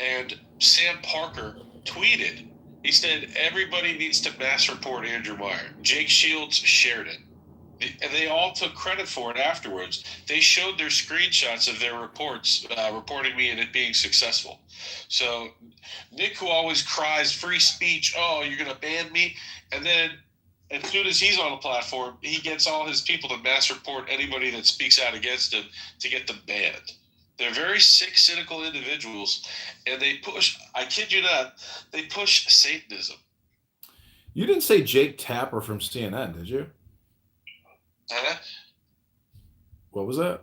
And Sam Parker tweeted, he said, everybody needs to mass report Andrew Meyer. Jake Shields shared it. And they all took credit for it afterwards. They showed their screenshots of their reports, reporting me and it being successful. So Nick, who always cries free speech, oh, you're going to ban me, and then as soon as he's on a platform, he gets all his people to mass report anybody that speaks out against him to get them banned. They're very sick, cynical individuals, and they push, I kid you not, they push Satanism. You didn't say Jake Tapper from CNN, did you? Huh? What was that?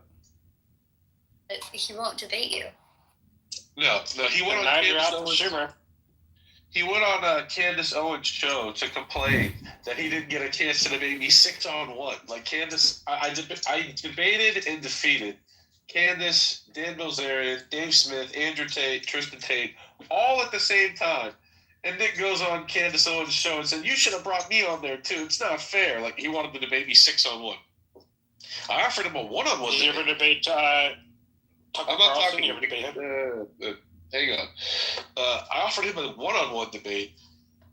He won't debate you. No, he went on Candace Owens. He went on Candace Owens' show to complain that he didn't get a chance to debate me 6-on-1. Like Candace, I debated and defeated Candace, Dan Bilzerian, Dave Smith, Andrew Tate, Tristan Tate, all at the same time. And Nick goes on Candace Owens' show and said, you should have brought me on there too. It's not fair. Like, he wanted to debate me 6-on-1. I offered him a 1-on-1 debate. Did you ever debate Tucker I'm not Carlson? talking. You ever debate him? Hang on. I offered him a 1-on-1 debate,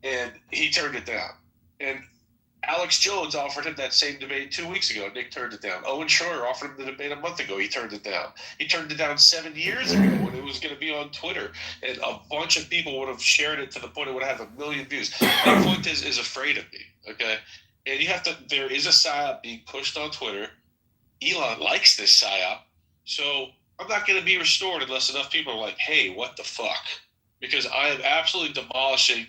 and he turned it down. And Alex Jones offered him that same debate 2 weeks ago. Nick turned it down. Owen Schroyer offered him the debate a month ago. He turned it down. He turned it down 7 years ago when it was going to be on Twitter. And a bunch of people would have shared it to the point it would have 1 million views. The point is afraid of me, okay? And you have to, there is a PSYOP being pushed on Twitter. Elon likes this PSYOP. So I'm not going to be restored unless enough people are like, hey, what the fuck? Because I am absolutely demolishing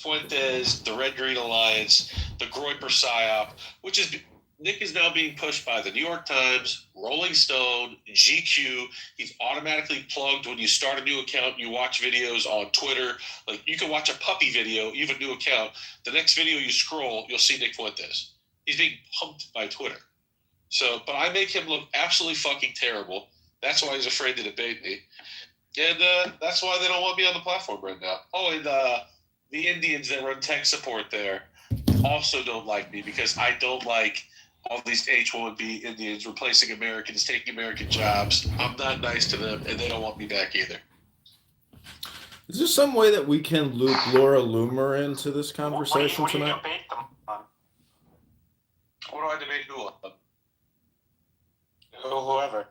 Fuentes, the Red Green Alliance, the Groyper PSYOP, which is Nick is now being pushed by the New York Times, Rolling Stone, GQ. He's automatically plugged when you start a new account. You watch videos on Twitter. Like, you can watch a puppy video, you have a new account. The next video you scroll, you'll see Nick Fuentes. He's being pumped by Twitter. So, but I make him look absolutely fucking terrible. That's why he's afraid to debate me. And that's why they don't want me on the platform right now. Oh, and the Indians that run tech support there also don't like me because I don't like all these H-1B Indians replacing Americans, taking American jobs. I'm not nice to them, and they don't want me back either. Is there some way that we can loop Laura Loomer into this conversation what do you tonight? debate them on? What do I debate who on? Whoever.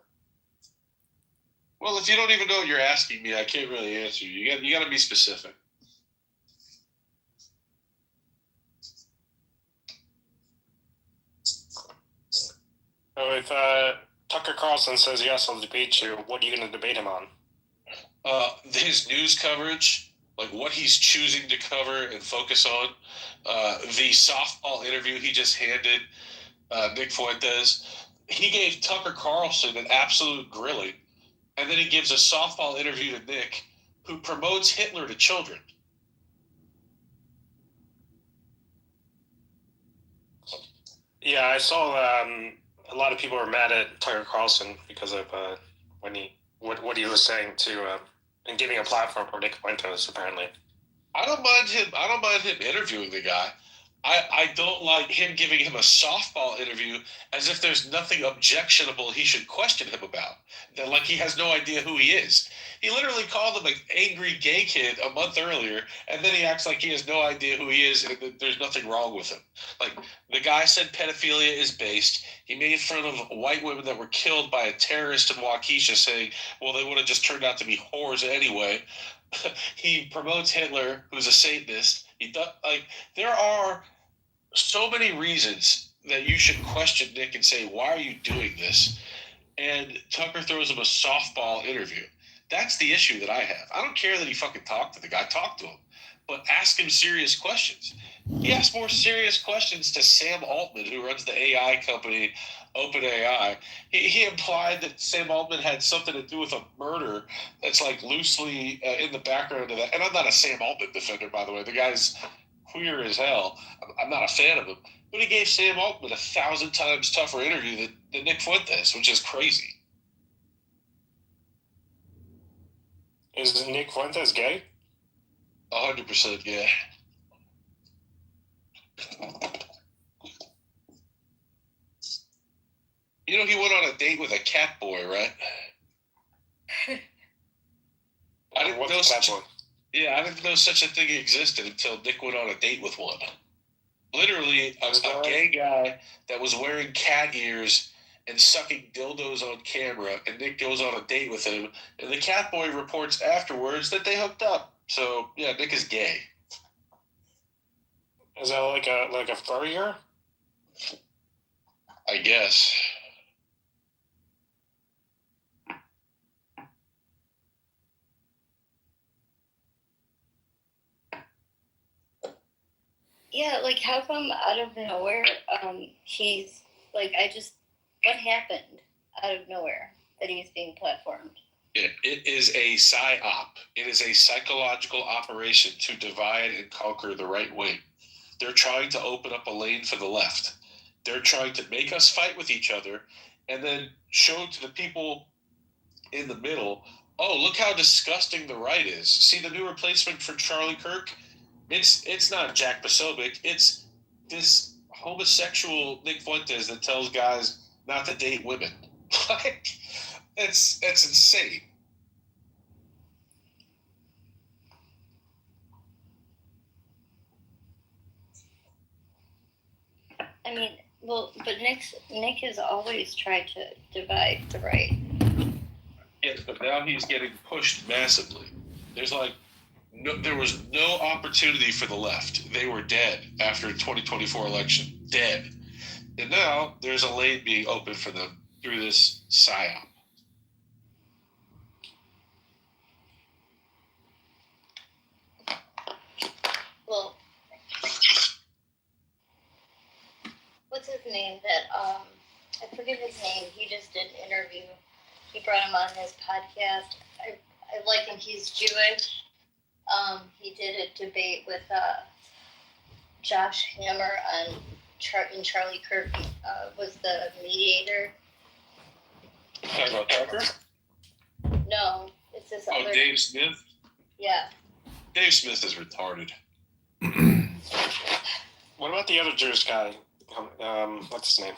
Well, if you don't even know what you're asking me, I can't really answer you. You got to be specific. So if Tucker Carlson says yes, I'll debate you, what are you going to debate him on? His news coverage, like what he's choosing to cover and focus on. The softball interview he just handed Nick Fuentes. He gave Tucker Carlson an absolute grilling. And then he gives a softball interview to Nick, who promotes Hitler to children. Yeah, I saw a lot of people were mad at Tucker Carlson because of what he was saying to and giving a platform for Nick Fuentes. Apparently, I don't mind him interviewing the guy. I don't like him giving him a softball interview as if there's nothing objectionable he should question him about. That, like, he has no idea who he is. He literally called him an angry gay kid a month earlier, and then he acts like he has no idea who he is and that there's nothing wrong with him. Like, the guy said pedophilia is based. He made fun of white women that were killed by a terrorist in Waukesha, saying, well, they would have just turned out to be whores anyway. He promotes Hitler, who's a Satanist. There are so many reasons that you should question Nick and say, why are you doing this? And Tucker throws him a softball interview. That's the issue that I have. I don't care that he fucking talked to the guy. Talk to him. But ask him serious questions. He asked more serious questions to Sam Altman, who runs the AI company OpenAI. He implied that Sam Altman had something to do with a murder that's like loosely in the background of that. And I'm not a Sam Altman defender, by the way. The guy's queer as hell. I'm not a fan of him. But he gave Sam Altman 1,000 times tougher interview than Nick Fuentes, which is crazy. Is Nick Fuentes gay? 100% gay. You know, he went on a date with a cat boy, right? I didn't what's know the such a, platform? yeah, I didn't know such a thing existed until Nick went on a date with one. Literally, a gay guy that was wearing cat ears and sucking dildos on camera, and Nick goes on a date with him, and the cat boy reports afterwards that they hooked up. So yeah, Nick is gay. Is that like a furrier? I guess. Yeah, like how come out of nowhere, he's like, what happened out of nowhere that he's being platformed? It is a psyop. It is a psychological operation to divide and conquer the right wing. They're trying to open up a lane for the left. They're trying to make us fight with each other and then show to the people in the middle, oh, look how disgusting the right is. See the new replacement for Charlie Kirk? It's not Jack Posobiec. It's this homosexual Nick Fuentes that tells guys not to date women. Like, it's insane. I mean, well, but Nick has always tried to divide the right. Yes, but now he's getting pushed massively. There was no opportunity for the left. They were dead after the 2024 election. Dead. And now there's a lane being opened for them through this psyop. Well, what's his name? I forget his name. He just did an interview. He brought him on his podcast. I like him. He's Jewish. He did a debate with Josh Hammer and Charlie Kirk was the mediator. Talking about Tucker? No, it's this Oh, other. Dave Smith? Yeah. Dave Smith is retarded. What about the other Jewish guy? What's his name?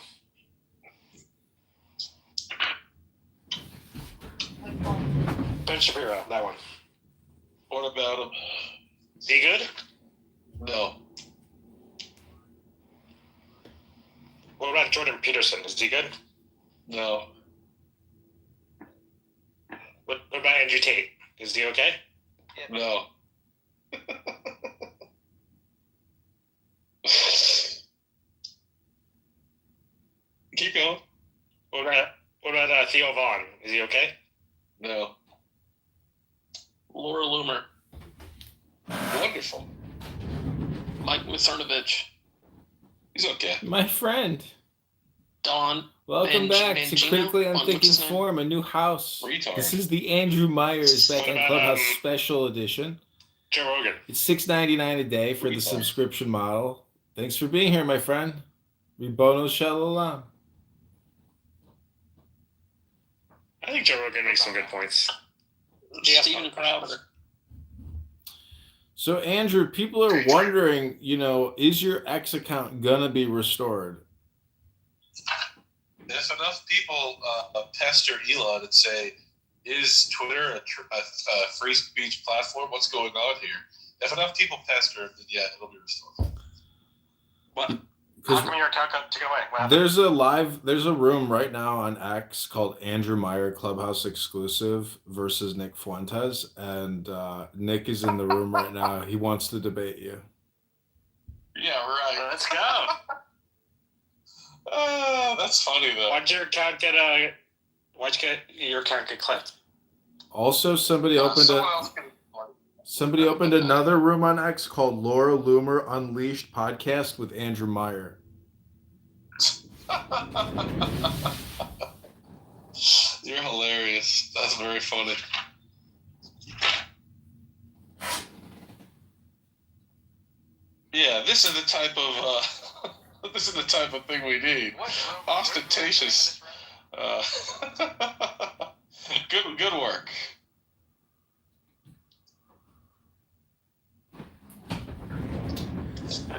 Ben Shapiro, that one. What about him? Is he good? No. What about Jordan Peterson? Is he good? No. What about Andrew Tate? Is he okay? No. Keep going. What about Theo Vaughn? Is he okay? No. Laura Loomer, Wonderful. Mike Mucernovich, He's okay. My friend. Don. Welcome back to Mangino? Critically What's Unthinking his name? Forum, a new house. Retard. This is the Andrew Myers Back What on about, Clubhouse Special Edition. Joe Rogan. It's $6.99 a day for the Retard. subscription model. Thanks for being here, my friend. Ribono Shalom. I think Joe Rogan makes some good points. Yeah, Steven Crowder. So, Andrew, people are wondering, is your X account going to be restored? If enough people pester Elon and say, is Twitter a free speech platform? What's going on here? If enough people pester him, then yeah, it'll be restored. What? How come your account got taken away? What happened? There's a room right now on X called Andrew Meyer Clubhouse Exclusive versus Nick Fuentes, and Nick is in the room right now. He wants to debate you. Yeah, right. Let's go. That's funny though. Why'd your account get clipped? Also, somebody opened Someone else can. Somebody opened another room on X called Laura Loomer Unleashed Podcast with Andrew Meyer. You're hilarious. That's very funny. Yeah, this is the type of this is the type of thing we need. Ostentatious. Good work.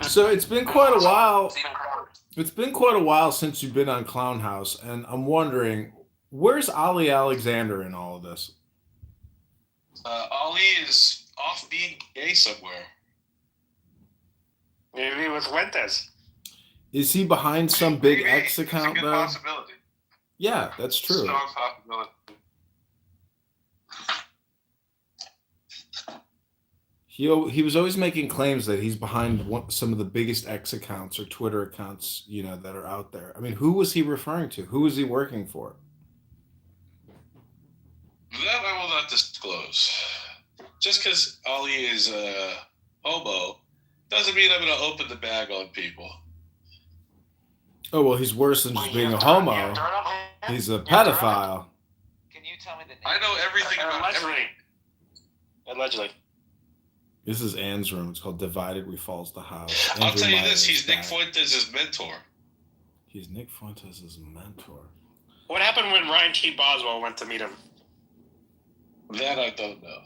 So it's been quite a while. Steven Crowder. It's been quite a while since you've been on Clown House, and I'm wondering, where's Ali Alexander in all of this? Ali is off being gay somewhere. Maybe with Fuentes. Is he behind some big Maybe. X account, It's a good though? possibility. Yeah, that's true. Strong possibility. He was always making claims that he's behind some of the biggest X accounts or Twitter accounts, that are out there. I mean, who was he referring to? Who was he working for? That I will not disclose. Just because Ali is a homo doesn't mean I'm going to open the bag on people. Oh, well, he's worse than just being a homo. He's a pedophile. Can you tell me the name? I know everything about everything. Allegedly. This is Ann's room. It's called Divided We Falls the House. I'll Andrew tell you Meyer this, is he's Nick back. Fuentes' mentor. He's Nick Fuentes' mentor. What happened when Ryan T. Boswell went to meet him? That I don't know.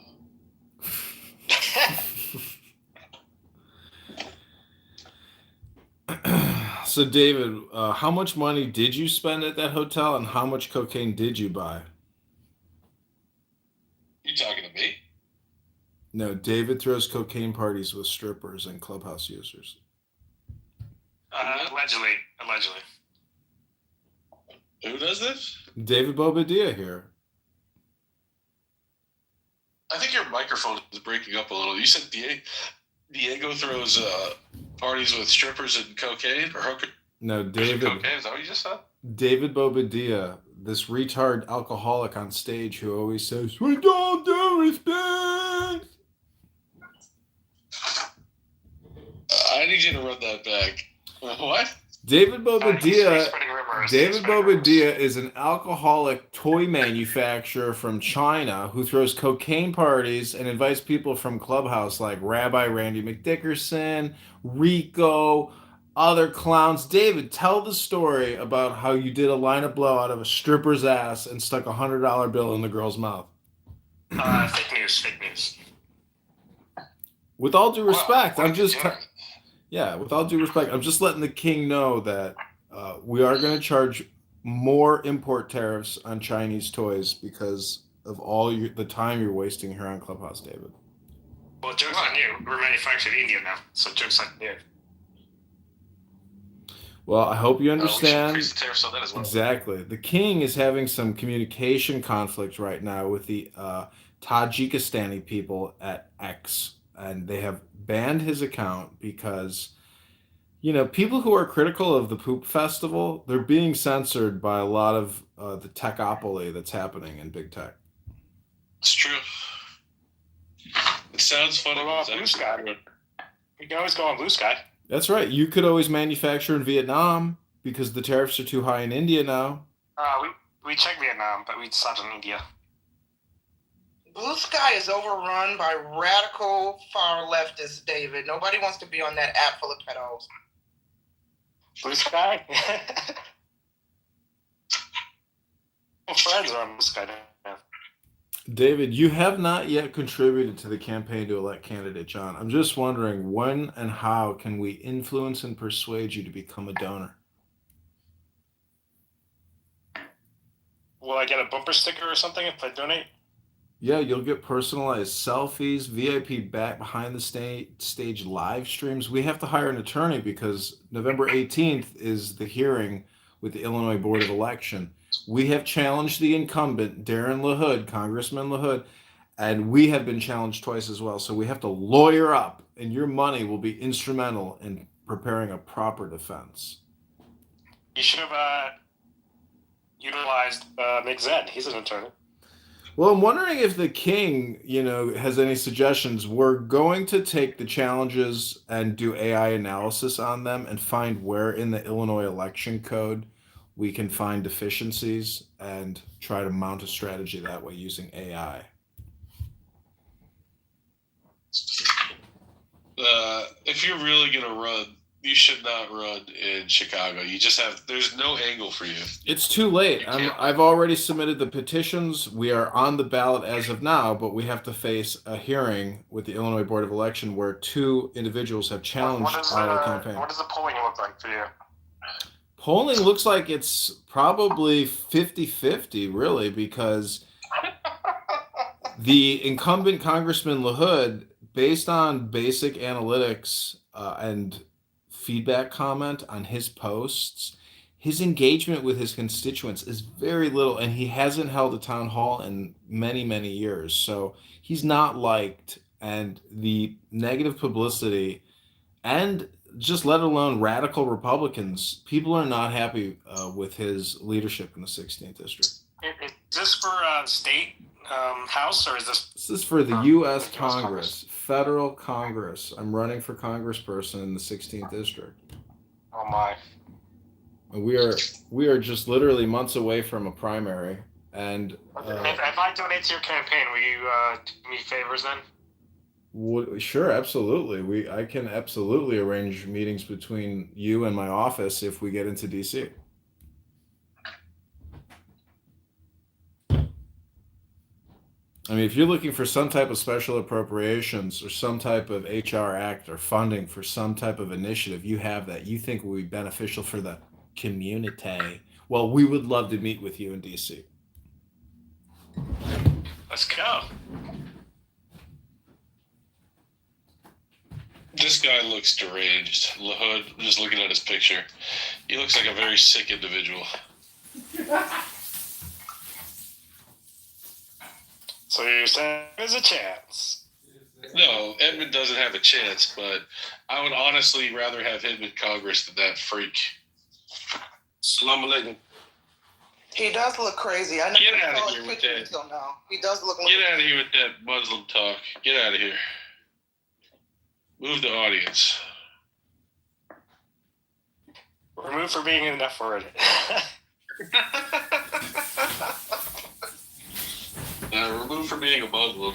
So, David, how much money did you spend at that hotel, and how much cocaine did you buy? You talking to me? No, David throws cocaine parties with strippers and clubhouse users. Allegedly. Who does this? David Bobadilla here. I think your microphone is breaking up a little. You said Diego throws parties with strippers and cocaine or hooker. No, Cocaine, David. is that what you just said? David Bobadilla, this retard alcoholic on stage who always says, "We don't do respect." I need you to run that back. What? David He's Bobadilla. spreading rumors. David He's spreading rumors. Bobadilla is an alcoholic toy manufacturer from China who throws cocaine parties and invites people from Clubhouse like Rabbi Randy McDickerson, Rico, other clowns. David, tell the story about how you did a line of blow out of a stripper's ass and stuck a $100 bill in the girl's mouth. Fake news. With all due respect, Wow, I'm just... what a with all due respect, I'm just letting the king know that we are going to charge more import tariffs on Chinese toys because of all the time you're wasting here on Clubhouse, David. Well, joke's on you. We're manufactured in India now, so joke's on you. Well, I hope you We should understand. increase the tariffs on that as well. Exactly. The king is having some communication conflict right now with the Tajikistani people at X, and they have banned his account because, people who are critical of the Poop Festival, they're being censored by a lot of the techopoly that's happening in big tech. It's true. It sounds funny. Well, but Blue it's Sky. actually- You can always go on Blue Sky. That's right. You could always manufacture in Vietnam because the tariffs are too high in India now. We checked Vietnam, but we stopped in India. Blue Sky is overrun by radical far leftists, David. Nobody wants to be on that app full of pedos. Blue Sky? Friends are on Blue Sky now. David, you have not yet contributed to the campaign to elect candidate John. I'm just wondering when and how can we influence and persuade you to become a donor? Will I get a bumper sticker or something if I donate? Yeah, you'll get personalized selfies, VIP back behind the stage live streams. We have to hire an attorney because November 18th is the hearing with the Illinois Board of Election. We have challenged the incumbent, Darren LaHood, Congressman LaHood, and we have been challenged twice as well. So we have to lawyer up, and your money will be instrumental in preparing a proper defense. You should have utilized Mick Zed. He's an attorney. Well, I'm wondering if the king, has any suggestions. We're going to take the challenges and do AI analysis on them and find where in the Illinois election code we can find deficiencies and try to mount a strategy that way using AI. If you're really going to run, you should not run in Chicago. There's no angle for you. It's too late. I've already submitted the petitions. We are on the ballot as of now, but we have to face a hearing with the Illinois Board of Election where two individuals have challenged our campaign. What does the polling look like for you? Polling looks like it's probably 50-50, really, because The incumbent Congressman LaHood, based on basic analytics and feedback comment on his posts, his engagement with his constituents is very little, and he hasn't held a town hall in many, many years. So he's not liked, and the negative publicity, and just let alone radical Republicans, people are not happy with his leadership in the 16th district. Is this for state House, or is this? This is for the U.S. Congress, federal Congress. I'm running for congressperson in the 16th district. Oh my! We are just literally months away from a primary, and if I donate to your campaign, will you do me favors then? Sure, absolutely. I can absolutely arrange meetings between you and my office if we get into DC. I mean, if you're looking for some type of special appropriations or some type of HR act or funding for some type of initiative, you have that you think will be beneficial for the community, well, we would love to meet with you in DC. Let's go. This guy looks deranged. LaHood, I'm just looking at his picture. He looks like a very sick individual. So you're saying there's a chance? No, Edmund doesn't have a chance, but I would honestly rather have him in Congress than that freak. Salam alaikum. He does look crazy. I never Get out of saw here his with picture that. until now. He does look. Get out of here with that Muslim talk. Get out of here. Move the audience. Remove for being an F word. Remove for being a Muslim.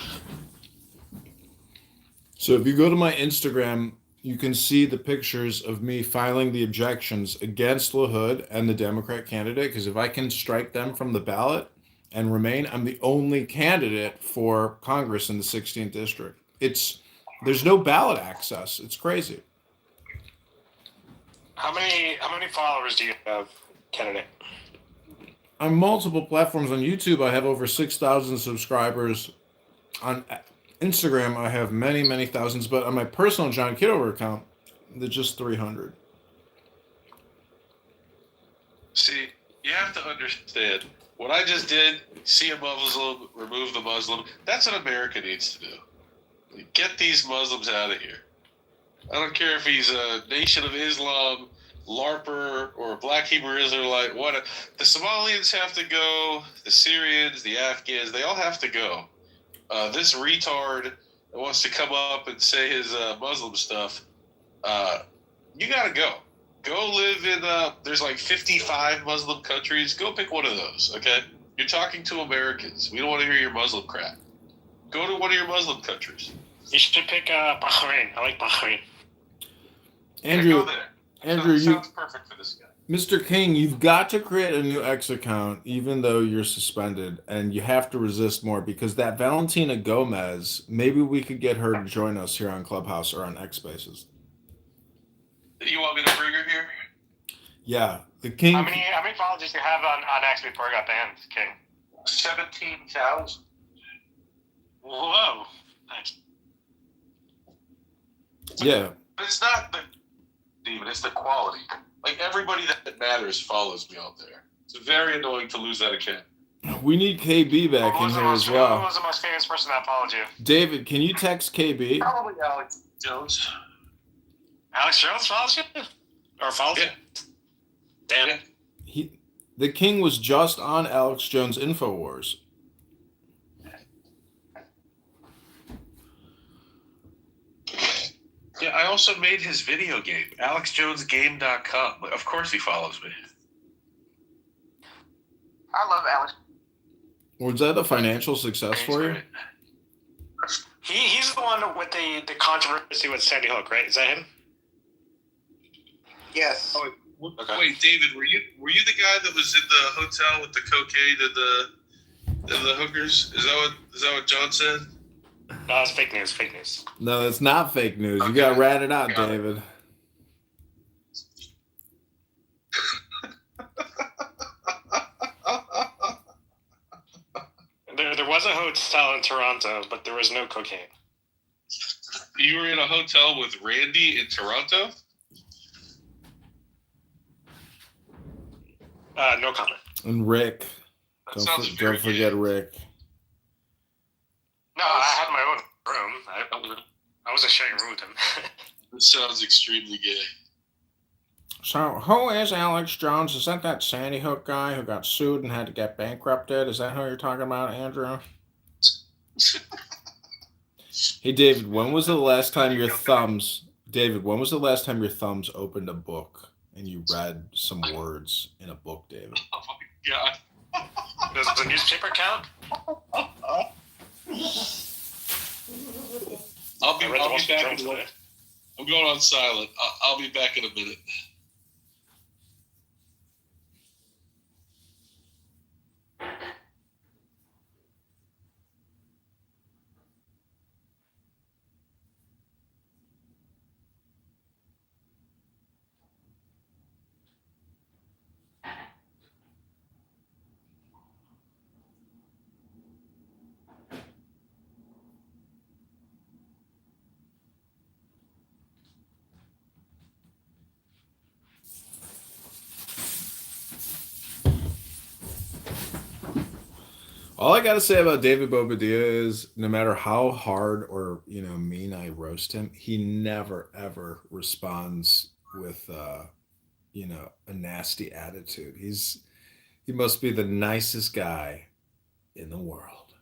So if you go to my Instagram, you can see the pictures of me filing the objections against LaHood and the Democrat candidate, because if I can strike them from the ballot and remain, I'm the only candidate for Congress in the 16th district. There's no ballot access. It's crazy. How many followers do you have, candidate? On multiple platforms on YouTube, I have over 6,000 subscribers. On Instagram, I have many, many thousands, but on my personal John Kitover account, there's just 300. See, you have to understand, what I just did, see a Muslim, remove the Muslim, that's what America needs to do. Get these Muslims out of here. I don't care if he's a Nation of Islam, LARPer, or a Black Hebrew Israelite. The Somalians have to go, the Syrians, the Afghans, they all have to go. This retard that wants to come up and say his Muslim stuff, you gotta go. Go live in, there's like 55 Muslim countries. Go pick one of those, okay? You're talking to Americans. We don't want to hear your Muslim crap. Go to one of your Muslim countries. You should pick Bahrain. I like Bahrain. Andrew, sounds perfect for this guy. Mr. King, you've got to create a new X account, even though you're suspended, and you have to resist more, because that Valentina Gomez, maybe we could get her to join us here on Clubhouse or on X Spaces. You want me to bring her here? Yeah, the King. How many followers did you have on X before I got banned, King? 17,000. Whoa. Nice. Yeah. But it's not the demon, it's the quality. Like, everybody that matters follows me out there. It's very annoying to lose that account. We need KB back in here as Who well. was the most famous person that followed you? David, can you text KB? Probably Alex Jones. Alex Jones follows you? Or follows you? Damn. Yeah. The King was just on Alex Jones InfoWars. Yeah, I also made his video game, AlexJonesGame.com. Of course he follows me. I love Alex. Was that a financial success for you? He's the one with the controversy with Sandy Hook, right? Is that him? Yes. Oh, Okay. Wait, David, were you the guy that was in the hotel with the cocaine and the hookers? Is that what John said? No, it's fake news. Fake news. No, it's not fake news. You Okay. got to rat it out, Got it. David. There was a hotel in Toronto, but there was no cocaine. You were in a hotel with Randy in Toronto? No comment. And Rick. That Don't, sounds don't very forget gay. Rick. No, I had my own room. I wasn't sharing a room with him. This sounds extremely gay. So, who is Alex Jones? Is that Sandy Hook guy who got sued and had to get bankrupted? Is that who you're talking about, Andrew? Hey, David, when was the last time your thumbs... David, when was the last time your thumbs opened a book and you read some words in a book, David? Oh my god. Does the newspaper count? I'll be I read the Wall Street back. Journal today. I'm going on silent. I'll be back in a minute. All I got to say about David Bobadilla is no matter how hard or, mean I roast him, he never, ever responds with, a nasty attitude. He must be the nicest guy in the world.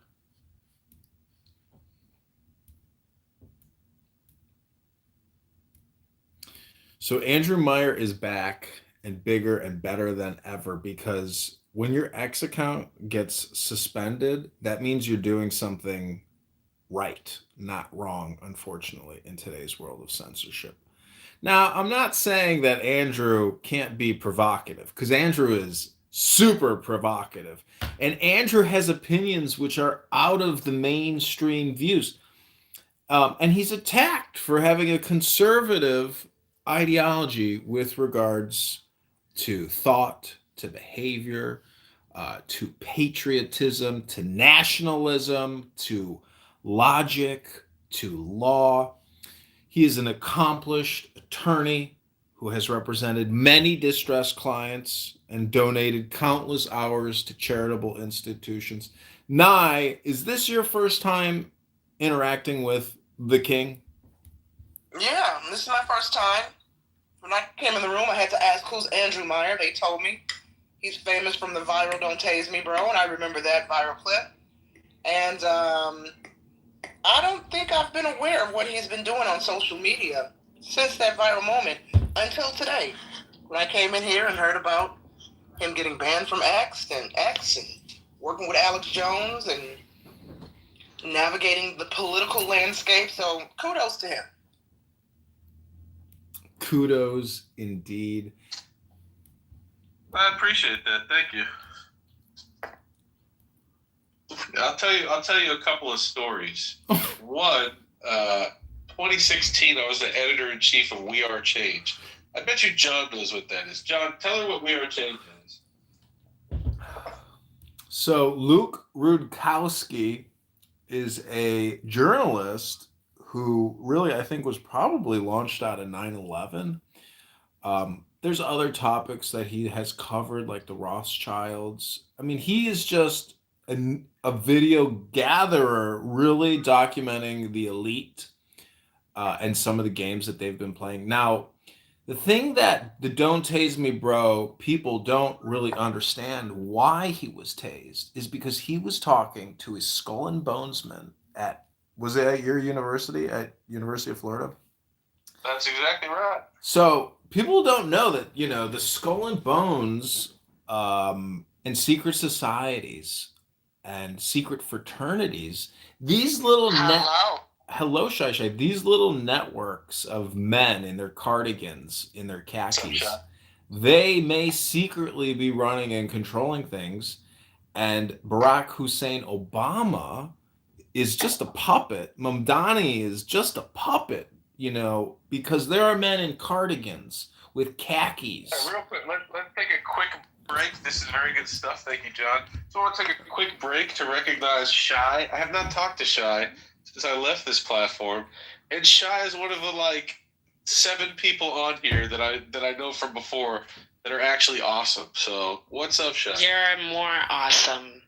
So Andrew Meyer is back and bigger and better than ever because when your X account gets suspended, that means you're doing something right, not wrong, unfortunately, in today's world of censorship. Now, I'm not saying that Andrew can't be provocative, because Andrew is super provocative. And Andrew has opinions which are out of the mainstream views. And he's attacked for having a conservative ideology with regards to thought, to behavior, to patriotism, to nationalism, to logic, to law. He is an accomplished attorney who has represented many distressed clients and donated countless hours to charitable institutions. Nye, is this your first time interacting with the king? Yeah, this is my first time. When I came in the room, I had to ask, who's Andrew Meyer? They told me he's famous from the viral Don't Tase Me, Bro, and I remember that viral clip. And I don't think I've been aware of what he's been doing on social media since that viral moment until today, when I came in here and heard about him getting banned from X and working with Alex Jones and navigating the political landscape. So kudos to him. Kudos indeed. I appreciate that. Thank you. I'll tell you a couple of stories. One, 2016, I was the editor-in-chief of We Are Change. I bet you John knows what that is. John, tell her what We Are Change is. So Luke Rudkowski is a journalist who really, I think, was probably launched out of 9/11. There's other topics that he has covered, like the Rothschilds. I mean, he is just a video gatherer, really documenting the elite and some of the games that they've been playing. Now, the thing that the Don't Tase Me Bro people don't really understand why he was tased is because he was talking to his Skull and Bonesman was it at your university, at University of Florida? That's exactly right. So people don't know that, the Skull and Bones and secret societies and secret fraternities, these little hello, Shai, these little networks of men in their cardigans, in their khakis, they may secretly be running and controlling things. And Barack Hussein Obama is just a puppet. Mamdani is just a puppet, because there are men in cardigans with khakis. Real quick, let's take a quick break. This is very good stuff. Thank you, John. So I want to take a quick break to recognize Shy. I have not talked to Shy since I left this platform, and Shy is one of the 7 people on here that I know from before that are actually awesome. So what's up, Shy? You're more awesome.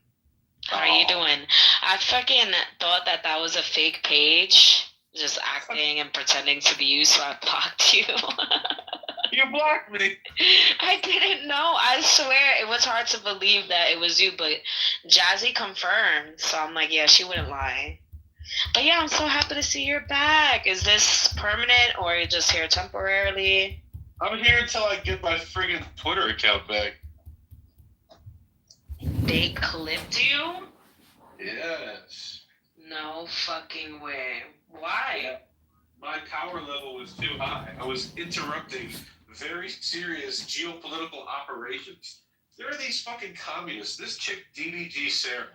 How are you doing? I fucking thought that was a fake page, just acting and pretending to be you, so I blocked you. You blocked me. I didn't know. I swear it was hard to believe that it was you, but Jazzy confirmed, so I'm like, yeah, she wouldn't lie. But yeah, I'm so happy to see you're back. Is this permanent or you're just here temporarily? I'm here until I get my friggin' Twitter account back. They clipped you? Yes. No fucking way. Why? My power level was too high. I was interrupting very serious geopolitical operations. There are these fucking communists. This chick, DDG Sarah.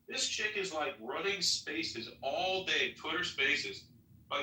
This chick is running spaces all day, Twitter spaces,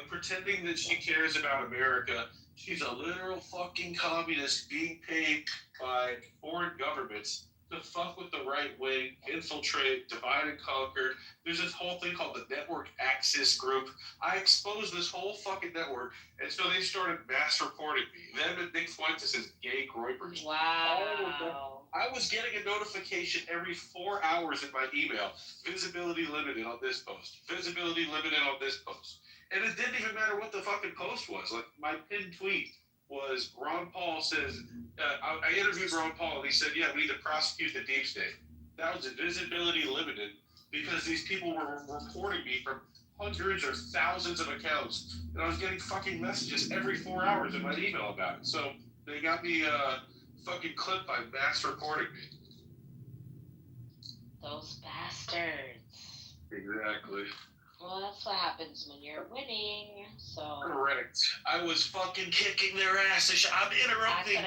pretending that she cares about America. She's a literal fucking communist being paid by foreign governments to fuck with the right wing, infiltrate, divide and conquer. There's this whole thing called the Network Axis Group. I exposed this whole fucking network, and so they started mass reporting me. Them and Nick Fuentes' gay groypers. Wow. I was getting a notification every 4 hours in my email. Visibility limited on this post. Visibility limited on this post. And it didn't even matter what the fucking post was. My pinned tweet was Ron Paul says, I interviewed Ron Paul and he said, yeah, we need to prosecute the deep state. That was visibility limited because these people were reporting me from hundreds or thousands of accounts. And I was getting fucking messages every 4 hours in my email about it. So they got me fucking clipped by mass reporting me. Those bastards. Exactly. Well, that's what happens when you're winning, so... Correct. I was fucking kicking their asses. I'm interrupting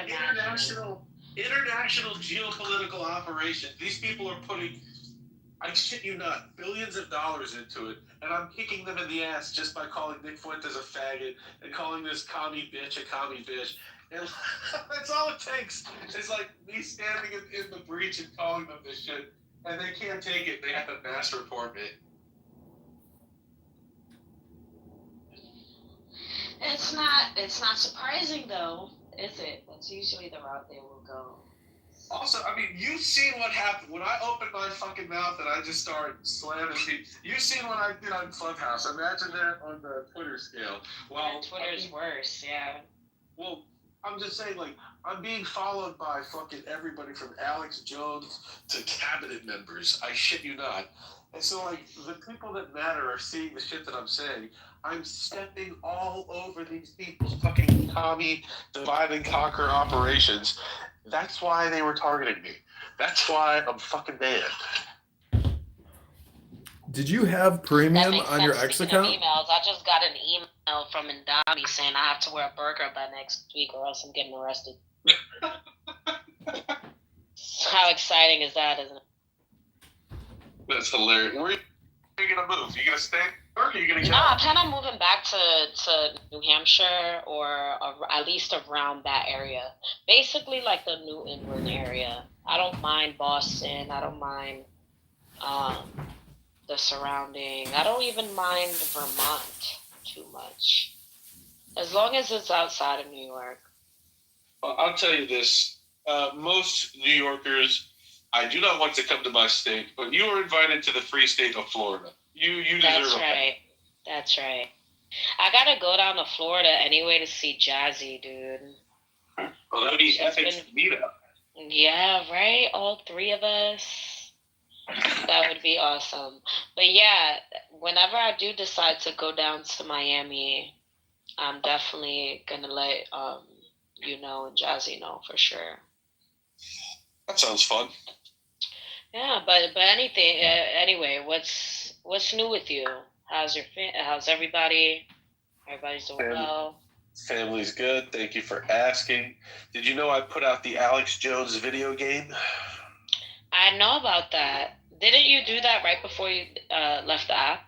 international geopolitical operations. These people are putting, I shit you not, billions of dollars into it, and I'm kicking them in the ass just by calling Nick Fuentes a faggot and calling this commie bitch a commie bitch. And that's all it takes. It's me standing in the breach and calling them this shit, and they can't take it. They have to mass report me. It's not surprising though, is it? That's usually the route they will go. Also, I mean, you've seen what happened when I opened my fucking mouth and I just started slamming people. You've seen what I did on Clubhouse. Imagine that on the Twitter scale. Well, Twitter's worse, yeah. Well, I'm just saying, I'm being followed by fucking everybody from Alex Jones to cabinet members. I shit you not. And so, the people that matter are seeing the shit that I'm saying. I'm stepping all over these people's fucking commie divide and conquer operations. That's why they were targeting me. That's why I'm fucking banned. Did you have premium on your X account? Emails. I just got an email from Indami saying I have to wear a burqa by next week or else I'm getting arrested. How exciting is that, isn't it? That's hilarious. Where are you going to move? You going to stay? Or are you going to get No, I plan on moving back to New Hampshire or at least around that area. Basically the New England area. I don't mind Boston. I don't mind the surrounding. I don't even mind Vermont too much. As long as it's outside of New York. Well, I'll tell you this. Most New Yorkers, I do not want to come to my state, but you are invited to the free state of Florida. You deserve That's right. That's right. I gotta go down to Florida anyway to see Jazzy, dude. Well, that would be epic meetup. Yeah, right? All 3 of us. That would be awesome. But yeah, whenever I do decide to go down to Miami, I'm definitely gonna let you know and Jazzy know for sure. That sounds fun. Yeah, but anything. Anyway, what's new with you? How's everybody? Everybody's doing well. Family's good. Thank you for asking. Did you know I put out the Alex Jones video game? I know about that. Didn't you do that right before you left the app?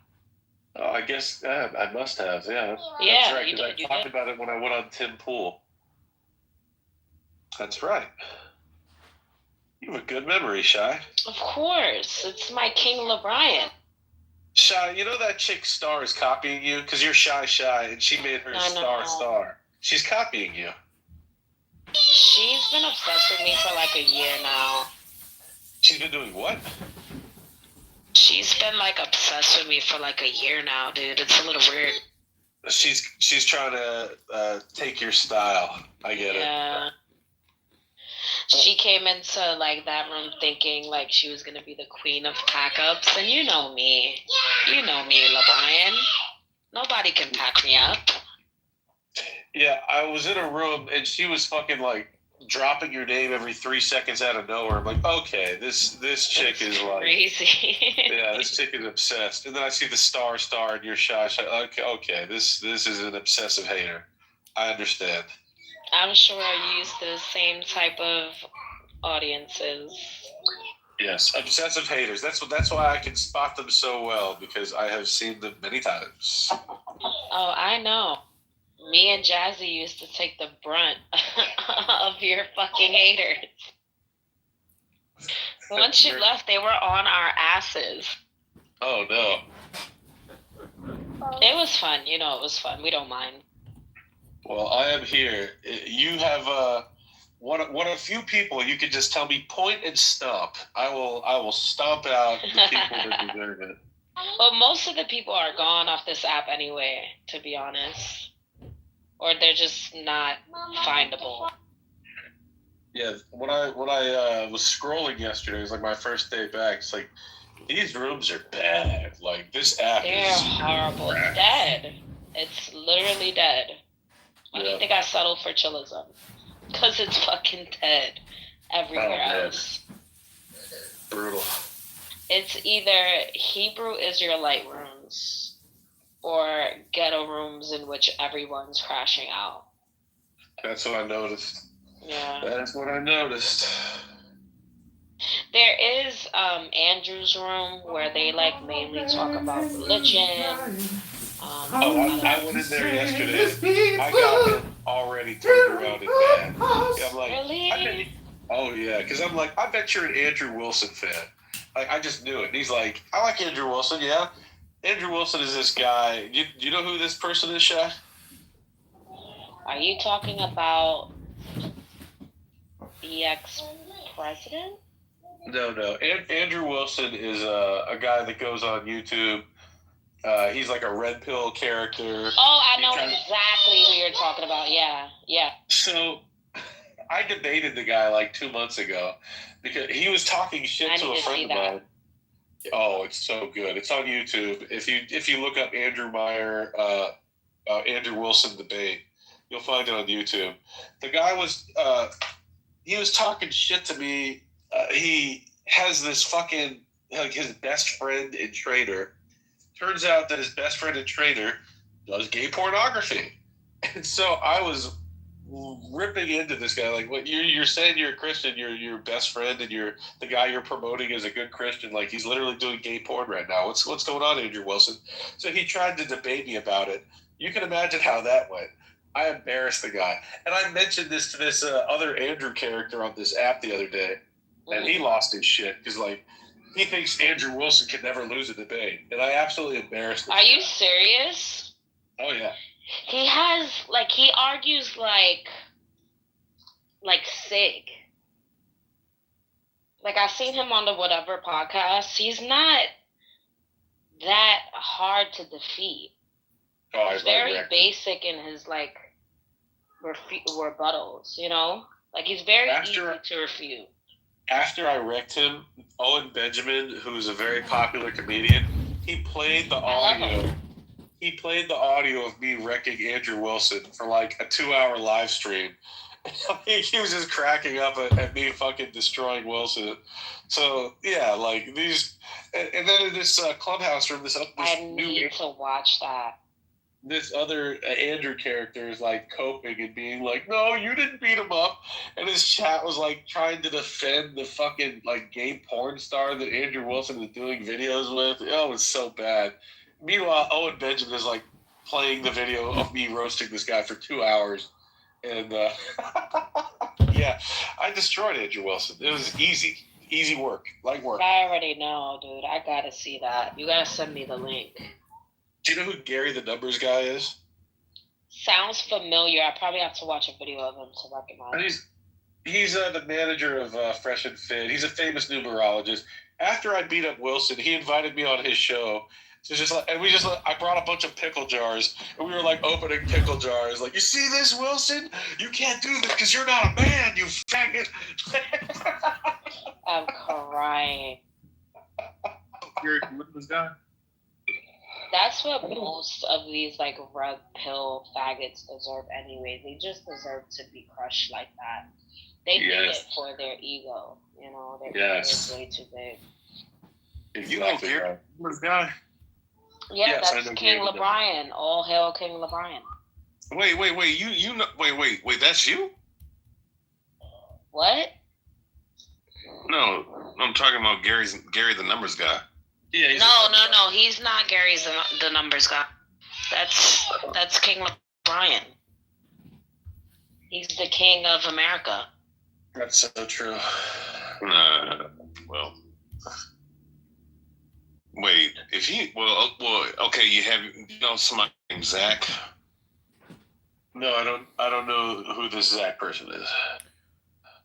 Oh, I guess I must have. Yeah. Yeah, that's right. you Because did. I talked about it when I went on Tim Pool. That's right. You have a good memory, Shy. Of course, it's my King LeBron. Shy, you know that chick Star is copying you? Because you're Shy, and she made her Star. She's copying you. She's been obsessed with me for like a year now. She's been doing what? She's been like obsessed with me for like a year now, dude. It's a little weird. She's trying to take your style. I get it. She came into like that room thinking like she was gonna be the queen of pack-ups, and you know me, LeBron. Nobody can pack me up. Yeah, I was in a room and she was fucking like dropping your name every 3 seconds out of nowhere. I'm like, okay, this chick is like crazy. Yeah, this chick is obsessed. And then I see the star and you're Shy. Okay, this is an obsessive hater. I understand. I'm sure you're used to the same type of audiences. Yes, obsessive haters. That's why I can spot them so well, because I have seen them many times. Oh, I know. Me and Jazzy used to take the brunt of your fucking haters. Once you left, they were on our asses. Oh, no. It was fun. It was fun. We don't mind. Well, I am here. You have one of few people you can just tell me point and stomp. I will stomp out the people that deserve it. Well, most of the people are gone off this app anyway, to be honest. Or they're just not findable. Yeah, when I was scrolling yesterday, it was like my first day back. It's like, these rooms are bad. Like, this app They're horrible. It's dead. It's literally dead. I think I settled for Chillism. Because it's fucking dead everywhere else. Brutal. It's either Hebrew Israelite rooms or ghetto rooms in which everyone's crashing out. That's what I noticed. Yeah. That's what I noticed. There is Andrew's room where they like mainly talk about religion. I went in there yesterday. I got him already turned around and bad. Yeah, I'm like, really? Oh yeah, because I'm like, I bet you're an Andrew Wilson fan. Like, I just knew it. And he's like, I like Andrew Wilson. Yeah, Andrew Wilson is this guy. You know who this person is, Shaq? Are you talking about the ex-president? No. Andrew Wilson is a guy that goes on YouTube. He's like a red pill character. Oh, I know exactly who you're talking about. Yeah. So I debated the guy like 2 months ago because he was talking shit to a friend of mine. Oh, it's so good. It's on YouTube. If you look up Andrew Meyer, Andrew Wilson debate, you'll find it on YouTube. The guy was he was talking shit to me. He has this fucking like his best friend and trainer. Turns out that his best friend and trainer does gay pornography, and so I was ripping into this guy like, what you're saying you're a Christian, your best friend and you're the guy you're promoting as a good Christian, like he's literally doing gay porn right now. What's going on, Andrew Wilson? So he tried to debate me about it. You can imagine how that went. I embarrassed the guy, and I mentioned this to this other Andrew character on this app the other day, and he lost his shit because like he thinks Andrew Wilson can never lose a debate, and I absolutely embarrassed him. Are you serious? Oh yeah. He has he argues like Sig. Like I've seen him on the whatever podcast. He's not that hard to defeat. Oh, he's very basic in his rebuttals. Like he's very easy to refute. After I wrecked him, Owen Benjamin, who's a very popular comedian, he played the audio. He played the audio of me wrecking Andrew Wilson for like a 2-hour live stream. He was just cracking up at me fucking destroying Wilson. So yeah, like these, and then in this clubhouse room, this need to watch that. This other Andrew character is like coping and being like, no, you didn't beat him up. And his chat was like trying to defend the fucking like gay porn star that Andrew Wilson was doing videos with. Oh, it's so bad. Meanwhile, Owen Benjamin is like playing the video of me roasting this guy for 2 hours. And yeah, Yeah, I destroyed Andrew Wilson. It was easy work, light work. I already know, dude. I gotta see that. You gotta send me the link. Do you know who Gary the Numbers guy is? Sounds familiar. I probably have to watch a video of him to recognize. He's the manager of Fresh and Fit. He's a famous numerologist. After I beat up Wilson, he invited me on his show. So I brought a bunch of pickle jars, and we were like opening pickle jars. Like, you see this, Wilson? You can't do this because you're not a man, you faggot. I'm crying. You're this guy. That's what most of these like red pill faggots deserve anyway. They just deserve to be crushed like that. They do it for their ego, you know. Their ego is way too big. You know Gary, this guy? Yeah, yes, that's King LeBrian. All hail King LeBrian. Wait, you know, wait, that's you? What? No, I'm talking about Gary the Numbers guy. Yeah. No. He's not Gary's the Numbers guy. That's King LeBrian. He's the king of America. That's so true. Well. Wait, okay, you know somebody named Zach? No, I don't know who this Zach person is.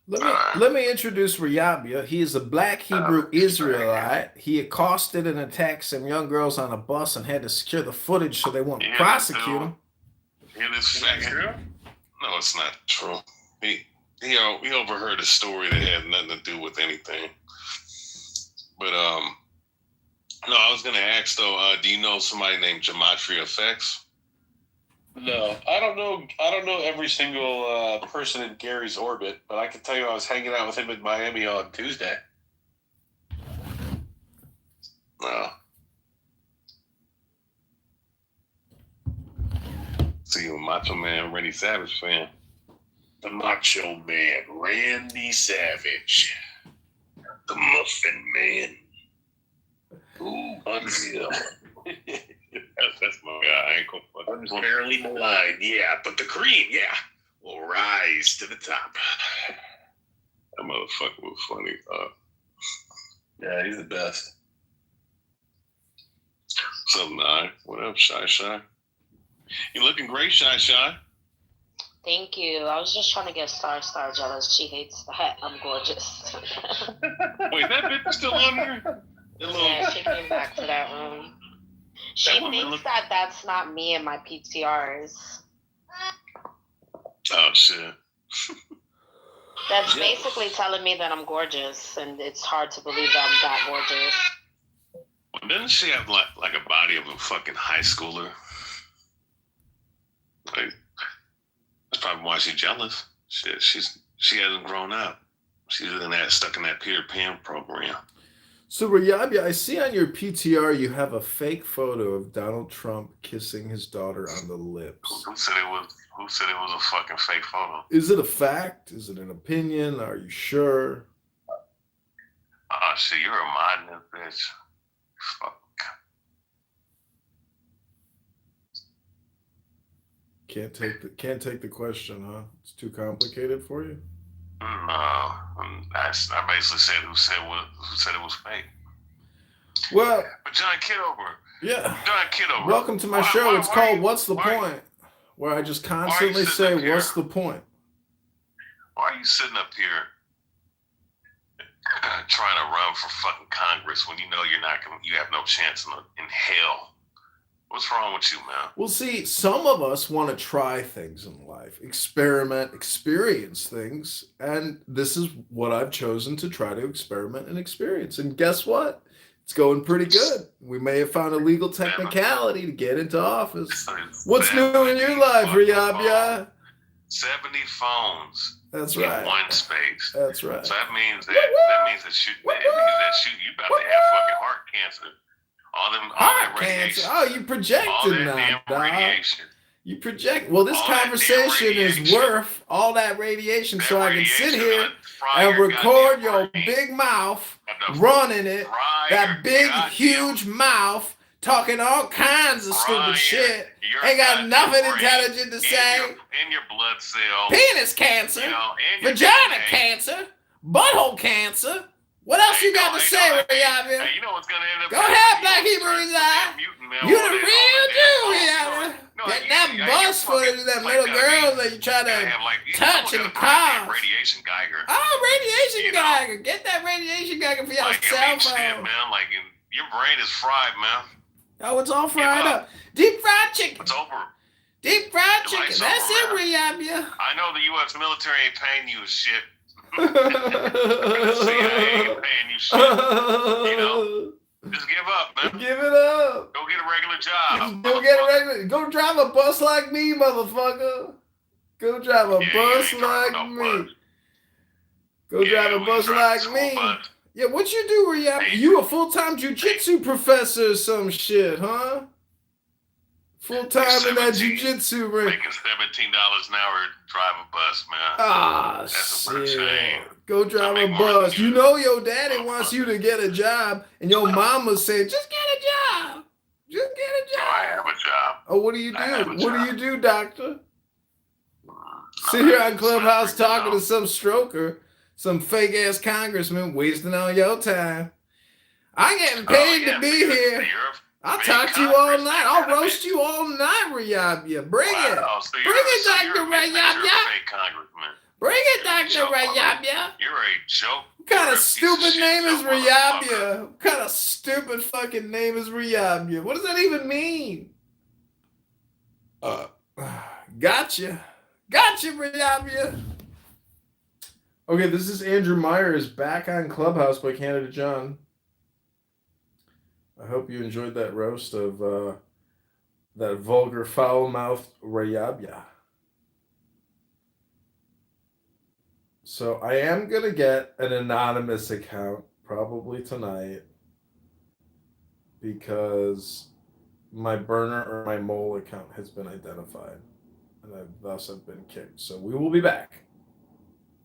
Let me introduce Riyabia. He is a black Hebrew Israelite. He accosted and attacked some young girls on a bus and had to secure the footage so they won't prosecute him. Yeah, this fact true? No, it's not true. He overheard a story that had nothing to do with anything. But no, I was gonna ask though. Do you know somebody named Gematria Effects? No, I don't know every single person in Gary's orbit, but I can tell you I was hanging out with him in Miami on Tuesday. No. So you a Macho Man Randy Savage fan? The Macho Man Randy Savage. The Muffin Man. Ooh, unreal. That's my guy. I ain't gonna fuck. Unfairly maligned, yeah, but the cream, will rise to the top. That motherfucker was funny. Yeah, he's the best. What's up, Nye? What up, Shy? You looking great, Shy. Thank you. I was just trying to get Star jealous. She hates that. I'm gorgeous. Wait, that bitch is still on here? Yeah, she came back to that room. She thinks that that's not me in my PTRs. Oh, shit. That's basically telling me that I'm gorgeous, and it's hard to believe that I'm that gorgeous. Well, doesn't she have like a body of a fucking high schooler? Like, that's probably why she's jealous. Shit, she hasn't grown up. She's stuck in that Peter Pan program. So, Riyabia, I see on your PTR you have a fake photo of Donald Trump kissing his daughter on the lips. Who said it was a fucking fake photo? Is it a fact? Is it an opinion? Are you sure? Oh, shit, you're a modern bitch. Fuck. Can't take the question, huh? It's too complicated for you? No, I basically said who said it was fake. Well, but John Kitover. Yeah. John Kitover. Welcome to my show. It's called "What's the Point?" Where I just constantly say, "What's the point?" Why are you sitting up here trying to run for fucking Congress when you know you have no chance in hell? What's wrong with you, man? Well, see, some of us want to try things in life, experiment, experience things. And this is what I've chosen to try to experiment and experience. And guess what? It's going pretty good. We may have found a legal technicality to get into office. What's new in your life, Riyabia? 70 phones. That's right. In one space. That's right. So that means that you about to have fucking heart cancer. All that radiation. Oh, you projecting now, dog. Radiation. You project. Well, this conversation is worth all that radiation, so I can sit here and record your big mouth running it. That big, huge mouth talking all kinds of stupid Brian, shit. your Ain't got goddamn nothing brain intelligent to say. in your blood cells, Penis cancer, you know, in your vagina DNA. cancer, butthole cancer. What else you got to say, Rayabia? Hey, you know what's gonna end up? Go ahead, Black Hebrews Eye. You the real Jew, Rayabia. Getting that bus footage of them little girls that you try to touch in the cars. Radiation Geiger. Oh, radiation Geiger. Get that radiation Geiger for your Like, cell I mean, phone. shit, man. Like, your brain is fried, man. Oh, it's all fried up. Deep fried chicken. It's over. Deep fried The chicken. life's That's over, it, Rayabia. I know the U.S. military ain't paying you shit. The CIA ain't paying you shit. You know, just give up, man. Give it up. Go get a regular job. Go get a regular. Go drive a bus like me, motherfucker. Go drive a bus like me. Go drive a bus like me. Yeah, what you do, Rayabia? You a full-time jiu-jitsu professor or some shit, huh? Full-time in that jiu-jitsu ring. Making $17 an hour to drive a bus, man. Ah, That's a shit. shame. Go drive a bus. You know your daddy wants you to get a job, and your mama said, just get a job. Just get a job. I have a job. Oh, what do you do? What do you do, doctor? Sit here on Clubhouse talking to some stroker, some fake-ass congressman, wasting all your time. I'm getting paid to be here. I'll talk to you all night. I'll roast you all night, Rayabia. Bring it. So Bring it, Dr. Rayabia. Bring it, Dr. Rayabia. You're a joke. What kind of stupid name is Rayabia? What kind of stupid fucking name is Rayabia? What does that even mean? Gotcha. Gotcha, Rayabia. Okay, this is Andrew Myers back on Clubhouse by Canada John. I hope you enjoyed that roast of that vulgar, foul-mouthed Rayabia. So I am going to get an anonymous account probably tonight because my burner or my mole account has been identified and thus I've been kicked. So we will be back.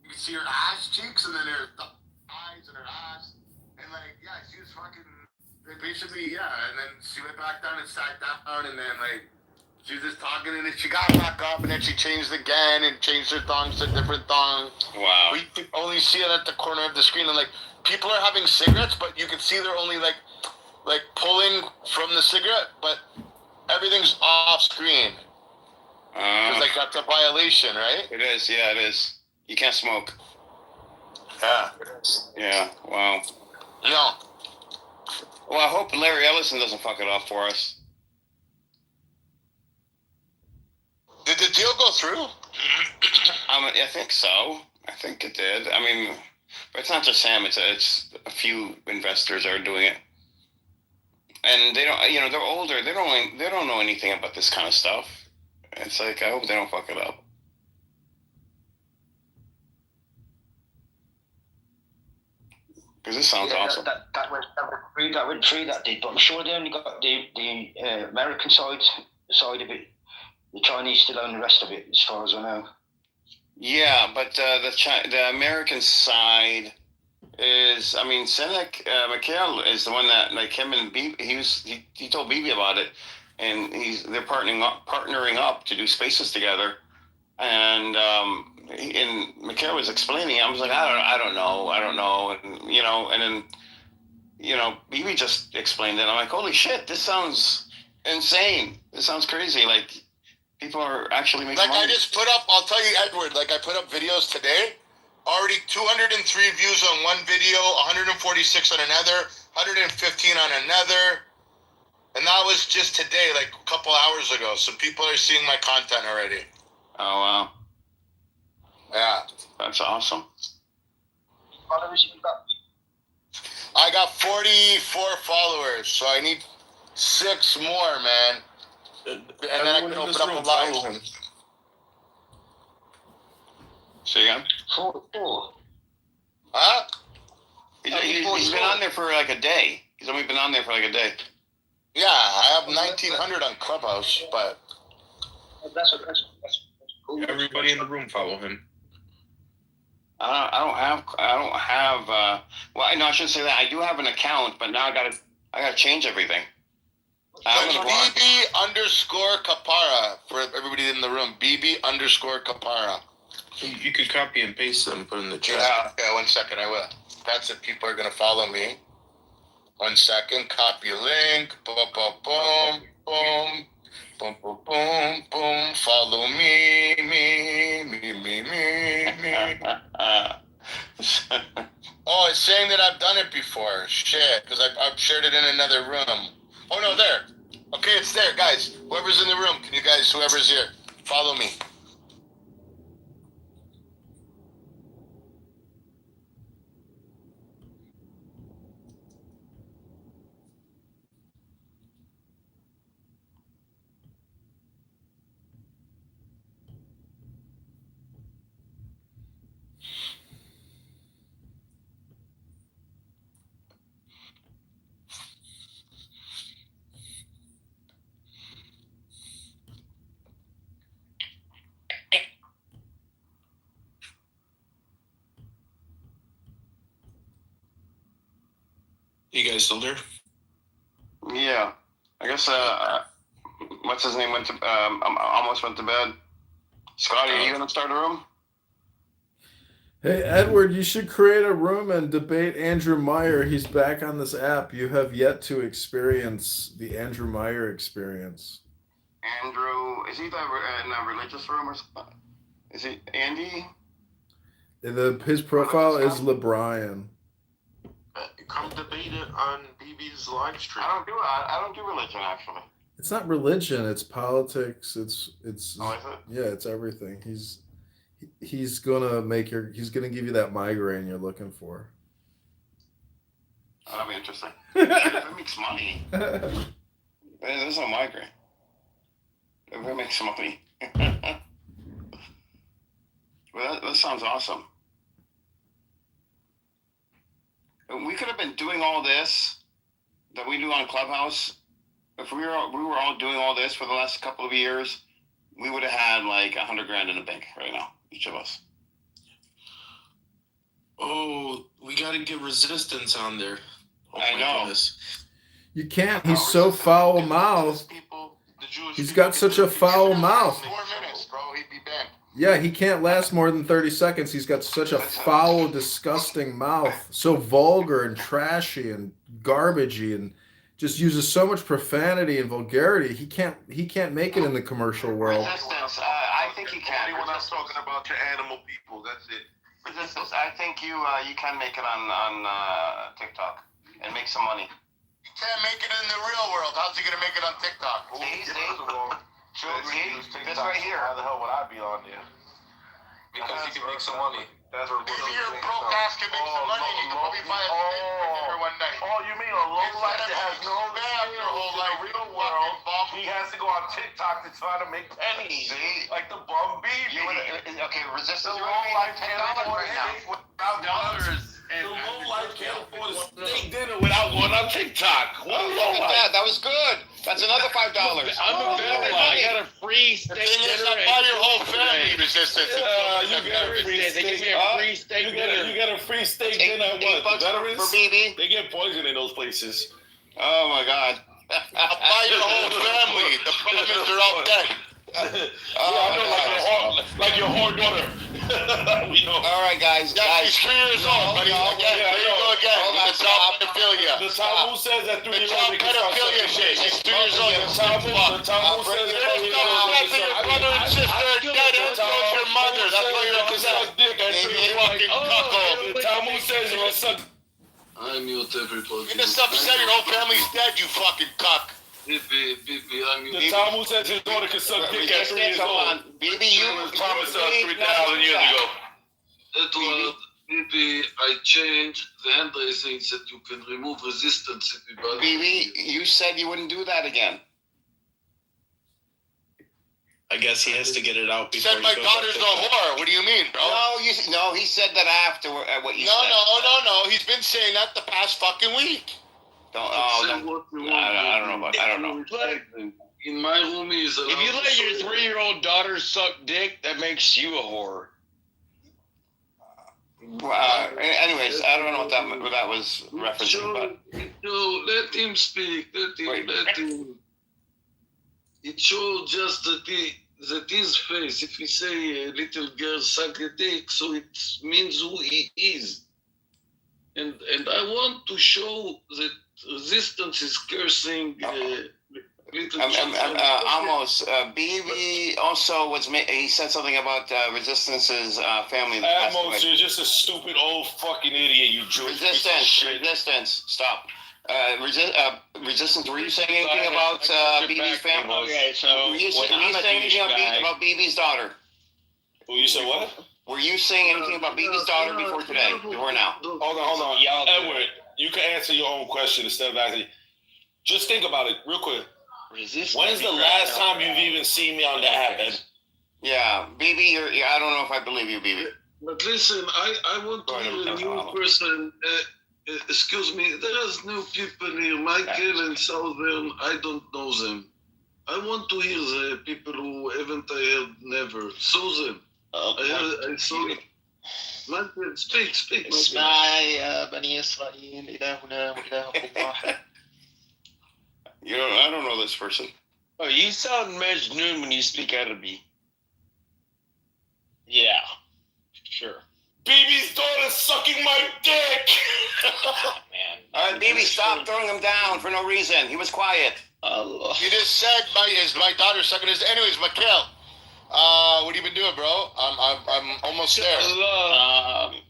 You can see her ass cheeks and then her eyes and her ass. And like, yeah, she was fucking... Basically, yeah, and then she went back down and sat down, and then, like, she was just talking, and then she got back up, and then she changed again, and changed her thongs to different thongs. Wow. We could only see it at the corner of the screen, and, like, people are having cigarettes, but you can see they're only, like pulling from the cigarette, but everything's off screen. Because, like, that's a violation, right? It is, yeah, it is. You can't smoke. Yeah. Yeah, wow. No. Well, I hope Larry Ellison doesn't fuck it up for us. Did the deal go through? I think so. I think it did. I mean, but it's not just him. It's a few investors are doing it, and they don't. You know, they're older. They don't know anything about this kind of stuff. It's like I hope they don't fuck it up. Because this sounds awesome. That went through, that did, but I'm sure they only got the American side of it. The Chinese still own the rest of it, as far as I know. Yeah, but the American side is, I mean, Senek Mikhail is the one that, like him and Bibi, he told Bibi about it, and they're partnering up to do spaces together, and Mikhail was explaining. I was like, I don't know, and then Bibi just explained it. I'm like, holy shit, this sounds insane. This sounds crazy. Like people are actually making money. I just put up. I'll tell you, Edward. Like I put up videos today. Already 203 views on one video, 146 on another, 115 on another, and that was just today, like a couple hours ago. So people are seeing my content already. Oh wow. Yeah. That's awesome. Followers you got? I got 44 followers, so I need 6 more, man. And then I can open up a live. Say again? 44. Huh? He's been on there for like a day. He's only been on there for like a day. Yeah, I have 1,900 on Clubhouse, but... That's cool. Everybody in the room follow him. I don't have. Well, no, I shouldn't say that. I do have an account, but now I gotta change everything. I'm gonna watch. BB_Kapara for everybody in the room. BB_Kapara. You could copy and paste them, put in the chat. Yeah, okay, 1 second, I will. That's if people are gonna follow me. 1 second, copy a link. Boom, boom, boom, boom. Boom, boom, boom, boom. Follow me. Oh, it's saying that I've done it before. Shit, because I've shared it in another room. Oh, no, there. Okay, it's there, guys. Whoever's in the room, can you guys, whoever's here, follow me. You guys still there? Yeah, I guess. What's his name went to? Almost went to bed. Scotty, are you gonna start a room? Hey, Edward, you should create a room and debate Andrew Meyer. He's back on this app. You have yet to experience the Andrew Meyer experience. Andrew, is he in a religious room or something? Is he Andy? His profile is LeBrian. Come debate it on BB's live stream. I don't do religion actually. It's not religion. It's politics. It's. Oh, is it? Yeah, it's everything. He's gonna give you that migraine you're looking for. Oh, that'd be interesting. If it makes money. There's no migraine. If it makes money. Well, that sounds awesome. We could have been doing all this that we do on Clubhouse. If we were all doing all this for the last couple of years, we would have had like $100,000 in the bank right now, each of us. Oh, we got to get resistance on there. Oh, I know. Goodness. You can't. He's so foul mouthed. He's got such a foul mouth. 4 minutes, bro. He'd be banned. Yeah, he can't last more than 30 seconds. He's got such a foul, disgusting mouth. So vulgar and trashy and garbagey and just uses so much profanity and vulgarity. He can't make it in the commercial world. Resistance, I think you can. Anyone else talking about your animal people? That's it. Resistance, I think you can make it on TikTok and make some money. You can't make it in the real world. How's he gonna make it on TikTok? This right here. How the hell would I be on there? Because you can make some money. That's what Maybe your broke ass can make some money and you can probably buy a steak for one night. Oh, you mean a low life that has no bad your whole life? real world? He has to go on TikTok to try to make pennies. See? Like the bum BB. Okay, resistance. The low life can't afford right now. without dollars. The low life can't afford a steak dinner without going on TikTok. What a low life. That was good. That's another $5. I'm available. I got a free steak dinner. Buy your whole family resistance. You get a free They give me steak. a free steak dinner. You get a free steak dinner at what? The veterans? For BB. They get poison in those places. Oh my God. I'll buy your whole family. The problem is they're all dead. I know, like your whore daughter. We know. All right, guys. Yeah, she's 3 years old, buddy. Again, there you go again. With the child pedophilia. The Talmud says that 3 The years child old. pedophilia shit. She's 3 years old. The Talmud says that 3 years old. Your brother and sister are dead, and so is your mother. That's why you're upset. You fucking cuckold. The Talmud says you're a son. I mute everybody. You're just upset your whole family's dead, you fucking cuck. Bibi, I mute. The Talmud says his daughter can suck dick at 3 years old. BB, you promised us 3,000 years ago. Edward, Bibi, I changed the hand raisings that you can remove resistance, everybody. BB, you said you wouldn't do that again. I guess he has to get it out before Said he my goes daughter's on a TikTok. whore. What do you mean, bro? No, he said that after what you No, said. no. He's been saying that the past fucking week. Say what you want. I don't know. I don't know. In my room is. If you let your 3-year-old daughter suck dick, that makes you a whore. Anyways, I don't know what that was referencing, but No, let him speak. Let him. it shows just that his face. If we say a little girl suck a dick, so it means who he is. And I want to show that resistance is cursing. Almost. BB also he said something about Resistance's family. Almost, you're just a stupid old fucking idiot, you Jewish piece of shit. Resistance. Stop. Resistance. Were you saying anything about BB's family? Okay, so were you saying anything about BB's daughter? Well, you said what? Were you saying anything about BB's daughter before today? Before now? Hold on. Edward, you can answer your own question instead of asking. Just think about it real quick. When's the last time you've even seen me on the app, Ed? Yeah, BB, I don't know if I believe you, BB. But listen, I want to hear a new person. Excuse me, there is new people here. Michael and Southern, I don't know them. I want to hear the people who haven't heard never. Susan, I saw it. Michael, speak. اسمع يا بني إسرائيل إلهنا وإلهكم واحد. I don't know this person. Oh, you sound Majnun when you speak Arabic. Yeah, sure. BB's daughter's sucking my dick! Man. All right, BB, stop throwing him down for no reason. He was quiet. You just said my daughter sucking his. Anyways, Mikhail, what have you been doing, bro? I'm almost there.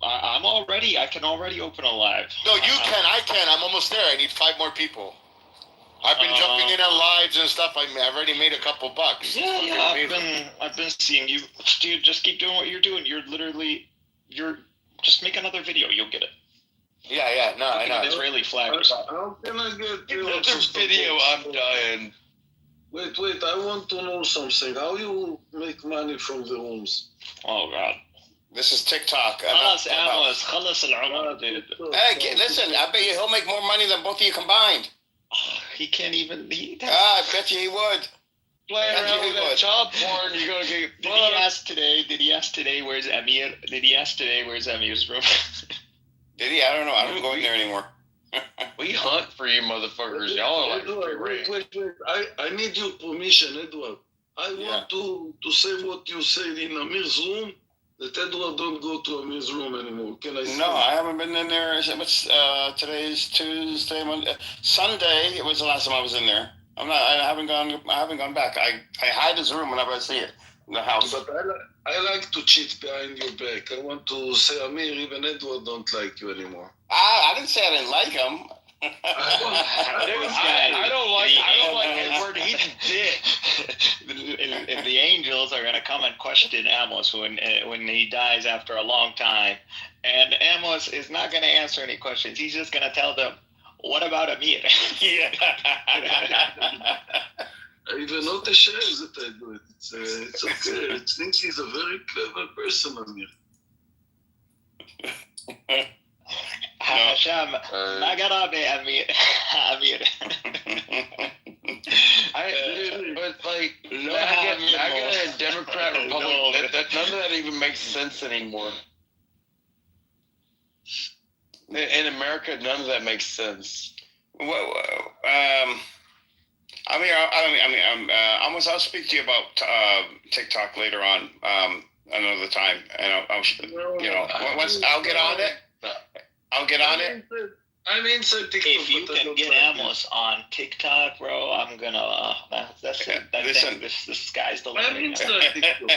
I can already open a live. No, you can. I can. I'm almost there. I need 5 more people. I've been jumping in on lives and stuff. I've already made a couple bucks. Yeah. I've been seeing you, dude. Just keep doing what you're doing. You're just make another video. You'll get it. Yeah. No, I know. An Israeli flag or something. How can I get Another video? I'm dying. Wait, I want to know something. How you make money from the rooms? Oh, God. This is TikTok. خلاص العمر, dude. Hey, listen, I bet you he'll make more money than both of you combined. He can't even. I bet you he would. Playing around with that child porn, you're gonna get. Did he ask today where's Amir? Did he ask today where's Amir's room? Did he? I don't know. I don't go in there anymore. We hunt for you motherfuckers. Y'all are like Edward, wait. I need your permission, Edward. I want to say what you said in Amir's room. That Edward don't go to Amir's room anymore. Can I say? No, I haven't been in there. Today's Tuesday, Monday, Sunday. It was the last time I was in there. I haven't gone back. I hide his room whenever I see it in the house. But I like to cheat behind your back. I want to say, Amir, even Edward don't like you anymore. I didn't say I didn't like him. I don't like Edward. He's a dick. If the angels are gonna come and question Amos when he dies after a long time, and Amos is not gonna answer any questions, he's just gonna tell them, "What about Amir?" Yeah. I even know the shares that I do it. It's okay. I think he's a very clever person, Amir. Hashem, Nagarabe Amir. But like, MAGA and Democrat, Republican, none of that even makes sense anymore. In America, none of that makes sense. I'll speak to you about TikTok later on another time, and once I'll get on it. I'm inside TikTok. If you can get Amos on TikTok, bro, I'm gonna. Listen, this sky's the limit. I'm inside TikTok.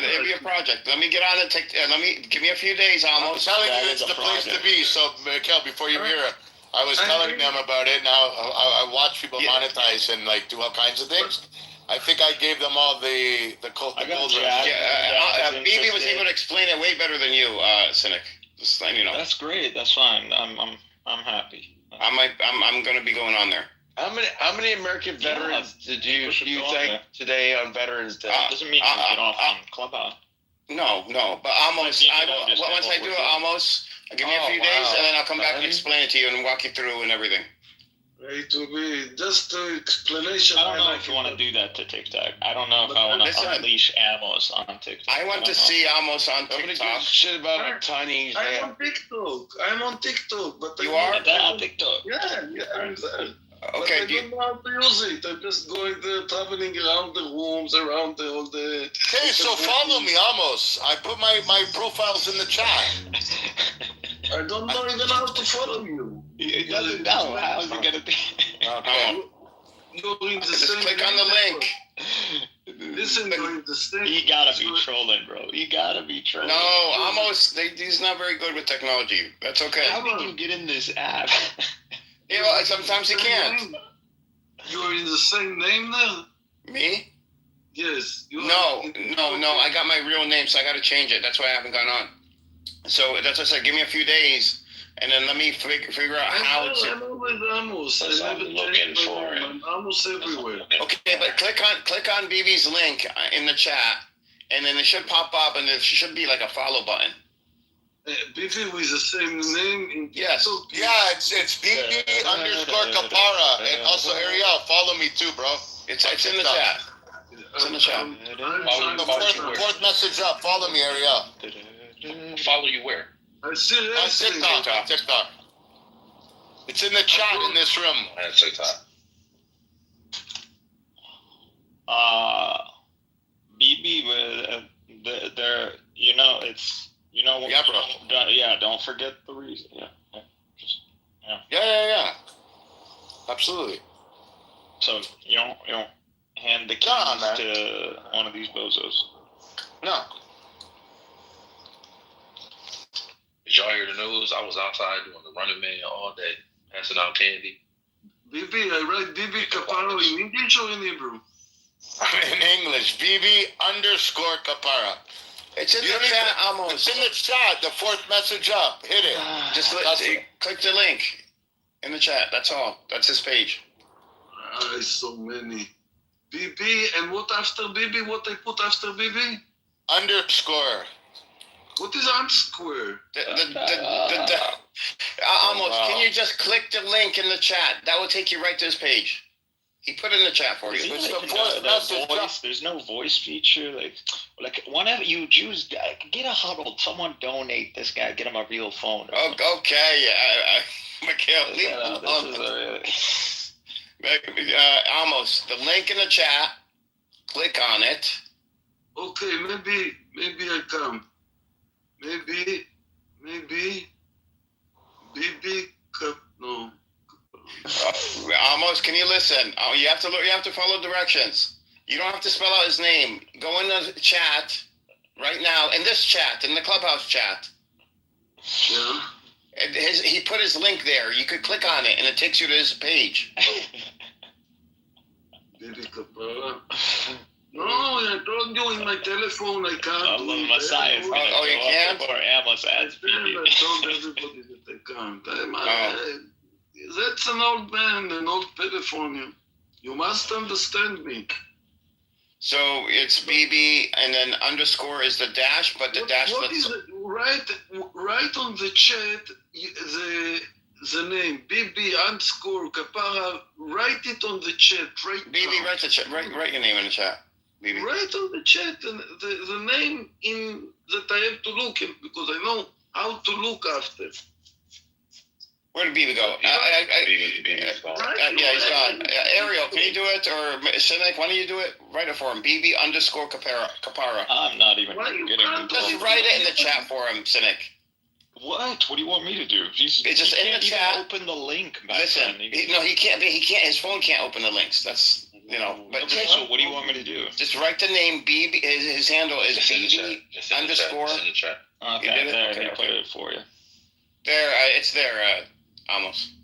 It'll be a project. Let me get on it. Give me a few days, Amos. I'm telling you, it's the place to be. So, Kel, before you hear it, I was telling them about it. Now I watch people monetize and like do all kinds of things. I think I gave them all the gold. BB was able to explain it way better than you, Cynic. Just letting you know. That's great. That's fine. I'm happy. I'm going to be going on there. How many American veterans did you thank today on Veterans Day? Doesn't mean you get off on Clubhouse. No, but almost. Once I do it, almost. Give me a few days, and then I'll come back and explain it to you and walk you through and everything. It will be just an explanation. I don't know if you want to do that to TikTok. I don't know if I want to unleash Amos on TikTok. I want to see Amos on TikTok. Nobody gives a shit about a tiny. I'm on TikTok, but you are on TikTok. Yeah, I'm there. Okay. But I don't know how to use it. I'm just going there, traveling around the rooms, around all the. Okay, so follow me, Amos. I put my profiles in the chat. I don't know even how to follow you. He doesn't know. How is it gonna be? Okay. You're in the Just same. click on the link. Listen, you're in the same. You gotta be trolling, bro. You gotta be trolling. No, Amos, he's not very good with technology. That's okay. How did you get in this app? You know, sometimes he can't. You're in the same name now? Me? Yes. No. I got my real name, so I got to change it. That's why I haven't gone on. So that's what I said. Give me a few days, and then let me figure out how to. I'm always Amos. That's what I'm looking for. I'm Amos everywhere. Okay, but click on BB's link in the chat, and then it should pop up, and there should be like a follow button. BB with the same name? Yes. Yeah, it's BB underscore Kapara. And also, Ariel, follow me too, bro. It's in the chat. It's in the chat. The fourth message up. Follow me, Ariel. Follow you where? I see On TikTok. It's in the chat in this room. On TikTok. BB with there. You know it's. You know what? Yeah, bro. Don't forget the reason. Yeah. Absolutely. So you don't hand the keys to one of these bozos. No. Did y'all hear the news? I was outside doing the Running Man all day, passing out candy. BB, I write BB Kapara in English or in Hebrew? In English, BB underscore Kapara. It's in the chat, Amos. It's in the chat. The fourth message up. Hit it. Just click the link in the chat. That's all. That's his page. So many. BB, and what after BB? What I put after BB? Underscore. What is underscore? Amos, can you just click the link in the chat? That will take you right to his page. He put it in the chat for you. It's the fourth message up. There's no voice feature. Like whenever you Jews get a huddle, someone donate this guy, get him a real phone. Okay, Mikhail, leave Amos, the link in the chat. Click on it. Okay, maybe I come. Maybe BB no. Amos, can you listen? You have to follow directions. You don't have to spell out his name. Go in the chat right now, in this chat, in the Clubhouse chat. Yeah. He put his link there. You could click on it, and it takes you to his page. BB Kapara. No, I told you in my telephone I can't. The Messiah is going to you can't? Before Amos adds BB. I told everybody that I can't. That's an old man, an old telephone. You must understand me. So it's BB, and then underscore is the dash, but the dash. What is it? Write on the chat the name BB underscore Kapara. Write it on the chat right now. BB, write the chat. Write your name in the chat. BB. Write on the chat and the name in that I have to look in because I know how to look after. Where did BB go? BB's gone. Yeah, he's gone. Ariel, can you do it? Or Cynic, why don't you do it? Write it for him. BB underscore Kapara. I'm not even getting the Just write it in the chat for him, Cynic. What? What do you want me to do? It's just in the chat. Open the link. Listen, he can't. He can't. His phone can't open the links. That's But okay, so what do you want me to do? Just write the name BB. His handle is BB underscore. Okay, there. He put it for you. There, it's there. Almost.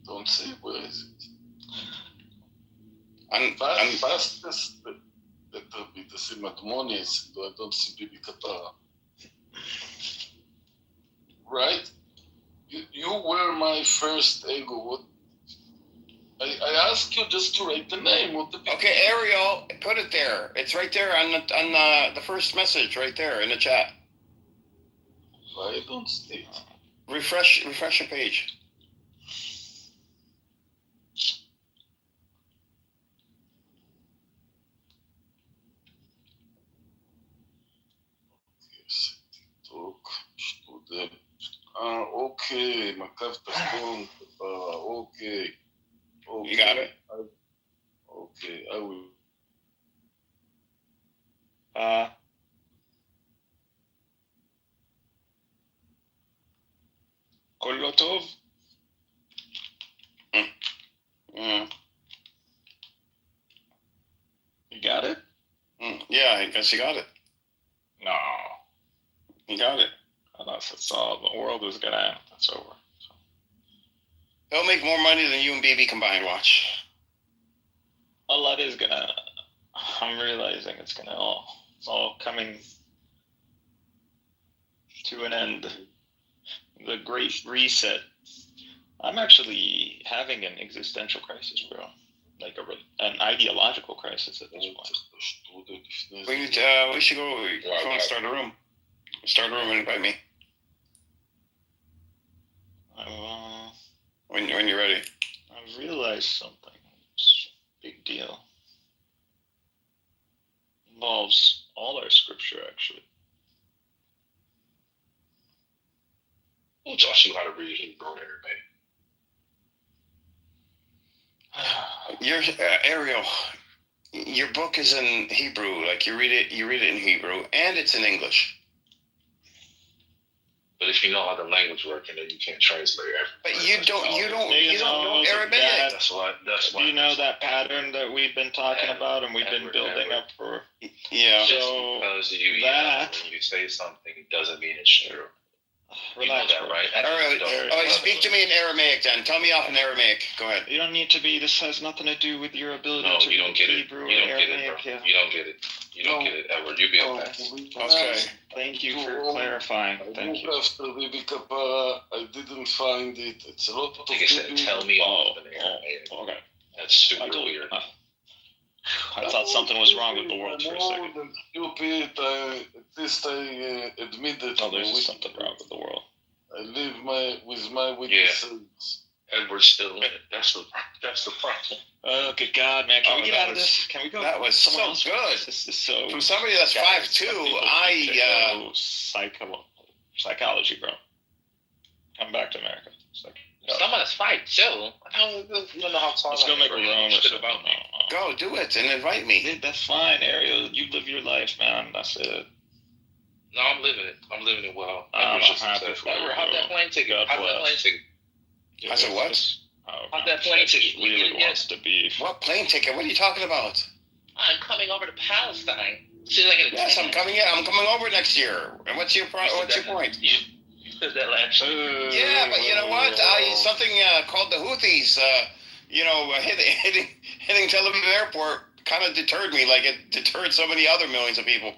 Don't say where is it. Fastest better be the same Admonius, though I don't see BB Kapara. Right? You were my first ego. What? I asked you just to write the name. Okay, Ariel, put it there. It's right there on the first message, right there in the chat. I don't see it. Refresh your page. Okay. Okay, מקף תחתון, okay. You got it? Okay, I will. כולו טוב? You got it? Yeah, I guess you got it. No. You got it. Unless it's all the world is gonna end. It's over. They'll make more money than you and BB combined. Watch. A lot is gonna. I'm realizing it's all coming to an end. The Great Reset. I'm actually having an existential crisis, bro. Like an ideological crisis at this point. We should go. Go and start a room. Start a room and invite me. When you're ready. I've realized something. It's a big deal. Involves all our scripture, actually. Who taught you how to read Hebrew and Aramaic? Your Ariel, your book is in Hebrew. Like you read it in Hebrew, and it's in English. But if you know how the language works, then you can't translate everything. But you don't know Aramaic. That's why. Do you know that pattern that we've been talking about and we've been building up for? Yeah. So because when you say something, it doesn't mean it's true. Relax, you know that, right? All right, speak to me in Aramaic then. Tell me off in Aramaic. Go ahead. You don't need to be. This has nothing to do with your ability to you don't get it. Hebrew You or don't get it, Aramaic. bro. Yeah. You don't get it. You don't get it, Edward. You'll be okay. Okay. Thank you for clarifying. Thank you. After Bibi Kapara, I didn't find it. It's a lot of Like I said, tell me off in Aramaic. Okay. That's super weird. I thought something was wrong with the world for a second. Stupid. At least I admit that. Oh, there's something wrong with the world. I live with my witnesses. Edward's still in it. That's the problem. Oh, good God, man! Can we get out of this? Can we go? That was so else? good. This is so. From somebody that's 5'2", psychology, bro. Come back to America. Someone that's 5'2". I don't know how tall. Let's go make a room or something. Go do it and invite me. That's fine, Ariel. You live your life, man. That's it. No, I'm living it. I'm living it well. I'm happy for you. How'd that plane ticket? God bless. I said what? How'd that plane ticket? Really wants to be. What plane ticket? What are you talking about? I'm coming over to Palestine. Yes, I'm coming. Yeah, I'm coming over next year. And what's your point? You said that last year. Yeah, but you know what? Something called the Houthis. Hitting Tel Aviv airport kind of deterred me, like it deterred so many other millions of people.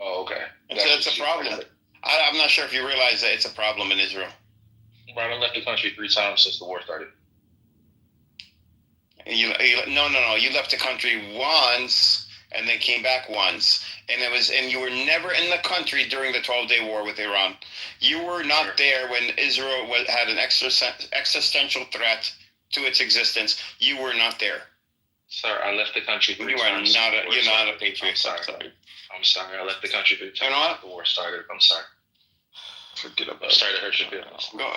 Oh, okay. That's a problem. I'm not sure if you realize that it's a problem in Israel. Right, I left the country 3 times since the war started. No. You left the country once and then came back once, and you were never in the country during the 12-day war with Iran. You were not there when Israel had an existential threat to its existence. You were not there. Sir, I left the country 3 times. You're not a patriot. I'm sorry. I left the country 3 times. You know what? The war started. I'm sorry. Forget about it. I'm sorry to hurt your feelings. Go,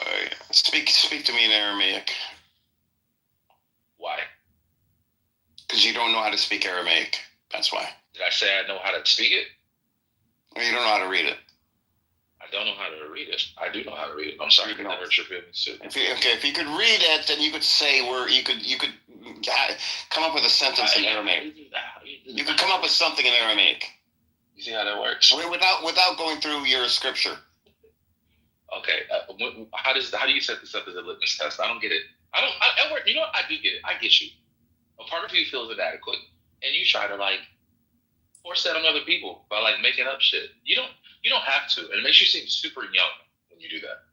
speak to me in Aramaic. Why? Because you don't know how to speak Aramaic. That's why. Did I say I know how to speak it? Well, you don't know how to read it. I don't know how to read it. I do know how to read it. I'm sorry to hurt your feelings too. If you could read it, then you could say you could come up with a sentence in Aramaic. You could come up with something in Aramaic. You see how that works? Without going through your scripture. Okay. How do you set this up as a litmus test? I don't get it. Edward, you know what? I do get it. I get you. A part of you feels inadequate, and you try to force that on other people by making up shit. You don't have to, and it makes you seem super young when you do that.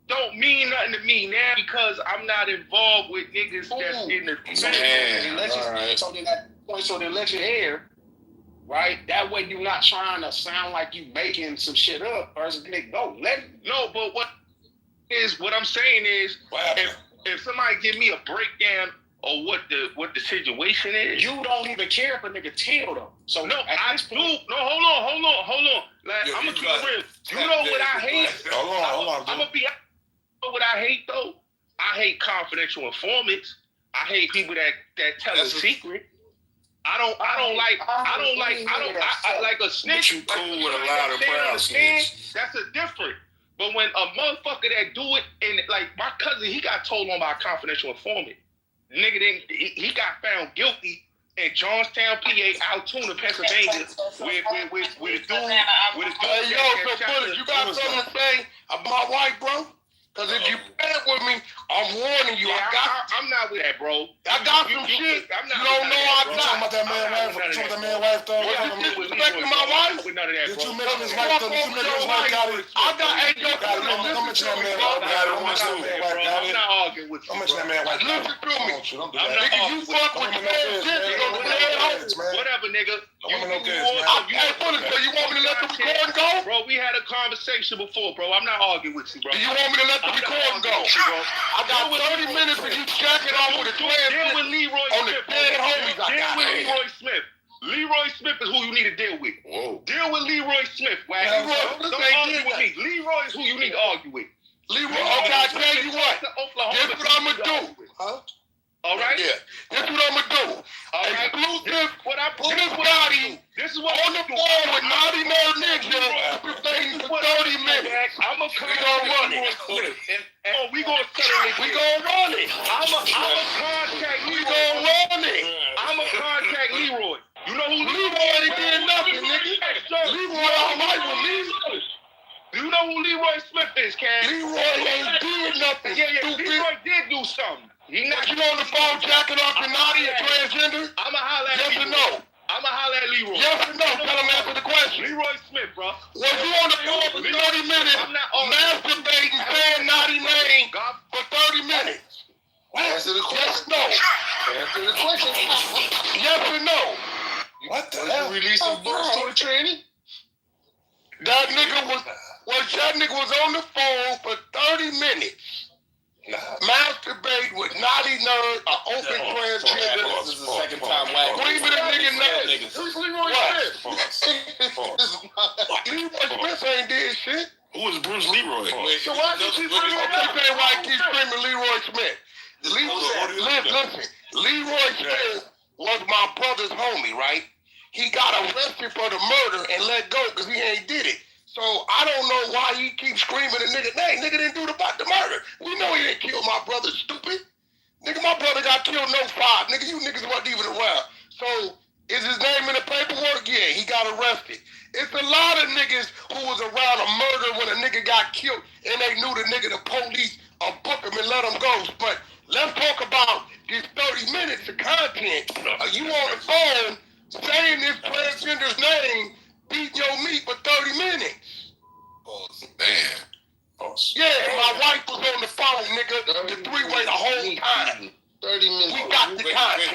Don't mean nothing to me now because I'm not involved with niggas that's in the military. So they let your hair. right? That way you're not trying to sound like you making some shit up. First, nigga, go. No, but what I'm saying is, if somebody give me a breakdown of what the situation is, you don't even care if a nigga tell them. So no, I do. No, hold on. Like, I'm gonna keep it real. You know what I hate? Hold on. I'm gonna be. You know what I hate though? I hate confidential informants. I hate people that tell a secret. I don't like a snitch. You cool with a loud and proud snitch. That's a different. But when a motherfucker that do it, and like my cousin, he got told on by a confidential informant. Nigga, he got found guilty in Johnstown, PA, Altoona, Pennsylvania, with a dude. Hey, yo, so Bullet, you got something to say about white, bro? Because if you play it with me, I'm warning you. I'm not with that, bro. I got some shit. I'm not you don't know I got. You talking about that man wife? You talking about that man wife though? Was you disrespecting my wife? With none of that, Did bro. you mention his wife though? Did you mention his wife got it? I got Don't mention that man wife. I'm not arguing with you. Don't mention that man wife. Listen to me. Don't do I'm that. Nigga, you fuck with the man. Whatever, nigga. Hey, Bullet, so you want me to let the recording go? Bro, we had a conversation before, bro. I'm not arguing with you, bro. Do you want me to let the recording go? I got 30 minutes for you jacking off with a Deal with Leroy on the Smith. dead homies I Deal got. with Leroy Smith. Leroy Smith is who you need to deal with. Whoa. Deal with Leroy Smith, Wag. Don't argue with me. Leroy is who you need to argue with. Leroy, okay, I tell you what. This what I'm going to do. Huh? All right? Yeah. This what I'm going to do. All right. Exclusive. This is what on the phone with Naughty Nerd Ninja for 30 minutes. I'm going to run it. We going to settle it. We going to run it. I'm a contact Leroy. We going to run it. I'm a contact Leroy. You know who Leroy ain't did nothing, nigga. Leroy all right with me. Do you know who Leroy Smith is, Cam? Leroy ain't did nothing. Yeah, Leroy did do something. He not you on the phone jacking off your naughty and transgender? I'ma holler at yes Leroy. Or no? I'ma holler at Leroy. Yes or no? Tell him answer the question. Leroy Smith, bro. Was you on the phone for 30 minutes masturbating, saying naughty name for 30 minutes? Answer the question. Yes or no? Answer the question. Yes or no? What the hell? You release some books to the training? That nigga was on the phone for 30 minutes. Masturbate with naughty nerd, an open transgender. This is the second time Wag. Screaming a nigga name. Who's Leroy Smith? Leroy Smith ain't did shit. Who is Bruce Leroy? So why do you keep screaming Leroy Smith? Listen, Leroy Smith was my brother's homie, right? He got arrested for the murder and let go because he ain't did it. So I don't know why he keeps screaming a nigga name. Nigga didn't do the murder. We know he didn't kill my brother, stupid. Nigga, my brother got killed no 5. Nigga, you niggas wasn't even around. So is his name in the paperwork? Yeah, he got arrested. It's a lot of niggas who was around a murder when a nigga got killed and they knew the nigga, the police, book him and let him go. But let's talk about this 30 minutes of content. You on the phone saying this transgender's name, beating your meat for 30 minutes. Man. Yeah, my wife was on the phone, nigga, the 3-way the whole time. 30 minutes. We got the content.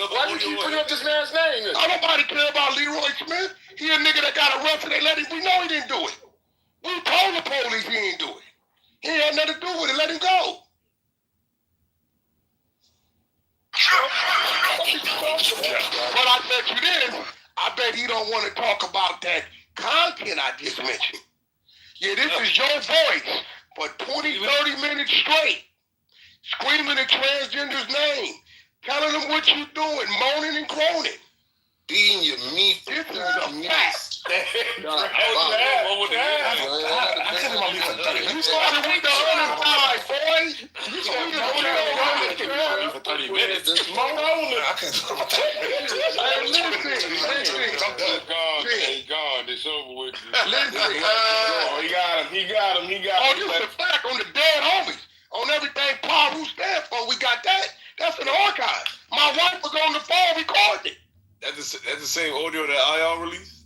Why you keep bringing up this man's name? Nobody care about Leroy Smith. He a nigga that got arrested. They let him. We know he didn't do it. We told the police he didn't do it. He had nothing to do with it. Let him go. But I bet you this, I bet he don't want to talk about that content I just mentioned. Yeah, this is your voice for 20, 30 minutes straight, screaming a transgender's name, telling them what you doing, moaning and groaning. Beating your meat. This is a fact. I couldn't even believe it. You started with the other side, boy. You started for 30 minutes. I couldn't talk about 30 minutes. Listen. He's gone. It's over with. Listen. He got him. Oh, this is a fact on the dead homies. On everything Paru stands for, we got that. That's an archive. My wife was on the phone recording it. That's the same audio that IR released?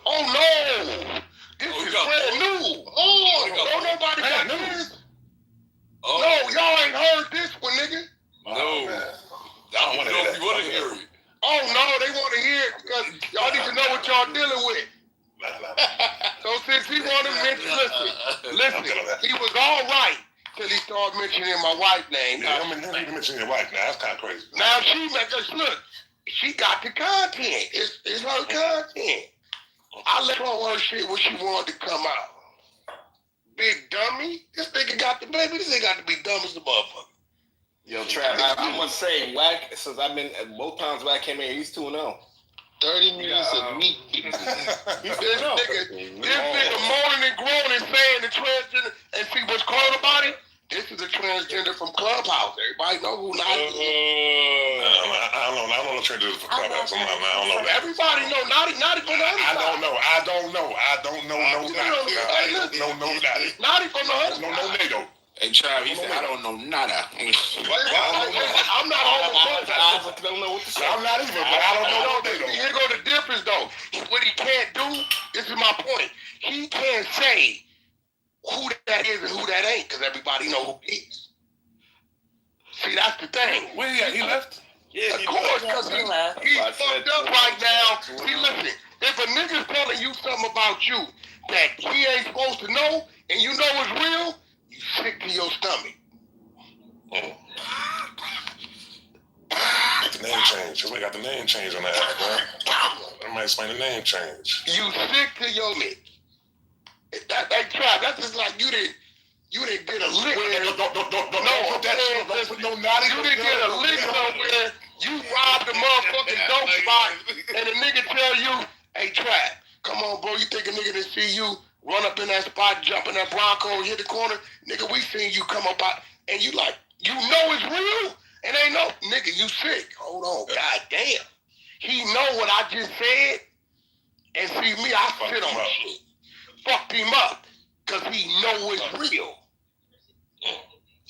Oh, no. This is brand new. Don't nobody got this. No, y'all ain't heard this one, nigga. No. I don't want to hear what y'all dealing with. So since he wanted to mention, listen, he was all right till he started mentioning my wife's name. Yeah, I mean, you need to mention your wife now. That's kind of crazy. Now she makes us look. She got the content. It's her content. I let her on her shit when she wanted to come out. Big dummy. This nigga got the baby. This nigga got to be dumb as the motherfucker. Yo, Trav, I must say, Wack, since I've been both times Wack came in, he's 2-0. 30 minutes of meat. This nigga moaning and groaning saying the transgender, and see what's called about it? This is a transgender from Clubhouse. Everybody know who Naughty is. I don't know the transgender from Clubhouse. I don't know that. Everybody know Naughty from the other side. I don't know no Naughty. Naughty from the other side. No NATO. Hey, Trav, he said, I don't know nada. I'm not homophobic. I don't know what to say. I'm not either, but I don't know no NATO. Here go the difference, though. What he can't do, this is my point. He can't say who that is and who that ain't, because everybody know who he is. See, that's the thing. Where he at? He left? Yeah, of course, because he's fucked up right now. See, listen, if a nigga's telling you something about you that he ain't supposed to know, and you know it's real, you sick to your stomach. The name change. We got the name change on the app, man. I might explain the name change. You sick to your neck. That Trav, that's just like you didn't get a lick. Don't put no naughty. You didn't get a lick somewhere. You robbed the motherfucking dope spot, and the nigga tell you, hey Trav, come on, bro. You think a nigga didn't see you run up in that spot, jump in that Bronco, hit the corner? Nigga, we seen you come up out, and you like, you know it's real? And ain't no, nigga, you sick. Hold on, god damn. He know what I just said, and see me, I sit on shit. Fucked him up, because he know it's real.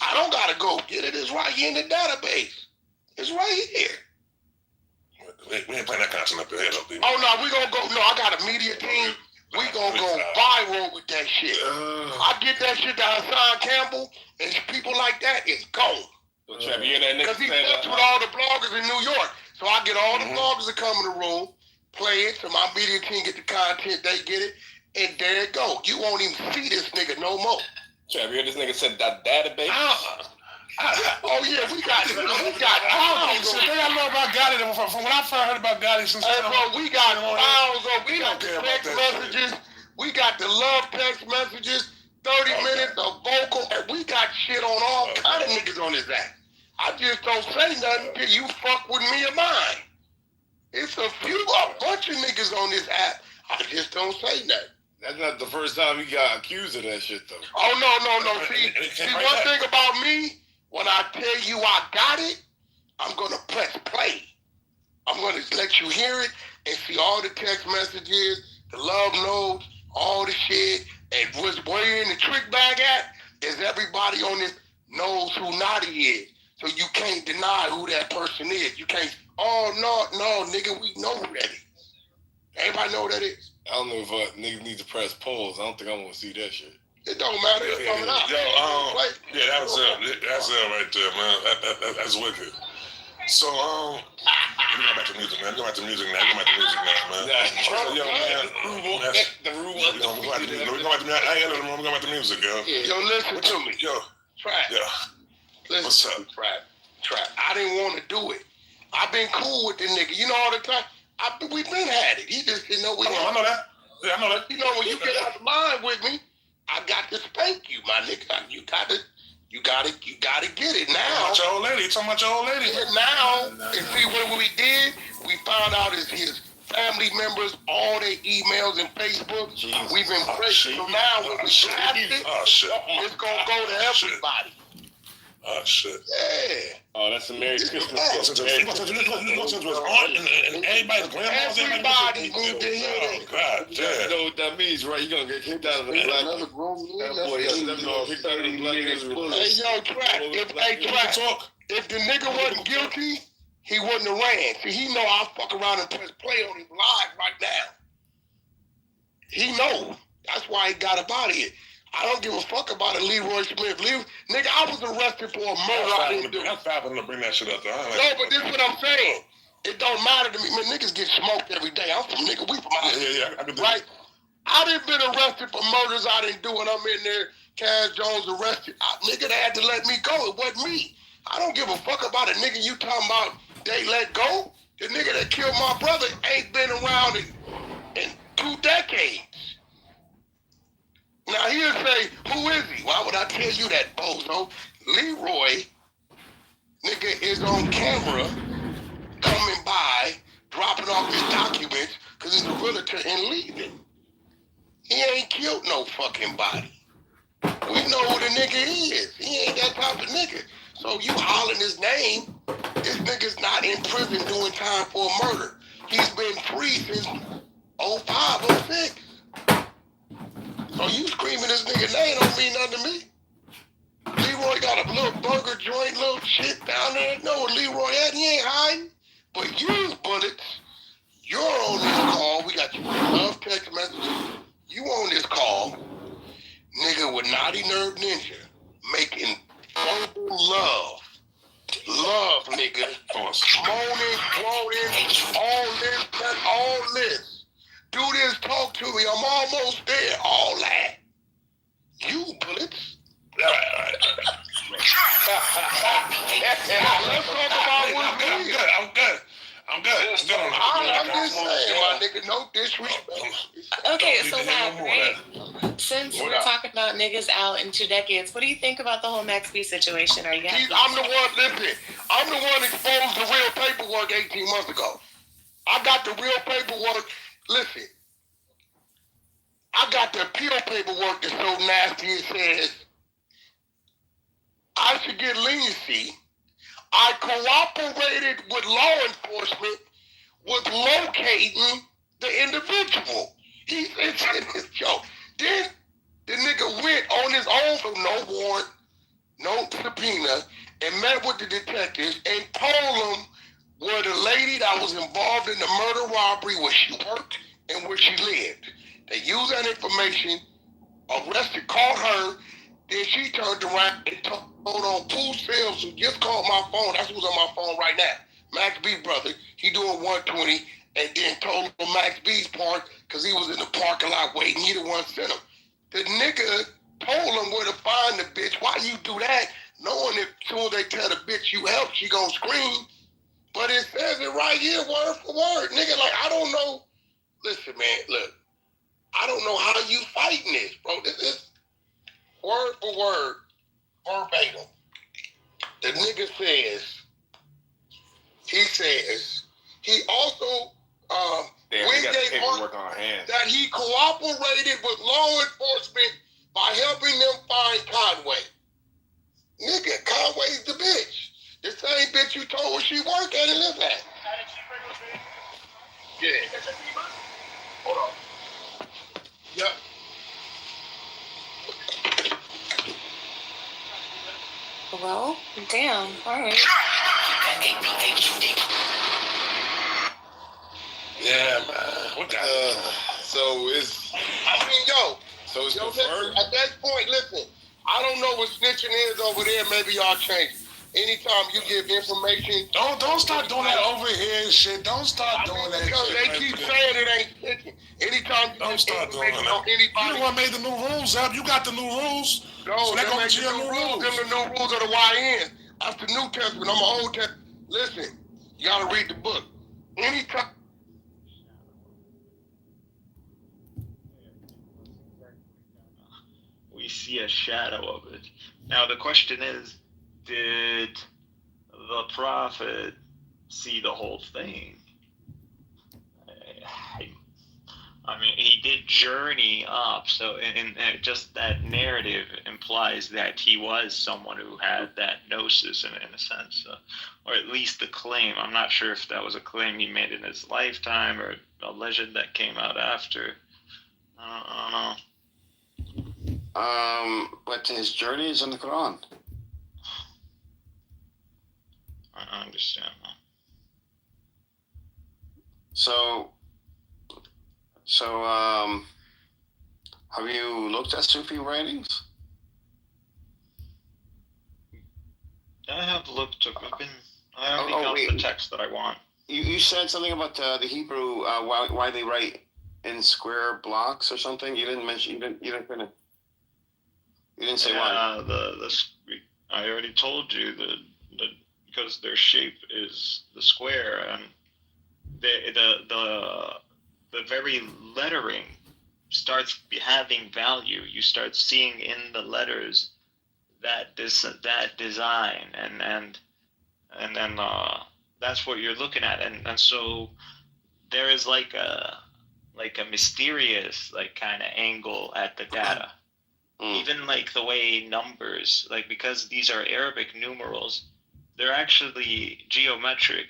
I don't gotta go get it. It's right here in the database. It's right here. We ain't playing that content up here, though, Oh, no, we gonna go. No, I got a media team. We gonna go viral with that shit. I get that shit to Hassan Campbell, and people like that, it's gone. Because he fucks with all the bloggers in New York. So I get all the bloggers that come in the room, play it, so my media team get the content, they get it, and there it go. You won't even see this nigga no more. Trav, you heard this nigga said that database? Oh yeah, we got. The thing I love about Gotti, from when I first heard about Gotti, since bro, we got files of, we got the text messages, we got the love text messages, 30 minutes of vocal, and we got shit on all kind of niggas on this app. I just don't say nothing till you fuck with me or mine. It's a bunch of niggas on this app. I just don't say nothing. That's not the first time he got accused of that shit, though. Oh, no. See, one thing about me, when I tell you I got it, I'm going to press play. I'm going to let you hear it and see all the text messages, the love notes, all the shit. And where in the trick bag at is everybody on this knows who Naughty is. So you can't deny who that person is. You can't, no, nigga, we know who that is. Everybody know who that is. I don't know if niggas need to press polls. I don't think I want to see that shit. It don't matter. It's coming out. Yeah, that's it right there, man. That's wicked. So, let me go back to music, man. Go back to music now, man. Yo, man. We're going back to music, yo. Yo, listen to me. Yo. Trap. Yeah. Listen What's up? Trap. I didn't want to do it. I've been cool with the nigga. You know all the time. We've been had it. He just didn't know we I know that. Yeah, I know that. You know, when you get out of line with me, I got to spank you, my nigga. You gotta get it now. You talking about your old lady? Now, and see what we did? We found out his family members, all their emails and Facebook. We've been pressing. So now when we blast it, it's gonna go to everybody. Oh shit. Yeah. Oh, that's a Merry Christmas. Everybody's grandma's. Everybody need to hear it. Oh God damn. You know what that means, right? You're gonna get kicked out of the black. That boy, kicked out of the black. Hey, yo, Trap. If the nigga wasn't guilty, he wouldn't have ran. See, he know I'll fuck around and press play on him live right now. He know. That's why he got up out of here. I don't give a fuck about it, Leroy Smith. Nigga, I was arrested for a murder I didn't do. I'm fapping to bring that shit up there. No, but this is what I'm saying. It don't matter to me. Man, niggas get smoked every day. I'm from nigga. We from out here. I can do right? I done been arrested for murders I didn't do, and I'm in there. Cass Jones arrested. Nigga, they had to let me go. It wasn't me. I don't give a fuck about a nigga you talking about they let go. The nigga that killed my brother ain't been around in 2 decades. Now he'll say, who is he? Why would I tell you that, bozo? Leroy, nigga, is on camera coming by, dropping off his documents, because he's a realtor and leaving. He ain't killed no fucking body. We know who the nigga is. He ain't that type of nigga. So you hollering his name, this nigga's not in prison doing time for a murder. He's been free since 05, 06. So you screaming this nigga name don't mean nothing to me. Leroy got a little burger joint, little shit down there. No, Leroy had, he ain't hiding. But you, Bullets, you're on this call. We got your love text messages. You on this call, nigga with Naughty Nerd Ninja, making verbal love. Love, nigga. Moaning, quoting, all this. Do this, talk to me, I'm almost there, all that. You, Bullets. Let's talk about what's real. I'm good. I'm just saying, my nigga, no disrespect. Okay, so Mac, right? Since we're talking about niggas out in 2 decades, what do you think about the whole Max B situation? Are you happy? I'm the one exposed the real paperwork 18 months ago. I got the real paperwork. Listen, I got the appeal paperwork that's so nasty it says I should get leniency. I cooperated with law enforcement with locating the individual. It's in his joke. Then the nigga went on his own for no warrant, no subpoena, and met with the detectives and told them where the lady that was involved in the murder robbery, where she worked and where she lived. They used that information, arrested, caught her. Then she turned around and told on Pooh Sales, who just called my phone. That's who's on my phone right now. Max B brother. He doing 120, and then told him Max B's park because he was in the parking lot waiting. He the one sent him. The nigga told him where to find the bitch. Why you do that? Knowing that as soon as they tell the bitch you helped, she gonna scream. But it says it right here, word for word. Nigga, like, I don't know. Listen, man, look. I don't know how you fighting this, bro. This is word for word, verbatim. The nigga says, he also, Wednesday paperwork on hand. that he cooperated with law enforcement by helping them find Conway. Nigga, Conway's the bitch. The same bitch you told where she work at and live at. Yeah. Hold on. Yep. Well, damn, all right. Yeah, man. What the so it's. I mean, yo. So it's confirmed? At that point, listen. I don't know what snitching is over there. Maybe y'all change it. Anytime you give information. Don't start doing that over here and shit. Don't start doing that because shit. They keep saying it ain't snitching. Anytime you don't start doing that. Anybody, you the one made the new rules up. You got the new rules. No, so they make the new rules. Them the new rules of the YN. That's the New Testament. I'm an Old Testament. Listen, you gotta read the book. Anytime. We see a shadow of it. Now the question is, did the prophet see the whole thing? I mean, he did journey up, so and just that narrative implies that he was someone who had that gnosis in a sense, or at least the claim. I'm not sure if that was a claim he made in his lifetime or a legend that came out after. I don't know. But his journey is in the Quran. I understand that. So, have you looked at Sufi writings? I have looked. I haven't got the text that I want. You said something about the Hebrew, why they write in square blocks or something. You didn't mention. You didn't say why. I already told you that because their shape is the square, and the very lettering starts having value. You start seeing in the letters that design, and then that's what you're looking at, and so there is like a mysterious kind of angle at the data. Even like the way numbers, because these are Arabic numerals, they're actually geometric.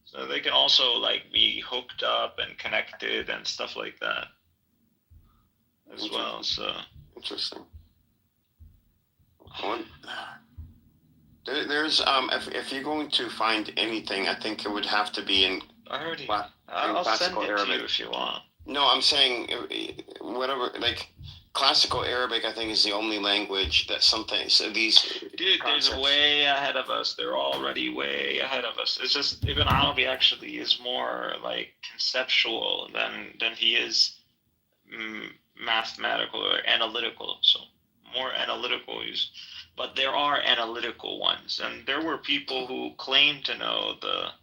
So they can also be hooked up and connected and stuff like that as well. So interesting. There's if you're going to find anything, I think it would have to be in. I'll send it Arabic. To you if you want. No, I'm saying whatever, classical Arabic, I think, is the only language that these. Dude, there's way ahead of us. They're already way ahead of us. It's just Ibn Arabi actually is more conceptual than he is mathematical or analytical. So more analytical but there are analytical ones, and there were people who claimed to know the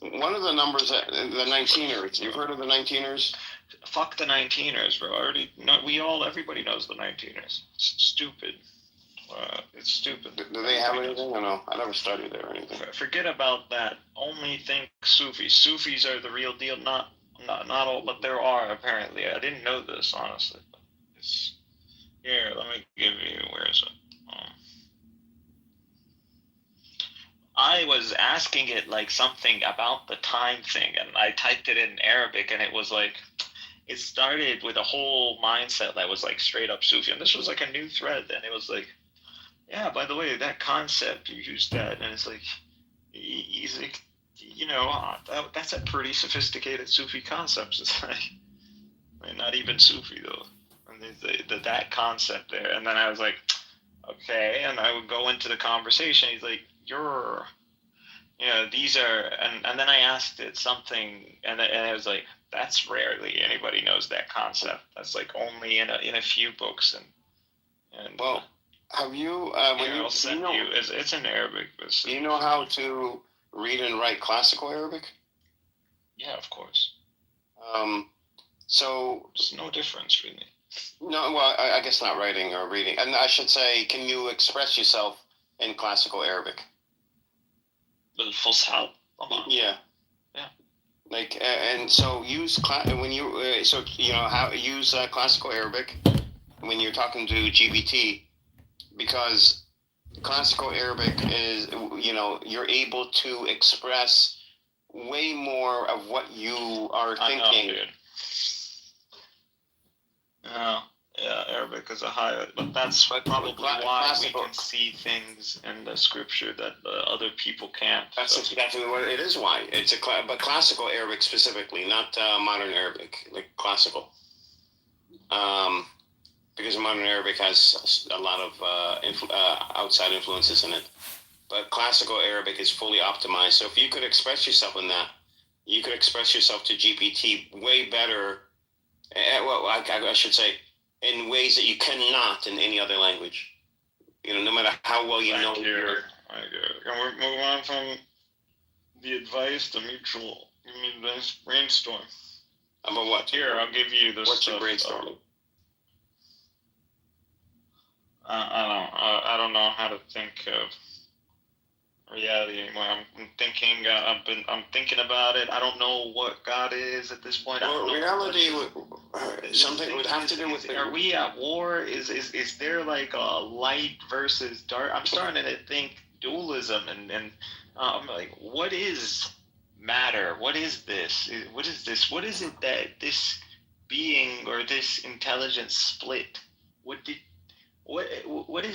one of the numbers, the 19ers. You've heard of the 19ers? Fuck the 19ers, bro. Everybody knows the 19ers. It's stupid. It's stupid. Do they have anything or no? I never studied there or anything. Forget about that. Only think Sufis. Sufis are the real deal. Not all, but there are apparently. I didn't know this, honestly. Here, let me give you. Where is it? I was asking it something about the time thing, and I typed it in Arabic, and it was it started with a whole mindset that was straight up Sufi, and this was a new thread, and it was yeah, by the way, that concept, you used that, and it's he's that's a pretty sophisticated Sufi concept. It's not even Sufi though, and that concept there, and then I was okay, and I would go into the conversation. He's these are, and then I asked it something, and it was that's rarely anybody knows that concept. That's only in a few books, and well, have you? I'll send you. It's in Arabic. Do you know how to read and write classical Arabic? Yeah, of course. So there's no difference really. No, well, I guess not writing or reading. And I should say, can you express yourself in classical Arabic? بالفصحى. Yeah. And so use use classical Arabic when you're talking to GBT, because classical Arabic is you're able to express way more of what you are thinking. I know, dude. Yeah, Arabic is a higher, but that's probably why we can see things in the scripture that other people can't. That's exactly what it is. Why it's but classical Arabic specifically, not modern Arabic, classical. Because modern Arabic has a lot of outside influences in it, but classical Arabic is fully optimized. So if you could express yourself in that, you could express yourself to GPT way better. Well, I should say, in ways that you cannot in any other language. No matter how well you know. And we're moving on from the advice to mutual brainstorm. About what? Here, I'll give you this. What's your brainstorming? I don't know how to think of reality anymore. I'm thinking about it. I don't know what God is at this point. Well, reality something would have to do with. Are we at war? Is there a light versus dark? I'm starting to think dualism, and I'm what is matter? What is this? What is this? What is it that this being or this intelligence split? What is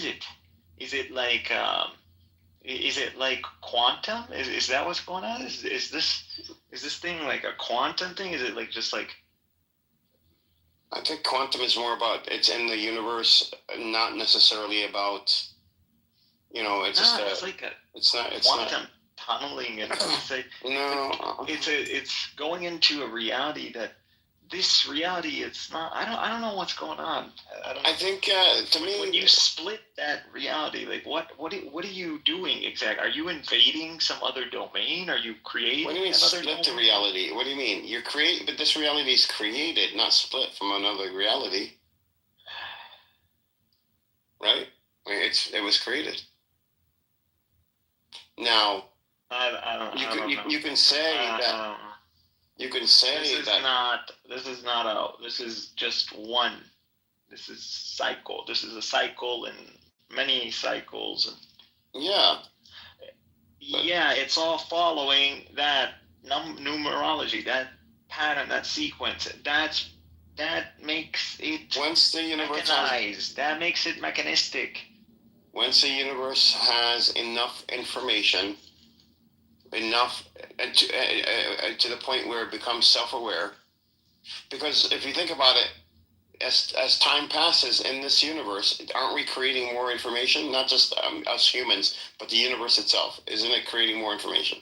it? Is it is it quantum? Is that what's going on? Is this thing a quantum thing? Is it just I think quantum is more about it's in the universe, not necessarily about It's just it's like it's not quantum tunneling, and it's going into a reality that this reality, it's not. I don't know what's going on. I think to me, when you split that reality, like what are you doing exactly? Are you invading some other domain? Are you creating? What do you mean split the reality? What do you mean? But this reality is created, not split from another reality, right? I mean, it was created. Now, you can say that. You can say this is just one. This is cycle. This is a cycle and many cycles. Yeah, it's all following that numerology, that pattern, that sequence. That makes it once the universe mechanized. That makes it mechanistic. Once the universe has enough information, to the point where it becomes self-aware, because if you think about it, as time passes in this universe, aren't we creating more information? Not just us humans, but the universe itself. Isn't it creating more information?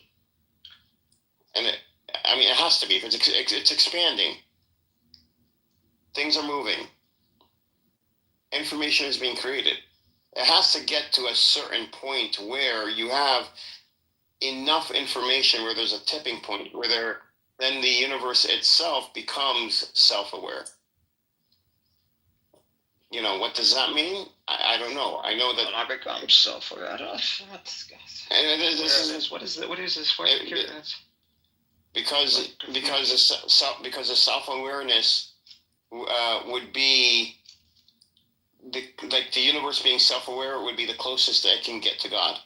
And it has to be, because it's expanding. Things are moving. Information is being created. It has to get to a certain point where you have enough information, where there's a tipping point, where then the universe itself becomes self-aware. What does that mean? I don't know. I know that I become self-aware. I don't know what this guy's. What is this word? Because the self-awareness would be the universe being self-aware would be the closest that it can get to God.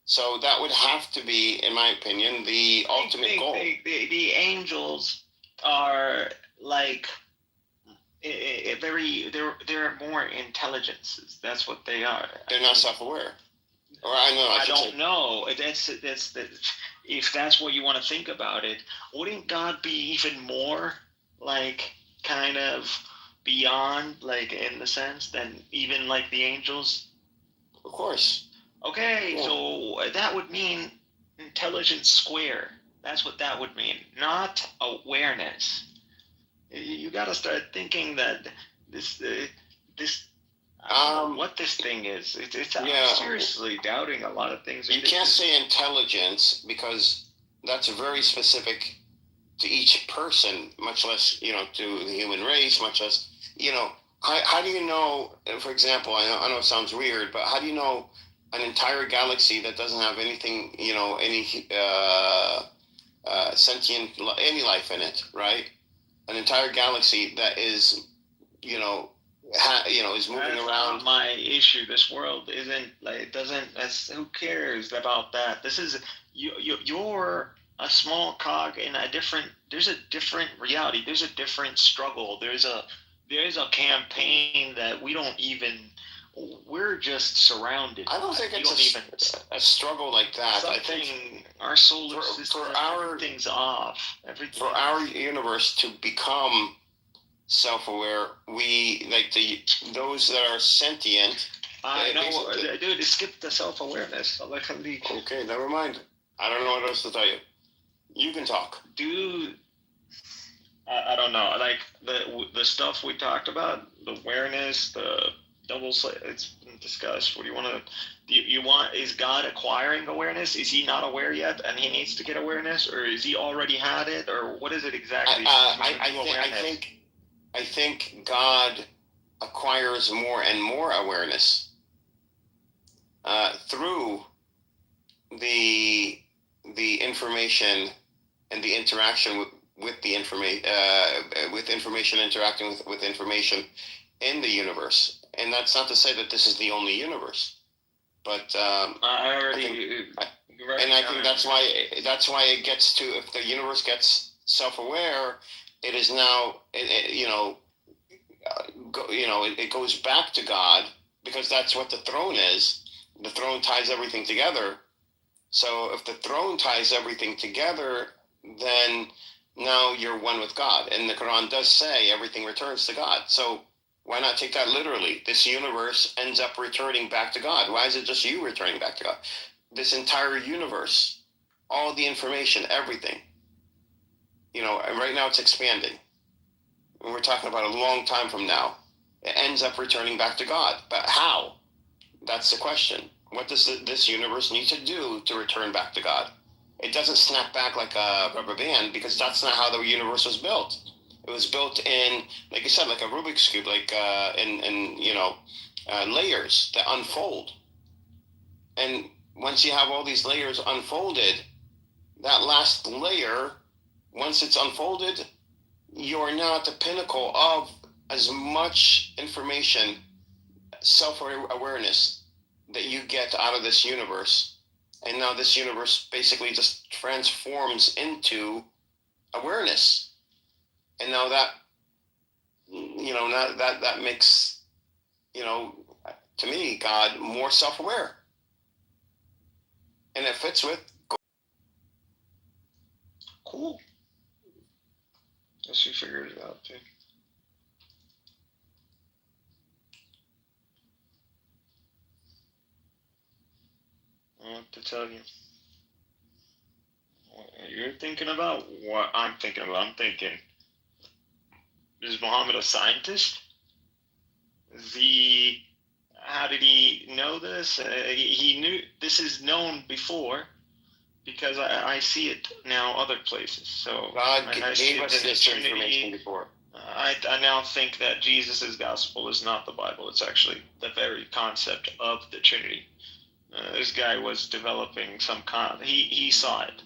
So that would have to be, in my opinion, the ultimate goal. The angels are like they're more intelligences. That's what they are. They're not self-aware. Or I don't know. That's if that's what you want to think about it. Wouldn't God be even more like kind of beyond, like in the sense than even like the angels? Of course. Okay, so that would mean intelligence square. That's what that would mean, not awareness. You got to start thinking that this what this thing is. I'm seriously doubting a lot of things. You can't say intelligence, because that's very specific to each person, much less to the human race, much less how do you know? For example, I know it sounds weird, but how do you know an entire galaxy that doesn't have anything, any sentient, any life in it, right? An entire galaxy that is, is moving around. My issue. This world isn't like it doesn't. Who cares about that? This is you're a small cog in a different. There's a different reality. There's a different struggle. There's a campaign that we don't even. We're just surrounded. I don't think it's a struggle like that. I think our solar system, everything's off. For our universe to become self-aware, we those that are sentient. I know, dude. Skip the self-awareness. Okay, never mind. I don't know what else to tell you. You can talk, dude. I don't know. Like the stuff we talked about, the awareness, the double. It's been discussed. What do you want to? You want? Is God acquiring awareness? Is he not aware yet, and he needs to get awareness, or is he already had it, or what is it exactly? I think God acquires more and more awareness through the information and the interaction with the information, with information interacting with information in the universe. And that's not to say that this is the only universe, but I think that's why it gets to, if the universe gets self-aware, it is now it goes back to God, because that's what the throne is. The throne ties everything together. So if the throne ties everything together, then now you're one with God. And the Quran does say everything returns to God. So Why not take that literally? This universe ends up returning back to God. Why is it just you returning back to God? This entire universe, all the information, everything, and right now it's expanding. And we're talking about a long time from now. It ends up returning back to God. But how? That's the question. What does this universe need to do to return back to God? It doesn't snap back like a rubber band, because that's not how the universe was built. It was built in, like I said, like a Rubik's Cube, like in layers that unfold. And once you have all these layers unfolded, that last layer, once it's unfolded, you're now at the pinnacle of as much information, self-awareness that you get out of this universe. And now this universe basically just transforms into awareness. And now that, that makes, to me, God more self-aware. And it fits with. Cool. Guess you figured it out, too. What to tell you? You're thinking about what I'm thinking about. I'm thinking, is Muhammad a scientist? How did he know this? He knew this is known before, because I see it now other places. So God I gave us this information before. I now think that Jesus' gospel is not the Bible. It's actually the very concept of the Trinity. This guy was developing some he saw it.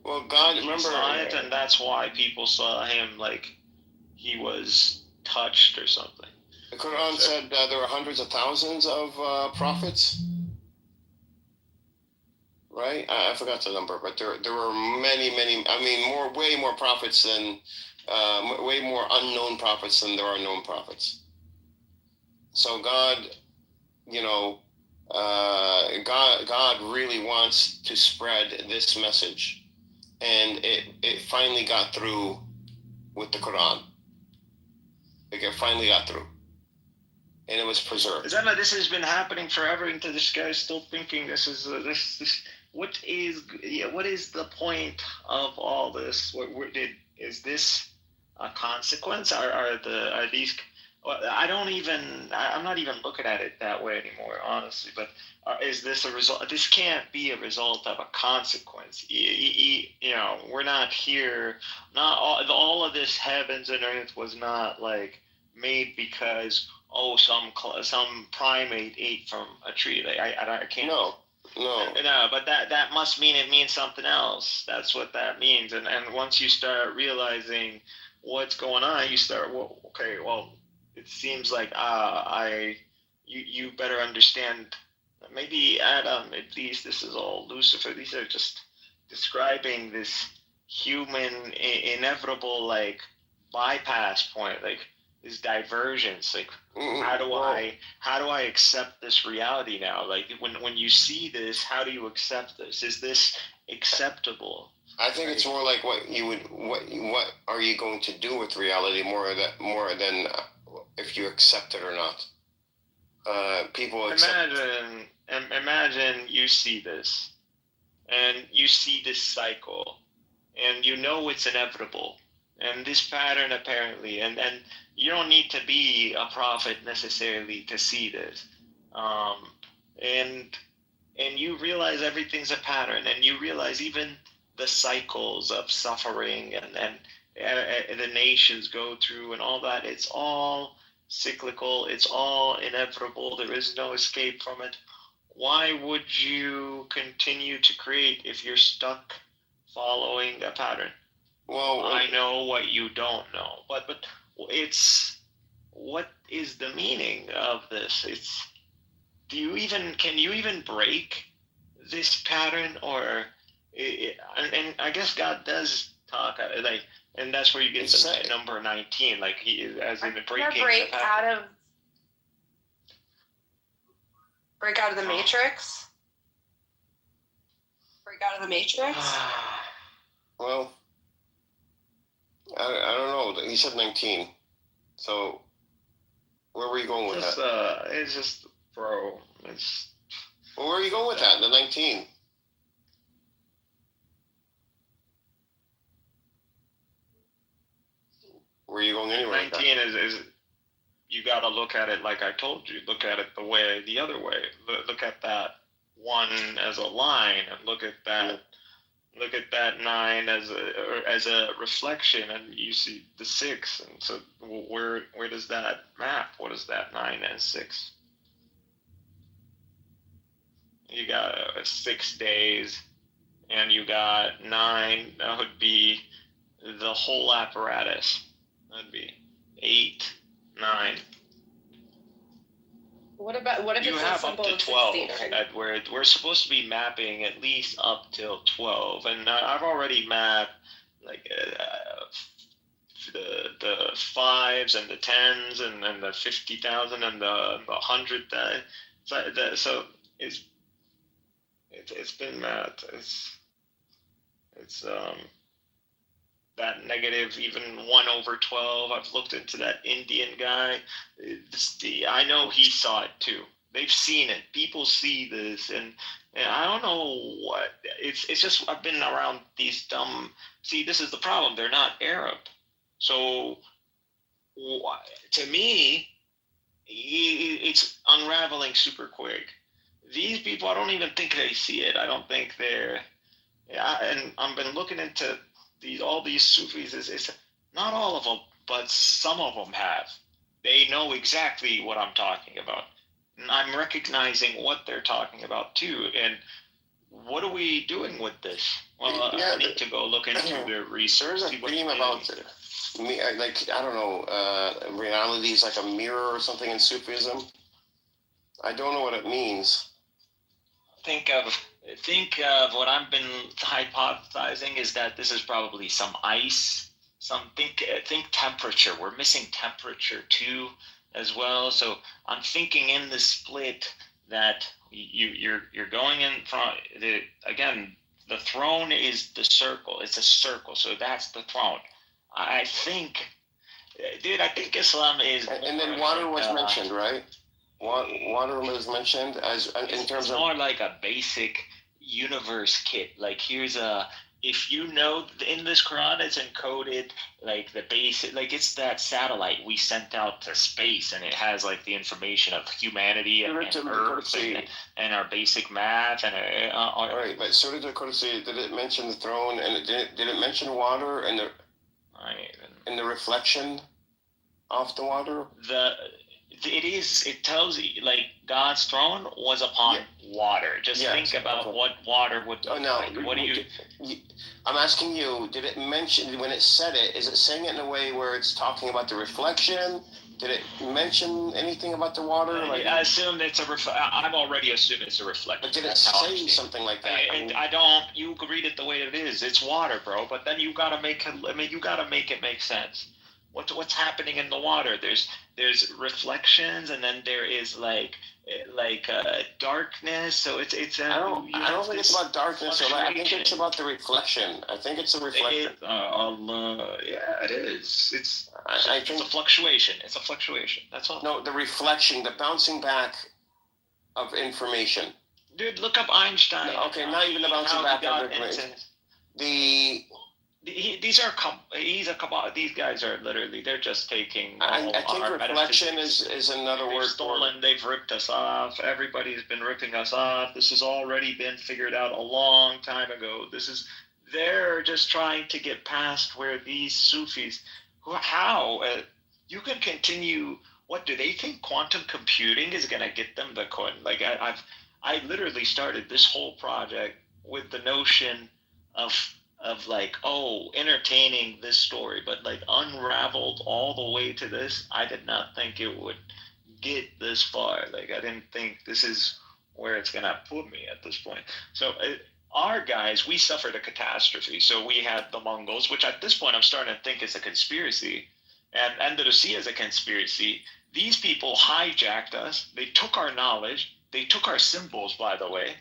Well, God, he saw it, and that's why people saw him like he was touched or something. The Quran said there were hundreds of thousands of prophets, right? I forgot the number, but there were many. I mean, way more prophets than way more unknown prophets than there are known prophets. So God, God really wants to spread this message, and it finally got through with the Quran. It finally got through, and it was preserved. Is that like this has been happening forever? Into this guy's still thinking this is this. What is the point of all this? Is this a consequence? Are these? I'm not even looking at it that way anymore, honestly. But is this a result? This can't be a result of a consequence. We're not here. Not all of this heavens and earth was not like made because some primate ate from a tree. Like, I can't. No. No, but that must mean it means something else. That's what that means. And once you start realizing what's going on, you start, it seems like you better understand. Maybe Adam, at least this is all Lucifer. These are just describing this human inevitable like bypass point, like this divergence. Like how do I accept this reality now? Like when you see this, how do you accept this? Is this acceptable? I think it's more like what are you going to do with reality more than if you accept it or not. People accept. Imagine you see this, and you see this cycle, and you know it's inevitable, and this pattern apparently, and you don't need to be a prophet necessarily to see this, and you realize everything's a pattern, and you realize even the cycles of suffering and the nations go through and all that, it's all cyclical, it's all inevitable, there is no escape from it. Why would you continue to create if you're stuck following a pattern? Well, I know what you don't know, but it's, what is the meaning of this? It's, can you even break this pattern? Or and I guess God does talk like, and that's where you get to number 19, like he is as in the breaking the pattern. Break out of the Matrix. Break out of the Matrix. Well, I don't know. He said 19, so Where were you going with Just, that? it's just, bro. It's. Well, where are you going with that? The 19. Where are you going anywhere? 19 is you got to look at it like I told you. Look at it the other way. Look at that 1 as a line, and look at that 9 as a reflection, and you see the 6. And so where does that map? What is that 9 and 6? You got 6 days, and you got 9. That would be the whole apparatus. That'd be 8, 9. What if You it's have a up symbol to of 12 16? at where we're supposed to be mapping at least up till 12, and I've already mapped like the 5s and the 10s and the 50,000 and the 100. So it's been mapped. It's that negative even 1/12. I've looked into that Indian guy. I know he saw it too. They've seen it. People see this, and I don't know what. It's just I've been around these dumb. See, this is the problem. They're not Arab, so to me, it's unraveling super quick. These people, I don't even think they see it. I don't think they're. Yeah, and I've been looking into all these Sufis. It's not all of them, but some of them have. They know exactly what I'm talking about. And I'm recognizing what they're talking about too. And what are we doing with this? Well, I need to go look into the research. There's a theme about me, like, I don't know, reality is like a mirror or something in Sufism. I don't know what it means. Think of what I've been hypothesizing is that this is probably some ice. Think temperature. We're missing temperature too, as well. So I'm thinking in the split that you're going in front. Again, the throne is the circle. It's a circle. So that's the throne. I think, dude. I think Islam is. And then water was mentioned, right? Water was mentioned as in terms of more like a basic universe kit. Like here's if you know in this Quran it's encoded like the basic, like it's that satellite we sent out to space, and it has like the information of humanity and Earth and our basic math and right. But Surah Al-Qursi, did it mention the throne, and did it mention water and the reflection off the water? It tells you like God's throne was upon water. Just think about what water would look like. What do you? I'm asking you, did it mention, when it said it, is it saying it in a way where it's talking about the reflection? Did it mention anything about the water? I assume it's I'm already assuming it's a reflection. But did it say something like that? I don't. You read it the way it is. It's water, bro. But then you gotta make it. I mean, you gotta make it make sense. What's happening in the water? There's reflections, and then there is like darkness. So it's. I don't think it's about darkness. I think it's about the reflection. I think it's a reflection. Yeah, it is. It's a fluctuation. It's a fluctuation. That's all. No, the reflection, the bouncing back of information. Dude, look up Einstein. Okay, not even the bouncing back of information. These guys are literally, they're just taking I think reflection is another word stolen. They've ripped us off. Everybody's been ripping us off. This has already been figured out a long time ago. They're just trying to get past where these Sufis, you can continue. What do they think quantum computing is going to get them the coin? Like I literally started this whole project with the notion of like, entertaining this story, but like unraveled all the way to this. I did not think it would get this far. Like I didn't think this is where it's gonna put me at this point. So our guys, we suffered a catastrophe. So we had the Mongols, which at this point I'm starting to think is a conspiracy, and Andalusia is a conspiracy. These people hijacked us. They took our knowledge. They took our symbols, by the way.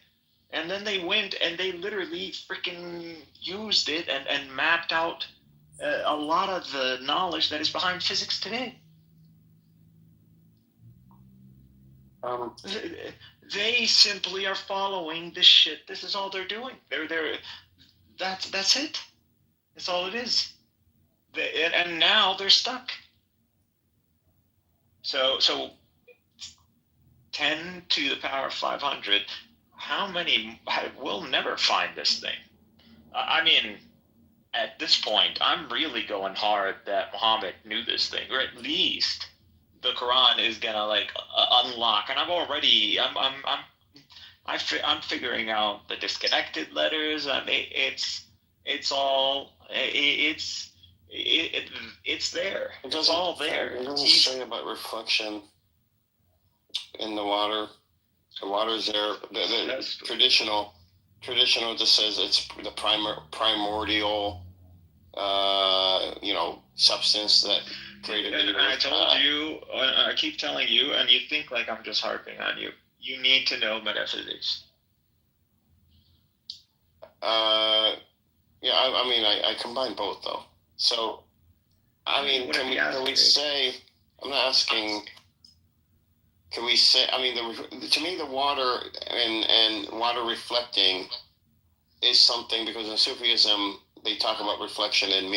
And then they went and they literally freaking used it and mapped out a lot of the knowledge that is behind physics today. They simply are following this shit. This is all they're doing. That's it. That's all it is. And now they're stuck. So 10 to the power of 500. How many will never find this thing? I mean, at this point, I'm really going hard that Muhammad knew this thing, or at least the Quran is gonna unlock. And I'm figuring out the disconnected letters. I mean, it's there. It's all there. It doesn't say about reflection in the water. The water's there. The traditional just says it's the primordial, substance that created the universe. I told you, I keep telling you, and you think like I'm just harping on you. You need to know metaphysics. I combine both though. So, can we say? I'm not asking. Can we say? To me, the water and water reflecting is something, because in Sufism they talk about reflection and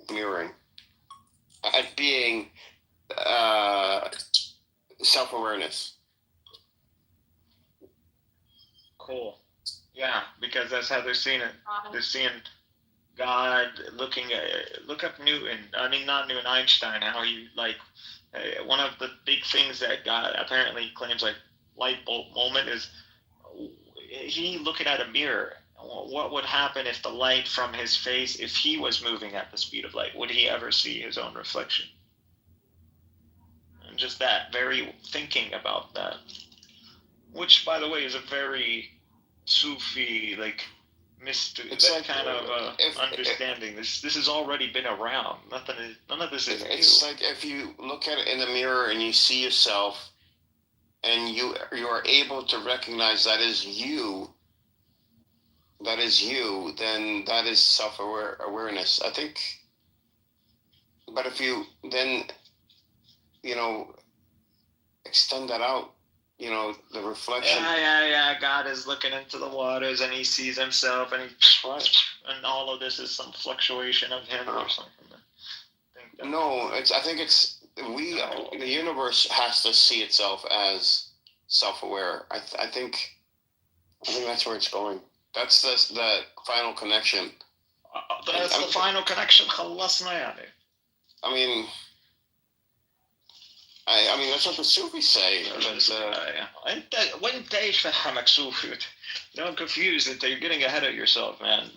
mirroring, being self-awareness. Cool. Yeah, because that's how they're seeing it. They're seeing God look up Newton. Not Newton, Einstein. How he one of the big things that God apparently claims light bulb moment is he looking at a mirror. What would happen if the light from his face, if he was moving at the speed of light, would he ever see his own reflection? And just that, very thinking about that, which, by the way, is a very Sufi mystery. It's understanding. This has already been around. None of this is new. It's like if you look at it in the mirror and you see yourself, and you are able to recognize that is you, then that is self-awareness, I think. But if you then, extend that out, the reflection. Yeah. God is looking into the waters and he sees himself, and and all of this is some fluctuation of him or something. No, I think it's the universe has to see itself as self-aware. I think that's where it's going. That's the final connection. That's the final connection. That's what the Sufis say. Don't confuse it. You're getting ahead of yourself, man.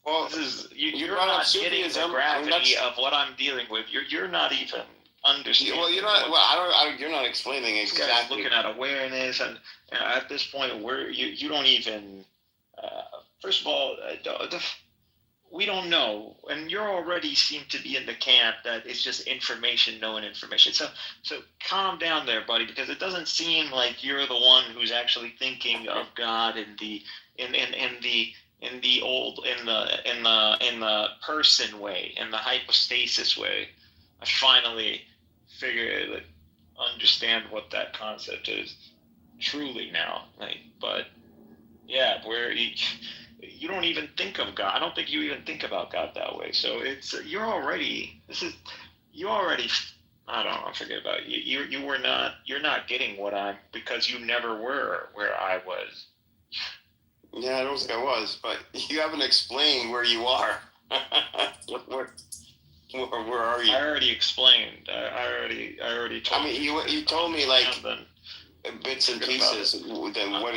You're not getting the gravity of what I'm dealing with. You're not even understanding. Well, you're not. You're not explaining exactly. This guy's looking at awareness, and at this point, where you don't even. First of all, we don't know, and you already seem to be in the camp that it's just information, knowing information. So calm down there, buddy, because it doesn't seem like you're the one who's actually thinking of God in the person way, in the hypostasis way. I finally figured understand what that concept is truly now. But yeah, where you don't even think of God. I don't think you even think about God that way. So it's you're already. I don't know. Forget about it. You're not getting what I'm, because you never were where I was. Yeah, I don't think I was, but you haven't explained where you are. Where are you? I already explained. I already told you. You told me bits and pieces. Then what?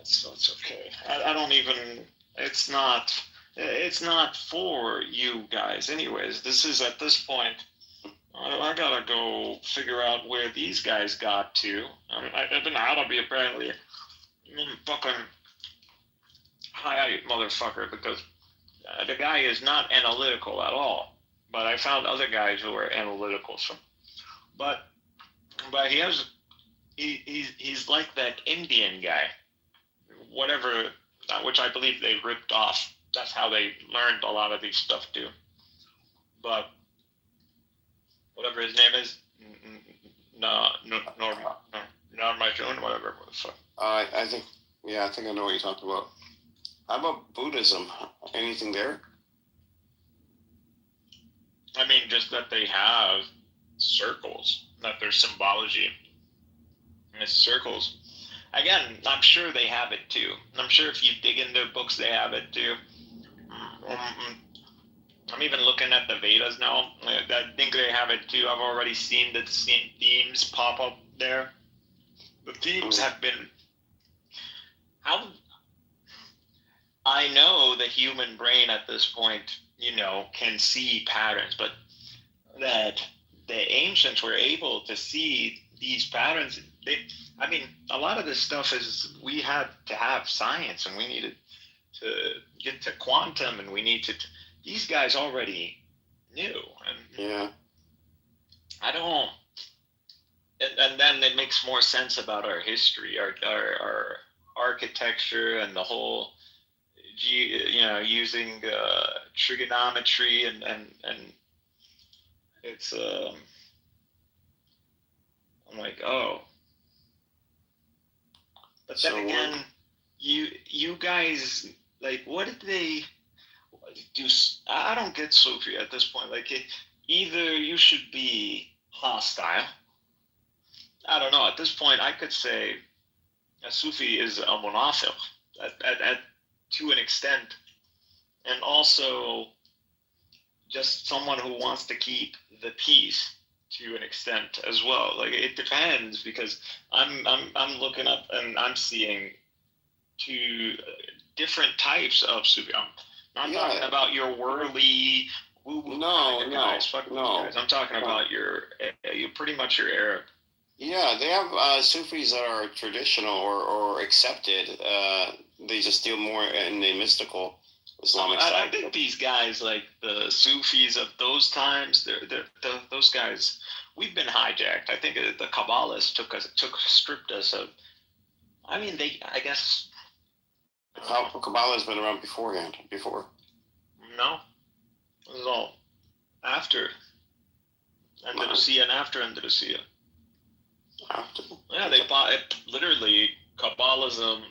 It's okay. I don't even. It's not for you guys. Anyways, this is at this point. I gotta go figure out where these guys got to. I've been out of me apparently. Fucking high motherfucker, because the guy is not analytical at all. But I found other guys who are analytical. But he's like that Indian guy. Whatever, which I believe they ripped off. That's how they learned a lot of these stuff too. But whatever his name is, Normajon, whatever the fuck. I think I know what you're talking about. How about Buddhism? Anything there? I mean, just that they have circles, that there's symbology in its circles. Again, I'm sure they have it too. I'm sure if you dig in their books, they have it too. I'm even looking at the Vedas now. I think they have it too. I've already seen the same themes pop up there. The themes have been... I know the human brain at this point, can see patterns, but that the ancients were able to see these patterns. A lot of this stuff is, we had to have science, and we needed to get to quantum, and we need to... These guys already knew. And I don't... And then it makes more sense about our history, our architecture, and the whole... using trigonometry and it's I'm like, oh, but then again, you guys, like, what did they do? I don't get Sufi at this point. Like, either you should be hostile. I don't know. At this point, I could say a Sufi is a munafiq to an extent, and also just someone who wants to keep the peace to an extent as well. Like, it depends, because I'm looking up and I'm seeing two different types of Sufi. I'm not talking about your whirly woo-woo guys. Fuck no. Guys. I'm talking about you're pretty much your Arab. Yeah, they have Sufis that are traditional or accepted. They just deal more in the mystical Islamic side. I think these guys, like the Sufis of those times, those guys, we've been hijacked. I think the Kabbalists stripped us of. I mean, I guess. Kabbalah has been around before. No, it was all after Andalusia and after Andalusia. Yeah, they bought it. Literally, Kabbalism,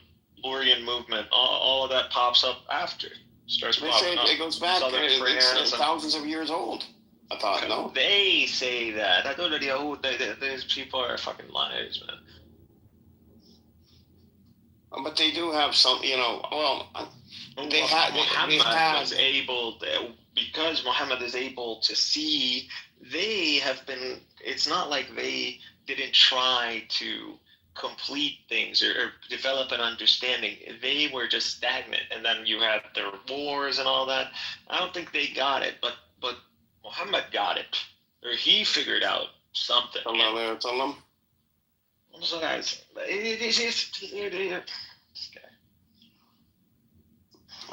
Lurian movement, all of that pops up after. Starts popping up. It goes back. It's thousands of years old. I thought, no? They say that. I thought that these people are fucking liars, man. But they do have some, was able to, because Muhammad is able to see, they have been, it's not like they didn't try to complete things or develop an understanding. They were just stagnant, and then you had their wars and all that. I don't think they got it, but Muhammad got it, or he figured out something. So guys,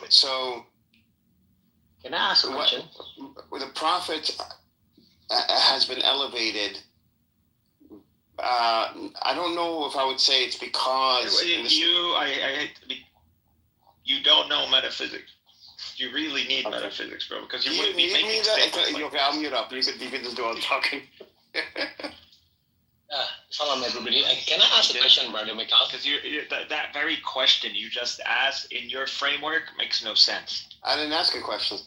So, can I ask a question? The Prophet has been elevated. I don't know if I would say it's because you don't know metaphysics. You really need metaphysics, bro, because you wouldn't be making statements like okay, I'll mute up. You can just do all the talking. Salam everybody. Can I ask a question, Brother Mikhail? Because that very question you just asked in your framework makes no sense. I didn't ask a question.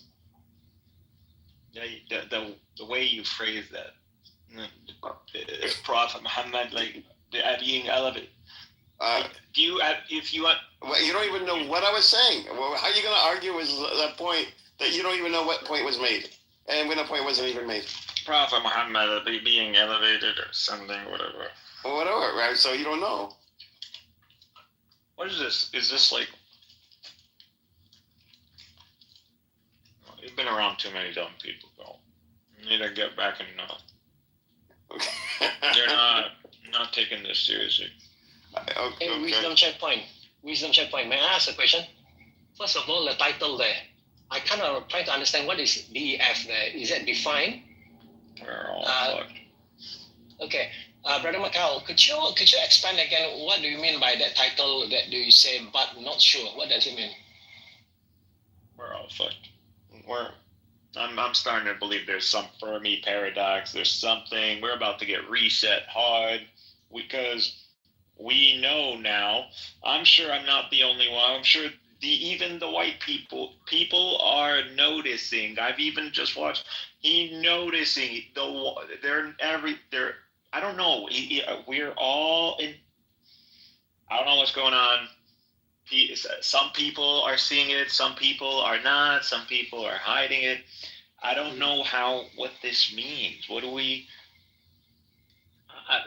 Yeah, the way you phrase that, the Prophet Muhammad, like being elevated. If you want, well, you don't even know what I was saying. Well, how are you going to argue with that point that you don't even know what point was made, and when a point wasn't even made? Prophet Muhammad being elevated or something, whatever. Well, whatever, right? So you don't know. What is this? Is this like? You've been around too many dumb people, bro. You need to get back and you're not taking this seriously. Okay. Wisdom checkpoint. May I ask a question? First of all, the title there. I kind of trying to understand what is DEF there. Is it defined? Okay, Brother Macau, could you expand again? What do you mean by that title? That do you say but not sure? What does it mean? We're all fucked. I'm starting to believe there's some Fermi paradox. There's something. We're about to get reset hard because we know now. I'm sure I'm not the only one. I'm sure even the white people are noticing. I've even just watched. Noticing they're. I don't know. We're all in. I don't know what's going on. Some people are seeing it. Some people are not. Some people are hiding it. I don't know what this means. What do we?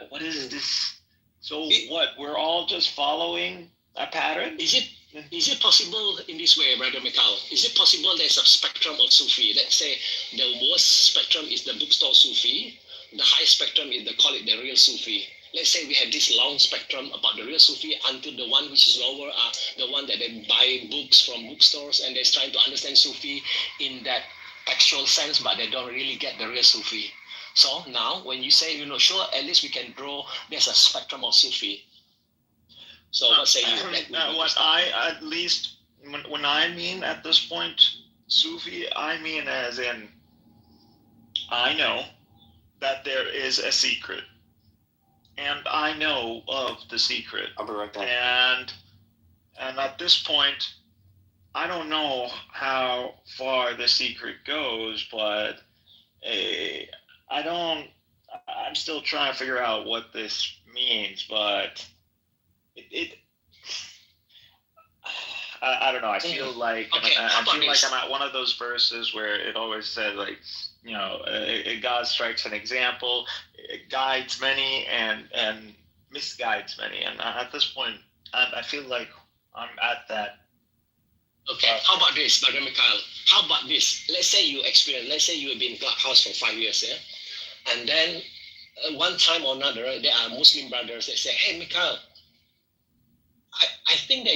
What is this? So what? We're all just following a pattern? Is it possible in this way, Brother Mikhail? Is it possible there's a spectrum of Sufi? Let's say the worst spectrum is the bookstore Sufi. The high spectrum is call it the real Sufi. Let's say we have this long spectrum about the real Sufi until the one which is lower are the one that they buy books from bookstores and they're trying to understand Sufi in that textual sense, but they don't really get the real Sufi. So now when you say, sure, at least we can draw, there's a spectrum of Sufi. So what say you? What I, at least, when I mean at this point, Sufi, I mean as in, I know that there is a secret. And I know of the secret. I'll be right back. And at this point, I don't know how far the secret goes, but I'm still trying to figure out what this means, but I don't know. I feel like I'm at one of those verses where it always said, like, God strikes an example, it guides many and misguides many. And at this point, I feel like I'm at that. Okay, how about this, Brother Mikhail? How about this? Let's say you have been in Clubhouse for 5 years, yeah? And then one time or another, there are Muslim brothers that say, hey, Mikhail, I think that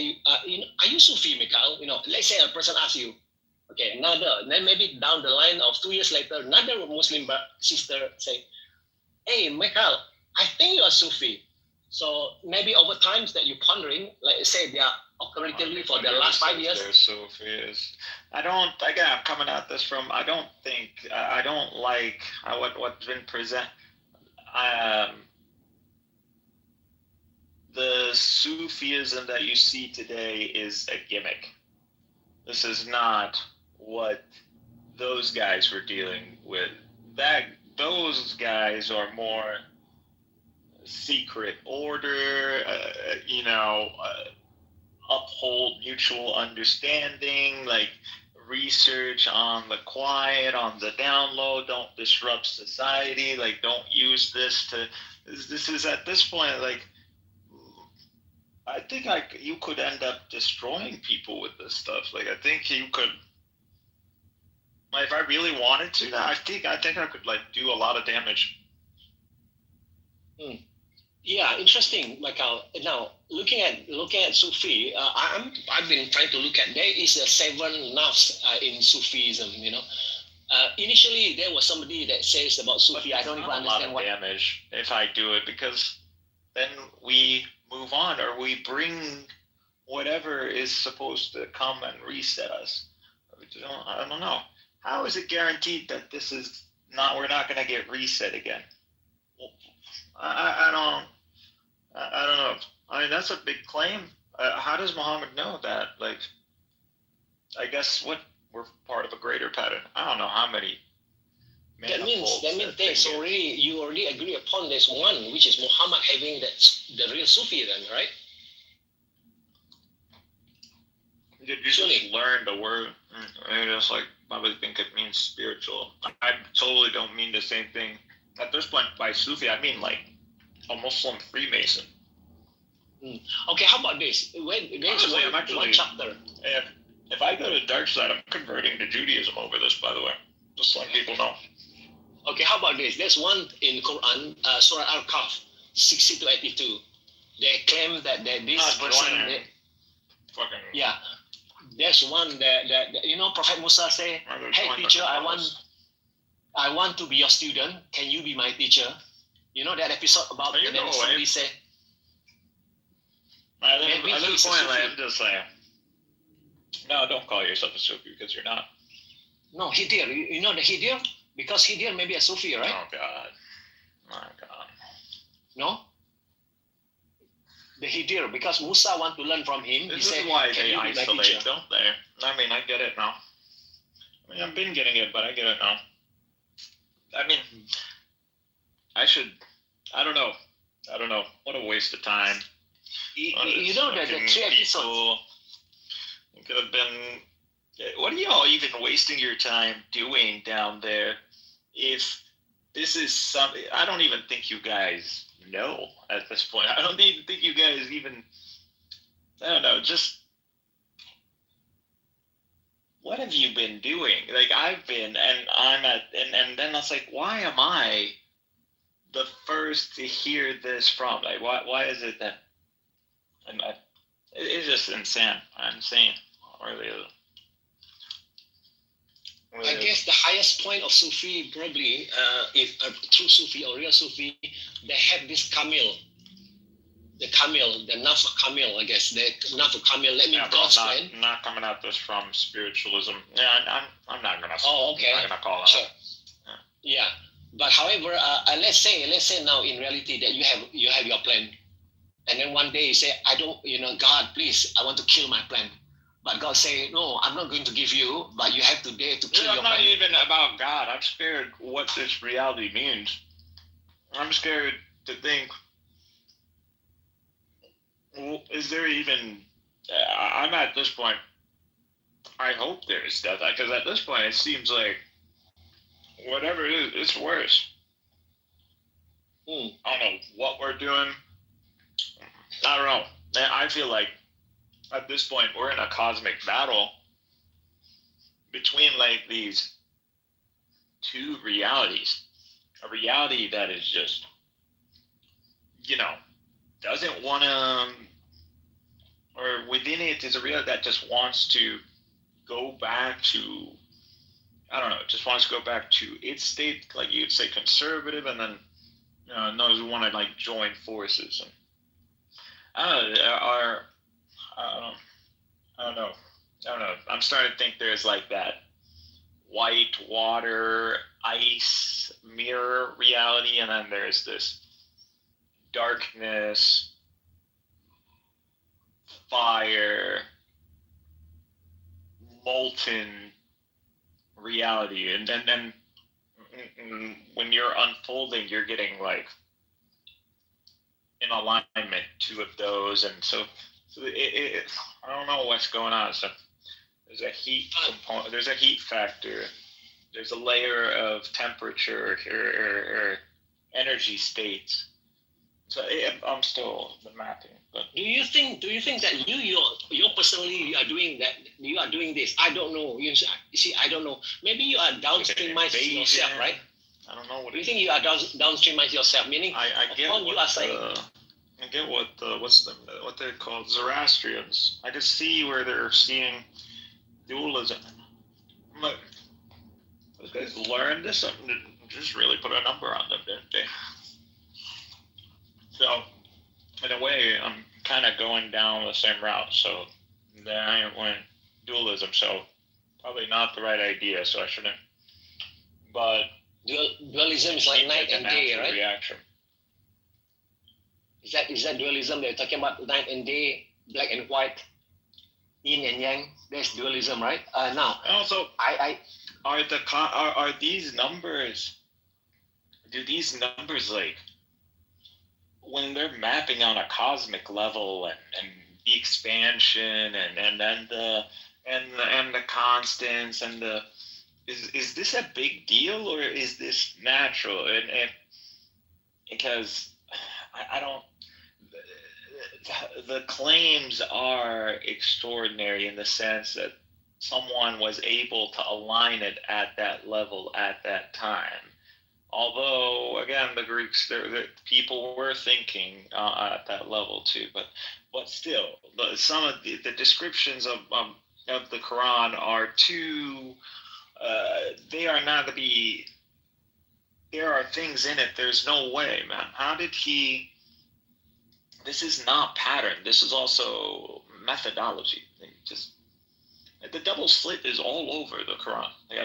are you Sufi, Mikhail? Let's say a person asks you, okay, then maybe down the line of 2 years later, another Muslim sister say, hey, Mikhail, I think you are Sufi. So maybe over times that you're pondering, like say they are occurrently for the last 5 years. They're Sufis. Again, I'm coming at this from, I don't like what's been presented. The Sufism that you see today is a gimmick. This is not what those guys were dealing with. Those guys are more secret order, uphold mutual understanding, like research on the quiet, on the down low, don't disrupt society, like don't use this is at this point, like, I think you could end up destroying people with this stuff. Like, I think you could, like, if I really wanted to, I think I could, like, do a lot of damage. Yeah, interesting, Michael. Now, looking at Sufi, I've been trying to look at, there is a 7 nafs in Sufism. Initially there was somebody that says about Sufi. I don't even understand what damage if I do it, because then we move on, or we bring whatever is supposed to come and reset us. I don't know. How is it guaranteed that this is we're not going to get reset again? I don't know. I mean, that's a big claim. How does Muhammad know that? Like, I guess we're part of a greater pattern. I don't know how many. That means there's you already agree upon this one, which is Muhammad having the real Sufi then, right? Did you just learn the word? I just like probably think it means spiritual. I totally don't mean the same thing. At this point, by Sufi, I mean like a Muslim Freemason. Okay, how about this? Honestly, I'm actually one chapter. If I go to dark side, I'm converting to Judaism over this, by the way. Just letting people know. Okay, how about this? There's one in Quran, Surah Al-Kahf, 60 to 82. They claim that this person... Yeah. There's one that Prophet Musa say, hey teacher, I want to be your student. Can you be my teacher? You know that episode about and then somebody say... At this point, I'm just saying, no, don't call yourself a Sufi because you're not. No, Hidir. You know the Hidir? Because Hidir may be a Sufi, right? Oh God. My God. No? The Hidir, because Musa want to learn from him. This he is said, why "Can they you be my isolate, teacher?" don't they? I mean, I get it now. I mean, I've been getting it, but I get it now. I mean, I don't know. What a waste of time. You know that the 3 episodes. It could have been. What are y'all even wasting your time doing down there? If this is something, I don't even think you guys know at this point. I don't even think you guys even. I don't know. Just what have you been doing? Like I've been, and I'm at, and then I was like, why am I the first to hear this from? Like, why is it that? It's just insane. Really. I guess the highest point of Sufi probably, if a true Sufi or real Sufi, they have this Kamil. The Naf Kamil, I guess. The Naf Kamil, let me God's plan. Not coming at this from spiritualism. Yeah, I'm not gonna. Oh, okay. I'm not gonna call it. Sure. Yeah, but however, let's say now in reality that you have your plan, and then one day you say, I don't, God, please, I want to kill my plan. But God say, no, I'm not going to give you, but you have to dare to kill your plan. I'm not even about God. I'm scared what this reality means. I'm scared to think, is there even, I'm at this point, I hope there is death, because at this point it seems like whatever it is, it's worse. I don't know what we're doing. I don't know. I feel like at this point we're in a cosmic battle between like these two realities. A reality that is just, doesn't want to, or within it is a reality that just wants to go back to, I don't know, just wants to go back to its state, like you'd say conservative, and then those who want to like join forces. And I don't know. I'm starting to think there's like that white water, ice, mirror reality, and then there's this darkness, fire, molten reality. And then when you're unfolding, you're getting like in alignment, two of those, and so it I don't know what's going on. So there's a heat component, there's a heat factor, there's a layer of temperature or energy states. So I'm still the mapping. But do you think that you personally are doing that? You are doing this. I don't know. You see, I don't know. Maybe you are downstreamizing yourself, right? I don't know what. Do you think you are downstreamizing yourself? Meaning, I get what you are saying. I get what what they're called, Zoroastrians. I can see where they're seeing dualism. I'm like, those guys learned this and just really put a number on them, didn't they? So, in a way, I'm kind of going down the same route. So, then I went dualism. So, probably not the right idea. So I shouldn't. But dualism is like night and day, right? Reaction. Is that dualism that you're talking about? Night and day, black and white, yin and yang. That's dualism, right? Now. And also, are these numbers? Do these numbers like when they're mapping on a cosmic level and the expansion and then the constants and the is this a big deal or is this natural? And because I don't. The claims are extraordinary in the sense that someone was able to align it at that level at that time. Although, again, the Greeks, the people were thinking at that level too. But still, some of the descriptions of the Quran are too. They are not to be. There are things in it. There's no way, man. How did he? This is not pattern. This is also methodology. The double slit is all over the Quran. Like,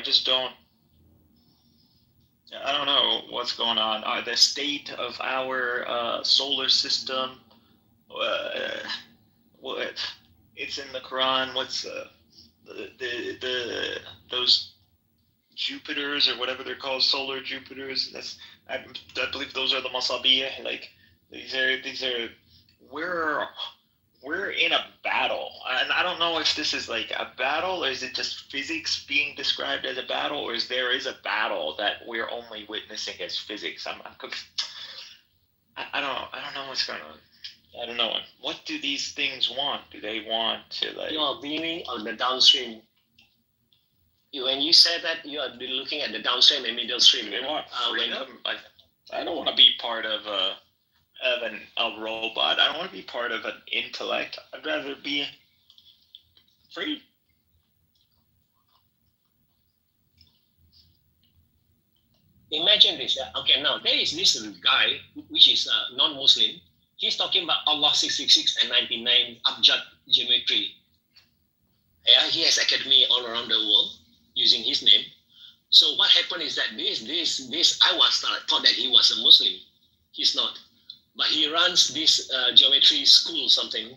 I don't know what's going on. The state of our solar system, what it's in the Quran. What's the those Jupiters or whatever they're called, solar Jupiters? I believe those are the Masabiyah. Like these are we're in a battle, and I don't know if this is like a battle, or is it just physics being described as a battle, or is there a battle that we're only witnessing as physics? I don't know what's going on. I don't know. What do these things want? Do they want to like? You are beaming on the downstream. When you say that, you are looking at the downstream and middle stream. They want freedom. I don't want to be part of a robot. I don't want to be part of an intellect. I'd rather be free. Imagine this. Okay, now there is this guy which is non-Muslim. He's talking about Allah 666 and 99 abjad geometry. Yeah, he has academy all around the world using his name. So what happened is that this I thought that he was a Muslim. He's not. But he runs this geometry school something.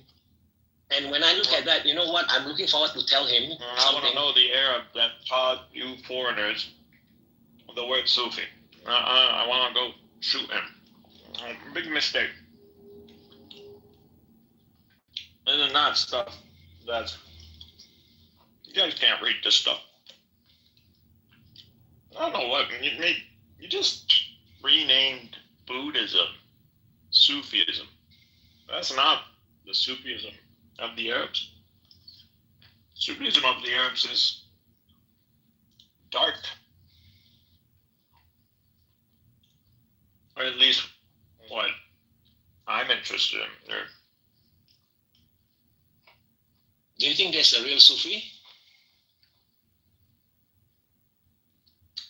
And when I look at that, you know what? I'm looking forward to tell him I want to know the Arab that taught you foreigners the word Sufi. I want to go shoot him. Big mistake. This is not stuff that's... You guys can't read this stuff. I don't know what. You just renamed Buddhism Sufism. That's not the Sufism of the Arabs. Sufism of the Arabs is dark. Or at least what I'm interested in. Do you think there's a real Sufi?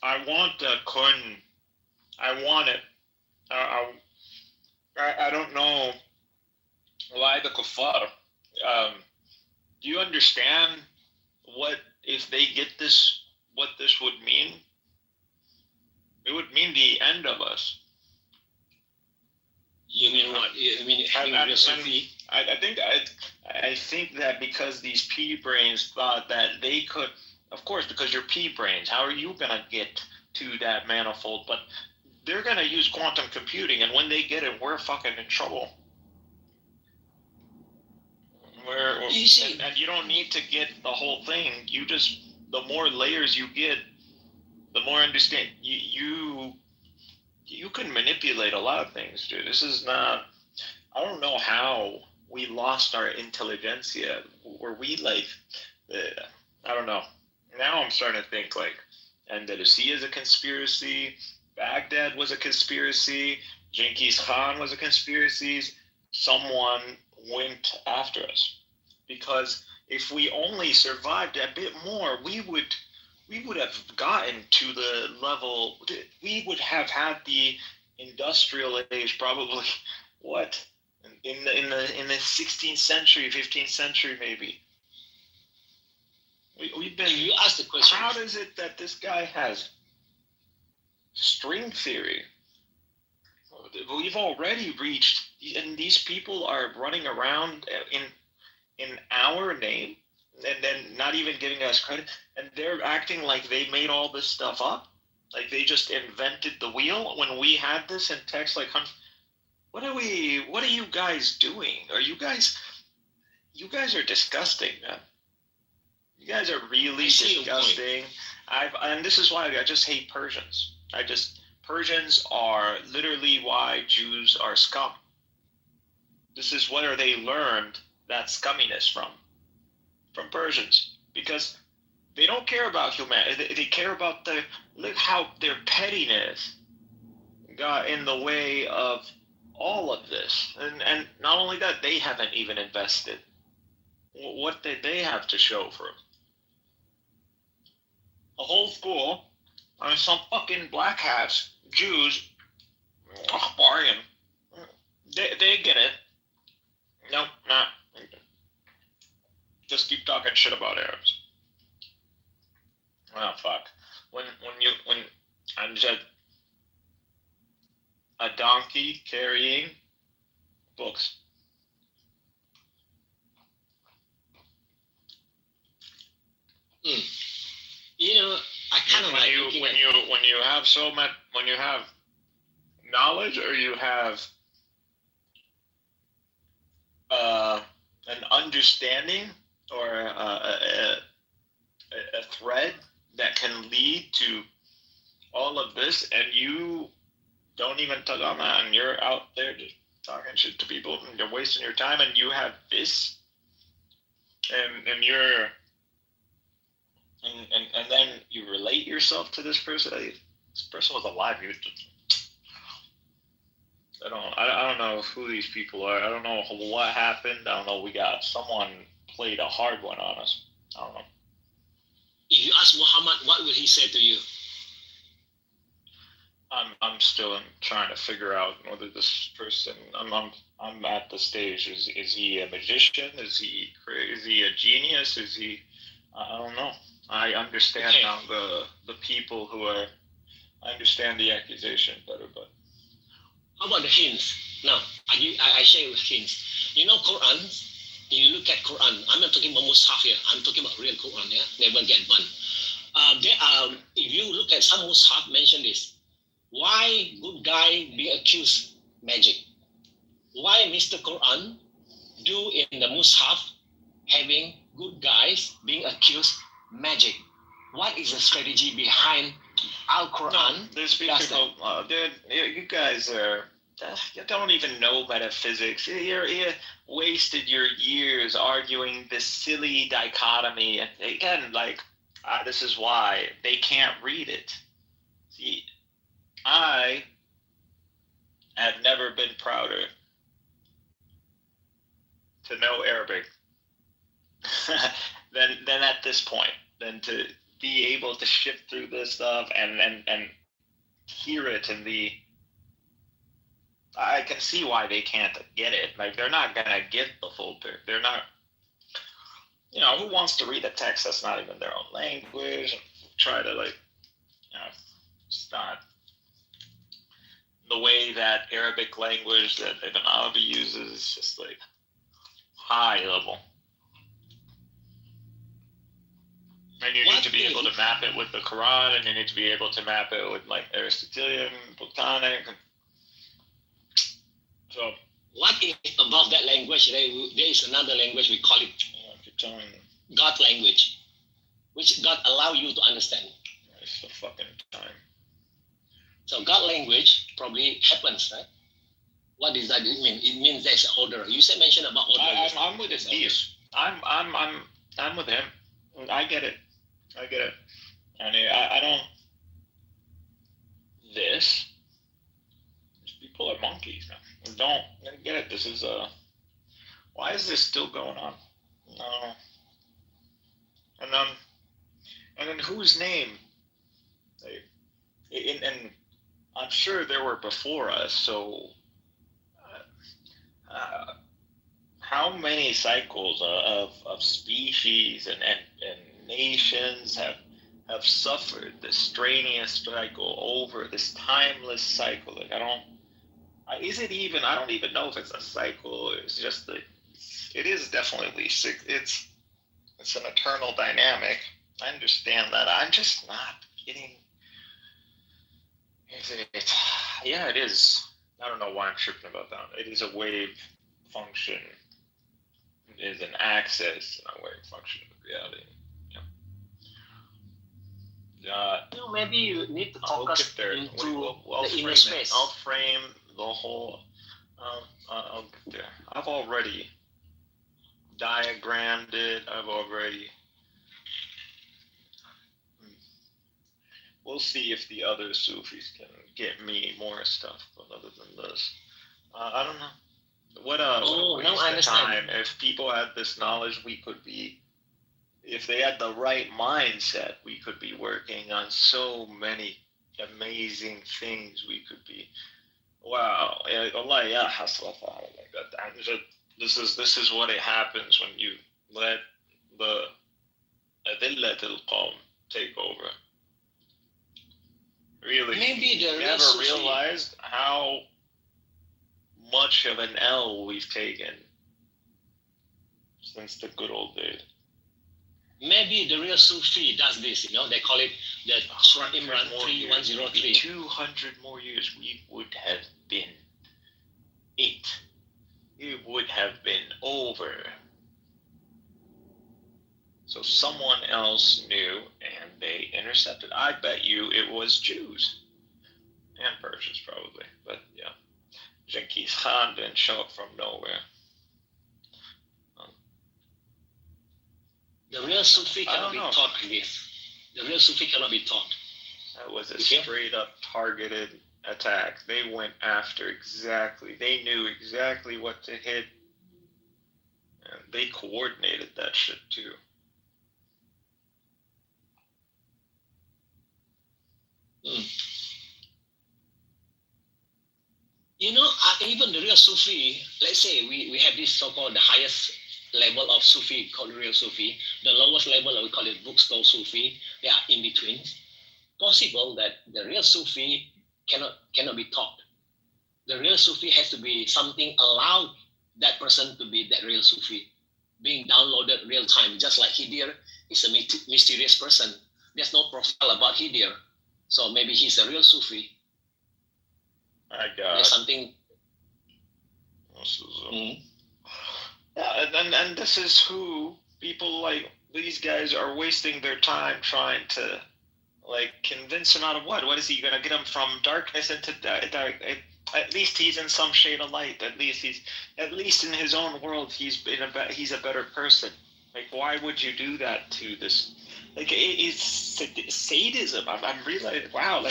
I want the Quran. I want it. I don't know why the kuffar. Do you understand what, if they get this, what this would mean? It would mean the end of us. You mean what? You mean having a real Sufi? I think that because these pea brains thought that they could, of course, because you're pea brains, how are you gonna get to that manifold? But they're gonna use quantum computing, and when they get it, we're fucking in trouble. And you don't need to get the whole thing. You just, the more layers you get, the more understand you can manipulate a lot of things, dude. This is not. I don't know how we lost our intelligentsia. Were we like? I don't know. Now I'm starting to think like Andalusia is a conspiracy. Baghdad was a conspiracy. Genghis Khan was a conspiracy. Someone went after us, because if we only survived a bit more, we would have gotten to the level. We would have had the industrial age, probably. What in the 16th century, 15th century, maybe. We've been. You asked the question. How is it that this guy has string theory? We've already reached, and these people are running around in our name, and then not even giving us credit, and they're acting like they made all this stuff up, like they just invented the wheel when we had this in text. Like, what are you guys doing? You guys are disgusting, man. You guys are really disgusting. And this is why I just hate Persians. Persians are literally why Jews are scum. This is where they learned that scumminess from Persians, because they don't care about humanity. They care about look how their pettiness got in the way of all of this. And not only that, they haven't even invested. What did they have to show for it? A whole school on some fucking black hats, Jews, bargain. They get it. Nope, not. Just keep talking shit about Arabs. Oh fuck. When I'm just a donkey carrying books. You know, I kind of like when you have so much, when you have knowledge, or you have an understanding, or a thread that can lead to all of this, and you don't even touch on that, and you're out there just talking shit to people, and you're wasting your time, and you have this, and you're and then you relate yourself to this person. This person was alive. I don't know who these people are. I don't know what happened. I don't know. We got someone played a hard one on us. I don't know. If you ask Muhammad, what will he say to you? I'm still trying to figure out whether this person. I'm at the stage. Is he a magician? Is he a genius? Is he? I don't know. I understand now the people who are. I understand the accusation better, but. How about the hints? Now, I share with hints. You know, Quran. You look at Quran. I'm not talking about Mus'haf here. I'm talking about real Quran. Yeah, they won't get burned. If you look at some Mus'haf, mention this. Why good guy be accused magic? Why Mr. Quran do in the Mus'haf having good guys being accused magic? What is the strategy behind Al-Quran? No, there's people, dude, you guys are, you don't even know metaphysics. You wasted your years arguing this silly dichotomy. And again, like, this is why they can't read it. See, I have never been prouder to know Arabic than at this point, than to be able to shift through this stuff and hear it in the. I can see why they can't get it. Like, they're not gonna get the full picture. They're not. You know, who wants to read a text that's not even their own language and try to, like, you know, it's not the way that Arabic language that Ibn Arabi uses is just like high level. And you need to be able to map it with the Quran, and you need to be able to map it with, like, Aristotelian, Platonic. So, what is above that language? There is another language, we call it God language, which God allow you to understand. It's the fucking time. So God language probably happens, right? What does that mean? It means there's an order. You said mention about order. I'm with his deist. I'm with him. I get it. And I don't. These people are monkeys now. Don't get it. This is why is this still going on? And then whose name? And I'm sure there were before us. So how many cycles of species and nations have suffered this strenuous cycle over this timeless cycle? Like, I don't even know if it's a cycle. It's just that it is definitely it's an eternal dynamic. I understand that. I'm just not getting. Yeah, it is. I don't know why I'm tripping about that. It is a wave function. It is an axis and a wave function of reality. Maybe you need to focus into the inner space. I'll frame the whole. I'll get there. I've already diagrammed it. We'll see if the other Sufis can get me more stuff, but other than this, I don't know. What a waste of time. If people had this knowledge, we could be. If they had the right mindset, we could be working on so many amazing things. We could be. Wow. Allah, yeah. This is what it happens when you let the adillat al-qawm take over. Really, Maybe the real never Sufi- realized how much of an L we've taken since the good old days. Maybe the real Sufi does this, they call it the Imran 3103. 200 more years, we would have been it. It would have been over. So someone else knew, and they intercepted. I bet you it was Jews. And Persians, probably. But, yeah. Genghis Khan didn't show up from nowhere. The real Sufi cannot be taught like this. The real Sufi cannot be taught. That was a straight up targeted attack. They went after they knew exactly what to hit. And they coordinated that shit too. Even the real Sufi, let's say we have this so-called the highest level of Sufi called real Sufi, the lowest level we call it bookstore Sufi, they are in between. Possible that the real Sufi cannot be taught. The real Sufi has to be something allowed that person to be that real Sufi, being downloaded real time, just like Hidir is a mysterious person. There's no profile about Hidir, so maybe he's a real Sufi. My God. There's something. Yeah, and this is who people like these guys are wasting their time trying to convince him out of what? What is he gonna get him from darkness into dark? At least he's in some shade of light. At least in his own world he's a better person. Why would you do that to this? It's sadism. I'm realizing. Wow.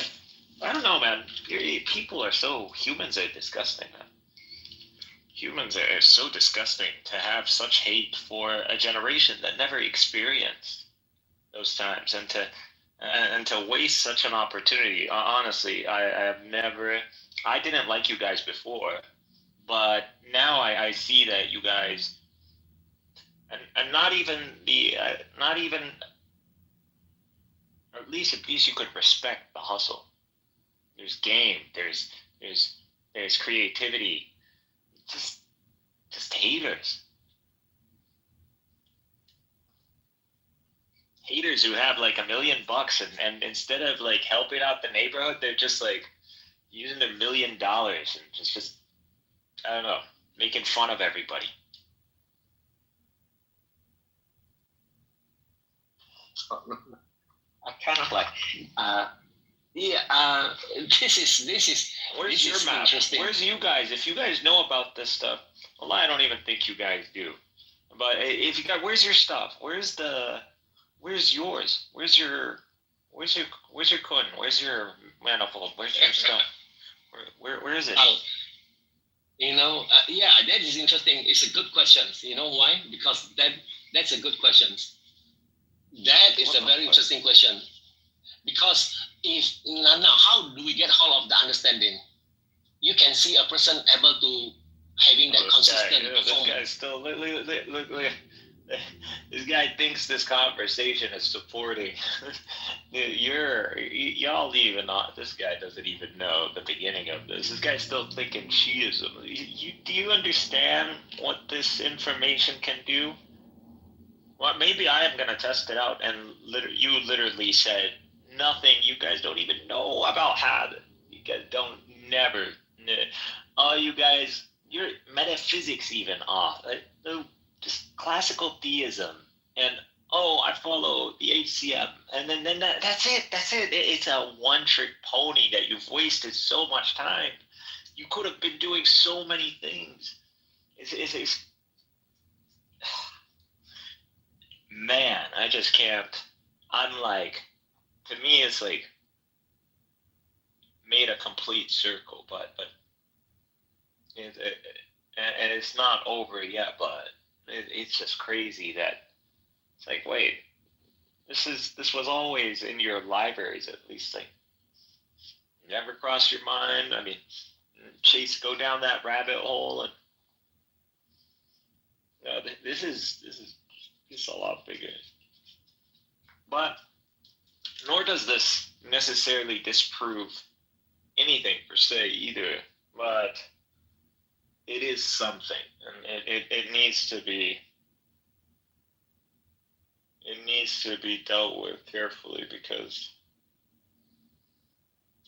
I don't know, man. Humans are disgusting, man. Humans are so disgusting to have such hate for a generation that never experienced those times, and to waste such an opportunity. Honestly, I didn't like you guys before, but now I see that you guys, and not even, or at least you could respect the hustle. There's game. There's creativity. Just haters. Haters who have $1 million and instead of helping out the neighborhood, they're just using their $1 million and just I don't know, making fun of everybody. I kind of this is Where's your map? Where's you guys? If you guys know about this stuff, well, I don't even think you guys do. But if you got, where's your stuff? Where's yours? Where's your kun? Where's your manifold? Where's your stuff? Where is it? That is interesting. It's a good question. You know why? Because that's a good question. That is a very interesting question. Because how do we get hold of the understanding? You can see a person able to having that consistent performance. This guy still look. This guy thinks this conversation is supporting. Y'all even not. This guy doesn't even know the beginning of this. This guy's still thinking Shiism. Do you understand what this information can do? Well, maybe I am gonna test it out. And you literally said nothing. You guys don't even know about habit. You guys don't never. You guys, your metaphysics even off. Just classical theism, and I follow the HCM, and then that's it. It's a one-trick pony that you've wasted so much time. You could have been doing so many things. It's man, I just can't. I'm to me, it's made a complete circle, but and it's not over yet, but. It's just crazy that it's wait, this was always in your libraries, at least never crossed your mind. I mean, go down that rabbit hole, and this is a lot bigger. But Nor does this necessarily disprove anything per se either, but it is something, and it needs to be dealt with carefully because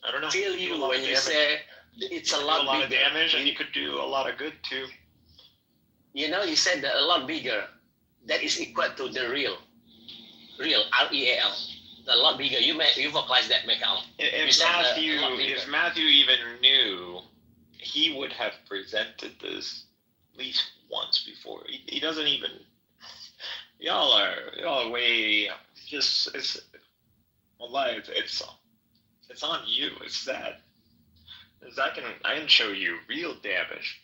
I don't know. Feel you when you say it's a lot of bigger. damage, and you could do a lot of good too. You know, you said that a lot bigger. That is equal to the real, R-E-A-L. A lot bigger. You vocalize that, Michael. If Matthew even knew, he would have presented this at least once before. He doesn't even. Y'all are way just. It's on you. It's sad. I can show you real damage.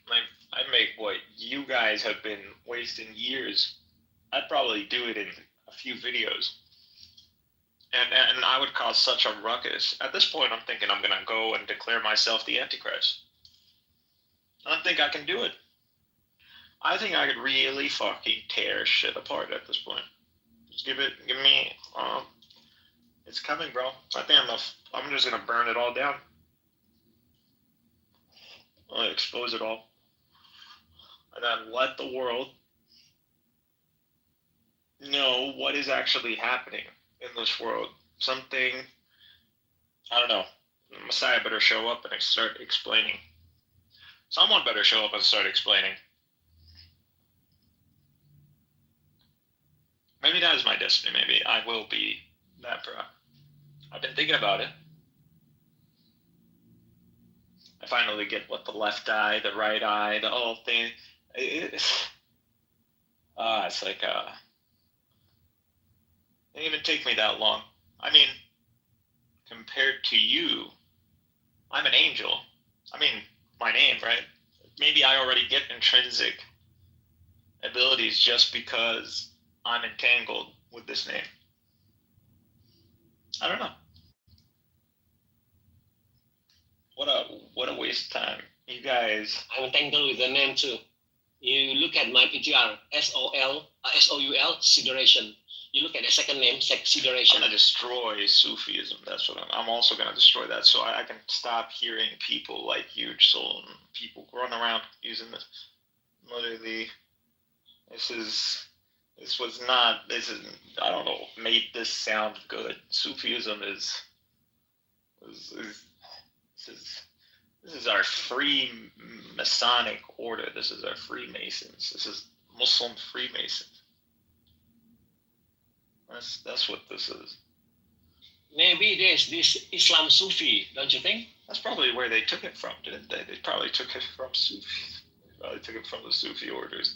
I make what you guys have been wasting years. I'd probably do it in a few videos. And I would cause such a ruckus. At this point, I'm thinking I'm going to go and declare myself the Antichrist. I don't think I can do it. I think I could really fucking tear shit apart at this point. Just give me, it's coming, bro. I think I'm just going to burn it all down. I'll expose it all. And then let the world know what is actually happening in this world. Something, I don't know. Messiah better show up and start explaining. Someone better show up and start explaining. Maybe that is my destiny. Maybe I will be that bro. I've been thinking about it. I finally get what the left eye, the right eye, the whole thing. It's like it didn't even take me that long. I mean, compared to you, I'm an angel. I mean, my name, right? Maybe I already get intrinsic abilities just because I'm entangled with this name. I don't know. What a waste of time. You guys. I'm entangled with the name too. You look at my PTR, S-O-U-L, Sideration. You look at the second name, Sideration. I'm going to destroy Sufism. That's what I'm also going to destroy that so I can stop hearing people like Huge Soul and people run around using this. Literally, I don't know, made this sound good. Sufism is this is our free Masonic order. This is our Freemasons. This is Muslim Freemasons. That's what this is. Maybe there's this Islam Sufi, don't you think? That's probably where they took it from, didn't they? They probably took it from Sufi. They probably took it from the Sufi orders.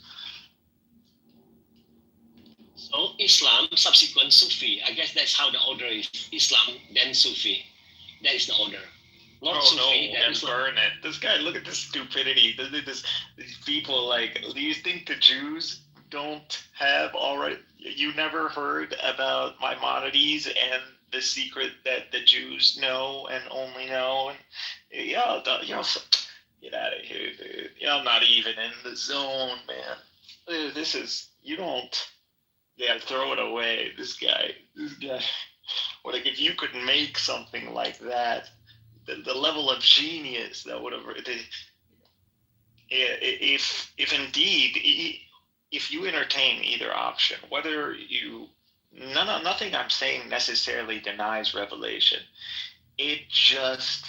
So Islam, subsequent Sufi. I guess that's how the order is. Islam, then Sufi. That is the order. Not Sufi, no, and burn it. This guy, look at this stupidity. These people, like, do you think the Jews don't have already? You never heard about Maimonides and the secret that the Jews know and only know? And y'all get out of here, dude. Y'all not even in the zone, man. Dude, this is, you don't, yeah, throw it away. This guy. Well, like, if you could make something like that, the level of genius that would have, if indeed, if you entertain either option, whether you, nothing I'm saying necessarily denies revelation. It just,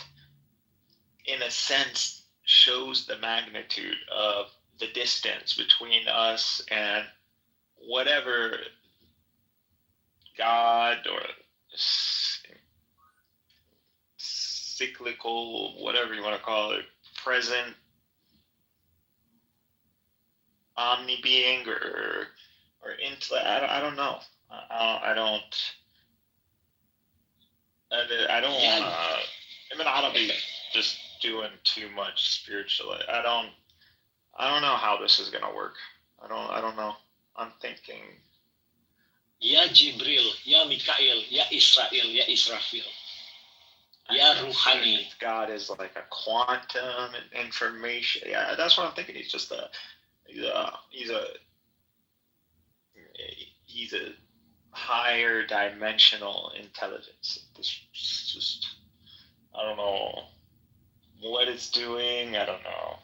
in a sense, shows the magnitude of the distance between us and whatever God or cyclical, whatever you want to call it, present omni being or intellect. I don't know. I don't be just doing too much spiritual. I don't know how this is gonna work. I don't know. I'm thinking. Ya Jibril, Ya Mikael, Ya Israel, Ya Israfil. Ya Ruhani. God is like a quantum information. Yeah, that's what I'm thinking. He's just he's a higher dimensional intelligence. This is just, I don't know what it's doing. I don't know.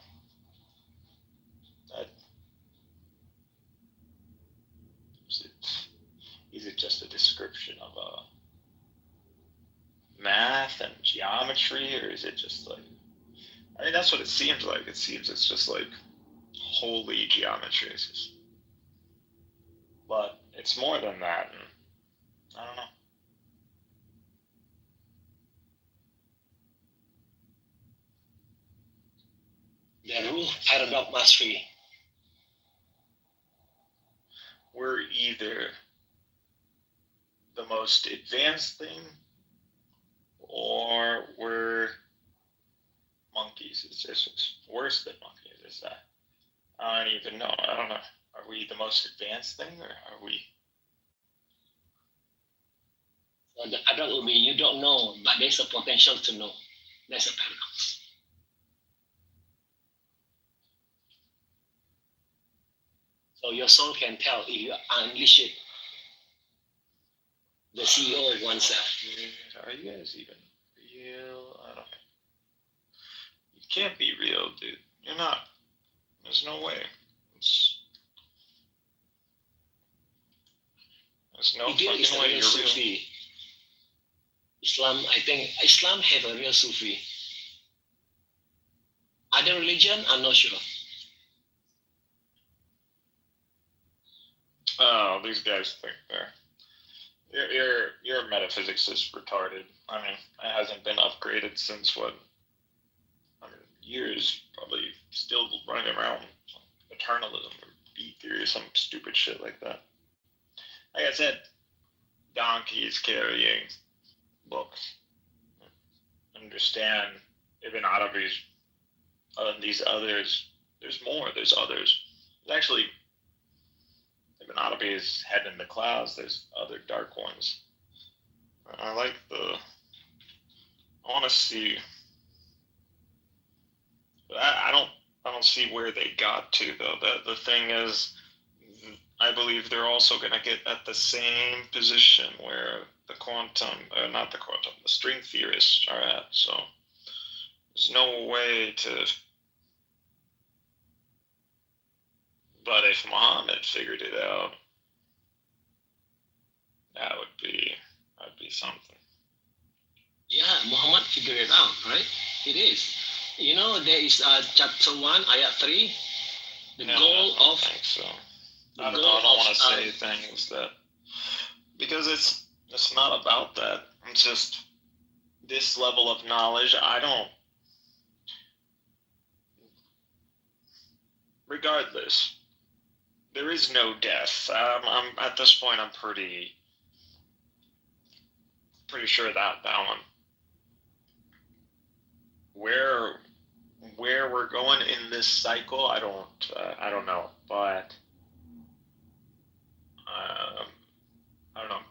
Is it just a description of math and geometry, or is it just like? I mean, that's what it seems like. It seems it's just like holy geometry. But it's more than that, and I don't know. The rule paradox mastery. We're either the most advanced thing, or we're monkeys. It's just worse than monkeys. Is that? I don't even know. I don't know. Are we the most advanced thing, or are we? So the paradox will be you don't know, but there's a potential to know. That's a paradox. So your soul can tell if you unleash it. The CEO of oneself. Are you guys even real? I don't know. You can't be real, dude. You're not. There's no way. There's no fucking way you're real. Islam, I think Islam have a real Sufi. Other religion, I'm not sure. Oh, these guys think your metaphysics is retarded. I mean, it hasn't been upgraded since what? Years, probably still running around eternalism or B theory or some stupid shit like that. Like I said, donkeys carrying books. Understand Ibn Arabi's these others. There's more. There's others. There's actually Ibn Arabi is head in the clouds. There's other dark ones. I like the. I want to see. I don't see where they got to though. The thing is, I believe they're also going to get at the same position where the the string theorists are at. So there's no way to. But if Muhammad figured it out, that'd be something. Yeah, Muhammad figured it out, right? It is. You know, there is chapter 1, ayat 3. The goal of. I think so. I don't know. I don't want to say things that because it's not about that. It's just this level of knowledge. I don't. Regardless, there is no death. I'm at this point. I'm pretty sure that one. Where we're going in this cycle, I don't know, but I don't know.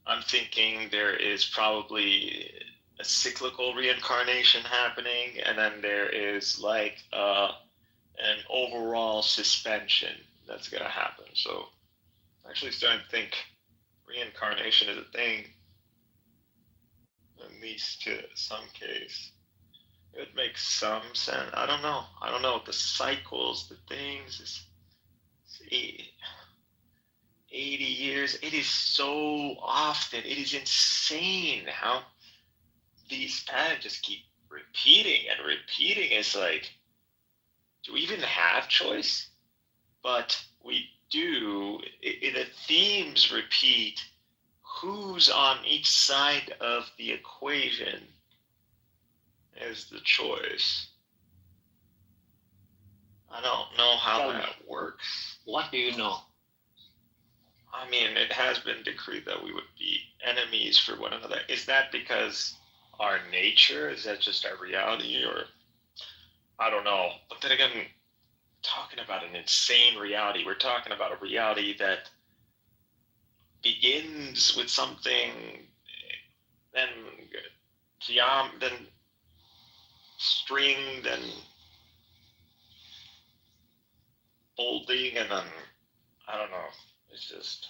I'm thinking there is probably a cyclical reincarnation happening, and then there is like an overall suspension that's gonna happen. So I'm actually starting to think reincarnation is a thing, at least to some case. It makes some sense. I don't know. The cycles, the things, it's 80 years. It is so often. It is insane how these patterns just keep repeating and repeating. It's like, do we even have choice? But we do. The themes repeat. Who's on each side of the equation is the choice. I don't know how that works. What do you know? I mean, it has been decreed that we would be enemies for one another. Is that because our nature? Is that just our reality? Or I don't know. But then again, talking about an insane reality. We're talking about a reality that begins with something, then string, then folding, and then I don't know. It's just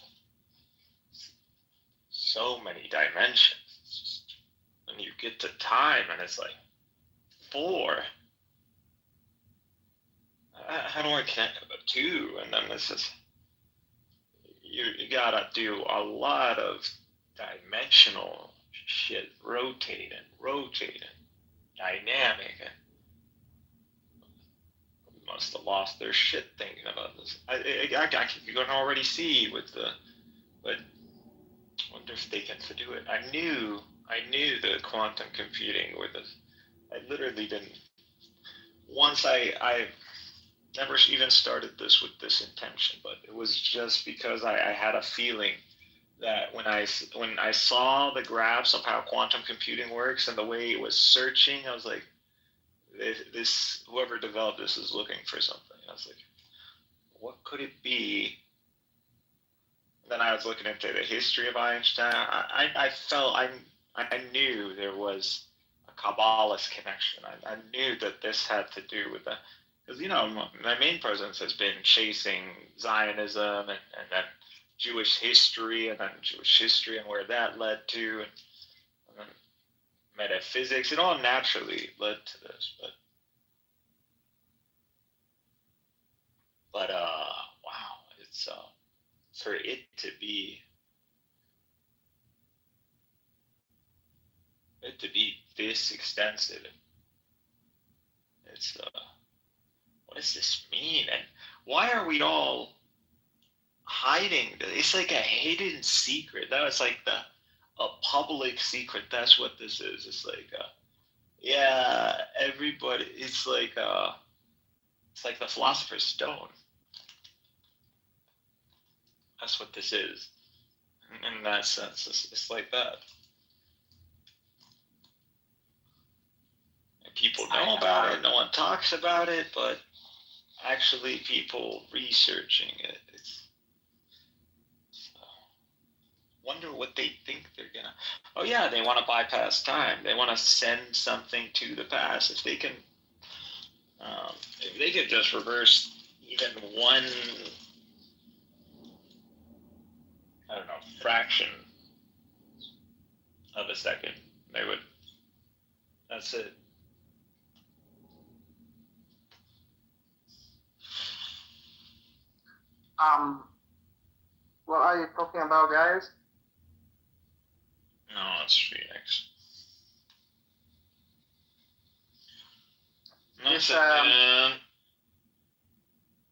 so many dimensions. And you get to time, and it's like 4. How do I connect to the 2? And then it's just you gotta do a lot of dimensional shit, rotating, dynamic. Must have lost their shit thinking about this. I can already see with the, but I wonder if they can do it. I knew the quantum computing with this. I literally didn't. Once I never even started this with this intention, but it was just because I had a feeling that when I saw the graphs of how quantum computing works and the way it was searching, I was like, this whoever developed this is looking for something. I was like, what could it be? Then I was looking into the history of Einstein. I knew there was a Kabbalist connection. I knew that this had to do with that. Because, my main presence has been chasing Zionism and then Jewish history and where that led to. And then metaphysics. It all naturally led to this. But wow, it's for it to be this extensive. It's what does this mean, and why are we all hiding? It's like a hidden secret. That was like a public secret. That's what this is. It's like yeah, everybody. It's like the Philosopher's Stone. That's what this is. In that sense, it's like that. And people know about it. No one talks about it, but actually, people researching it. Wonder what they think they're gonna. Oh yeah, they want to bypass time. They want to send something to the past. If they could just reverse even one, I don't know, fraction of a second, they would. That's it. What are you talking about, guys? No, it's Phoenix.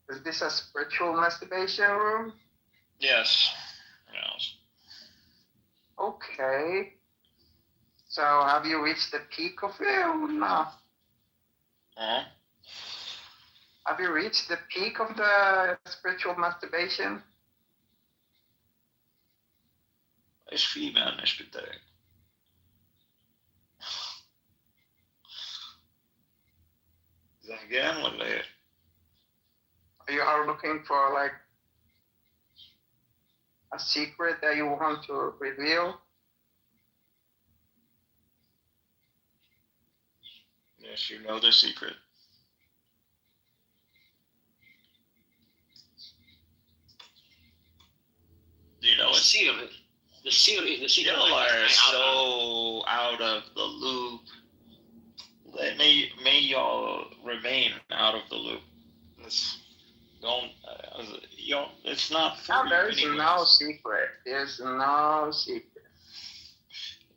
Is this a spiritual masturbation room? Yes. Yes. Okay. So have you reached the peak of it or not? Huh? Have you reached the peak of the spiritual masturbation? ايش في مان ايش بدك؟ زهقان ولا ايه؟ You are looking for like a secret that you want to reveal? Yes, you know the secret. Do you know it? The secret. Y'all are so out of the loop. May y'all remain out of the loop. It's not for No, you there is anyways. no secret. There's no secret.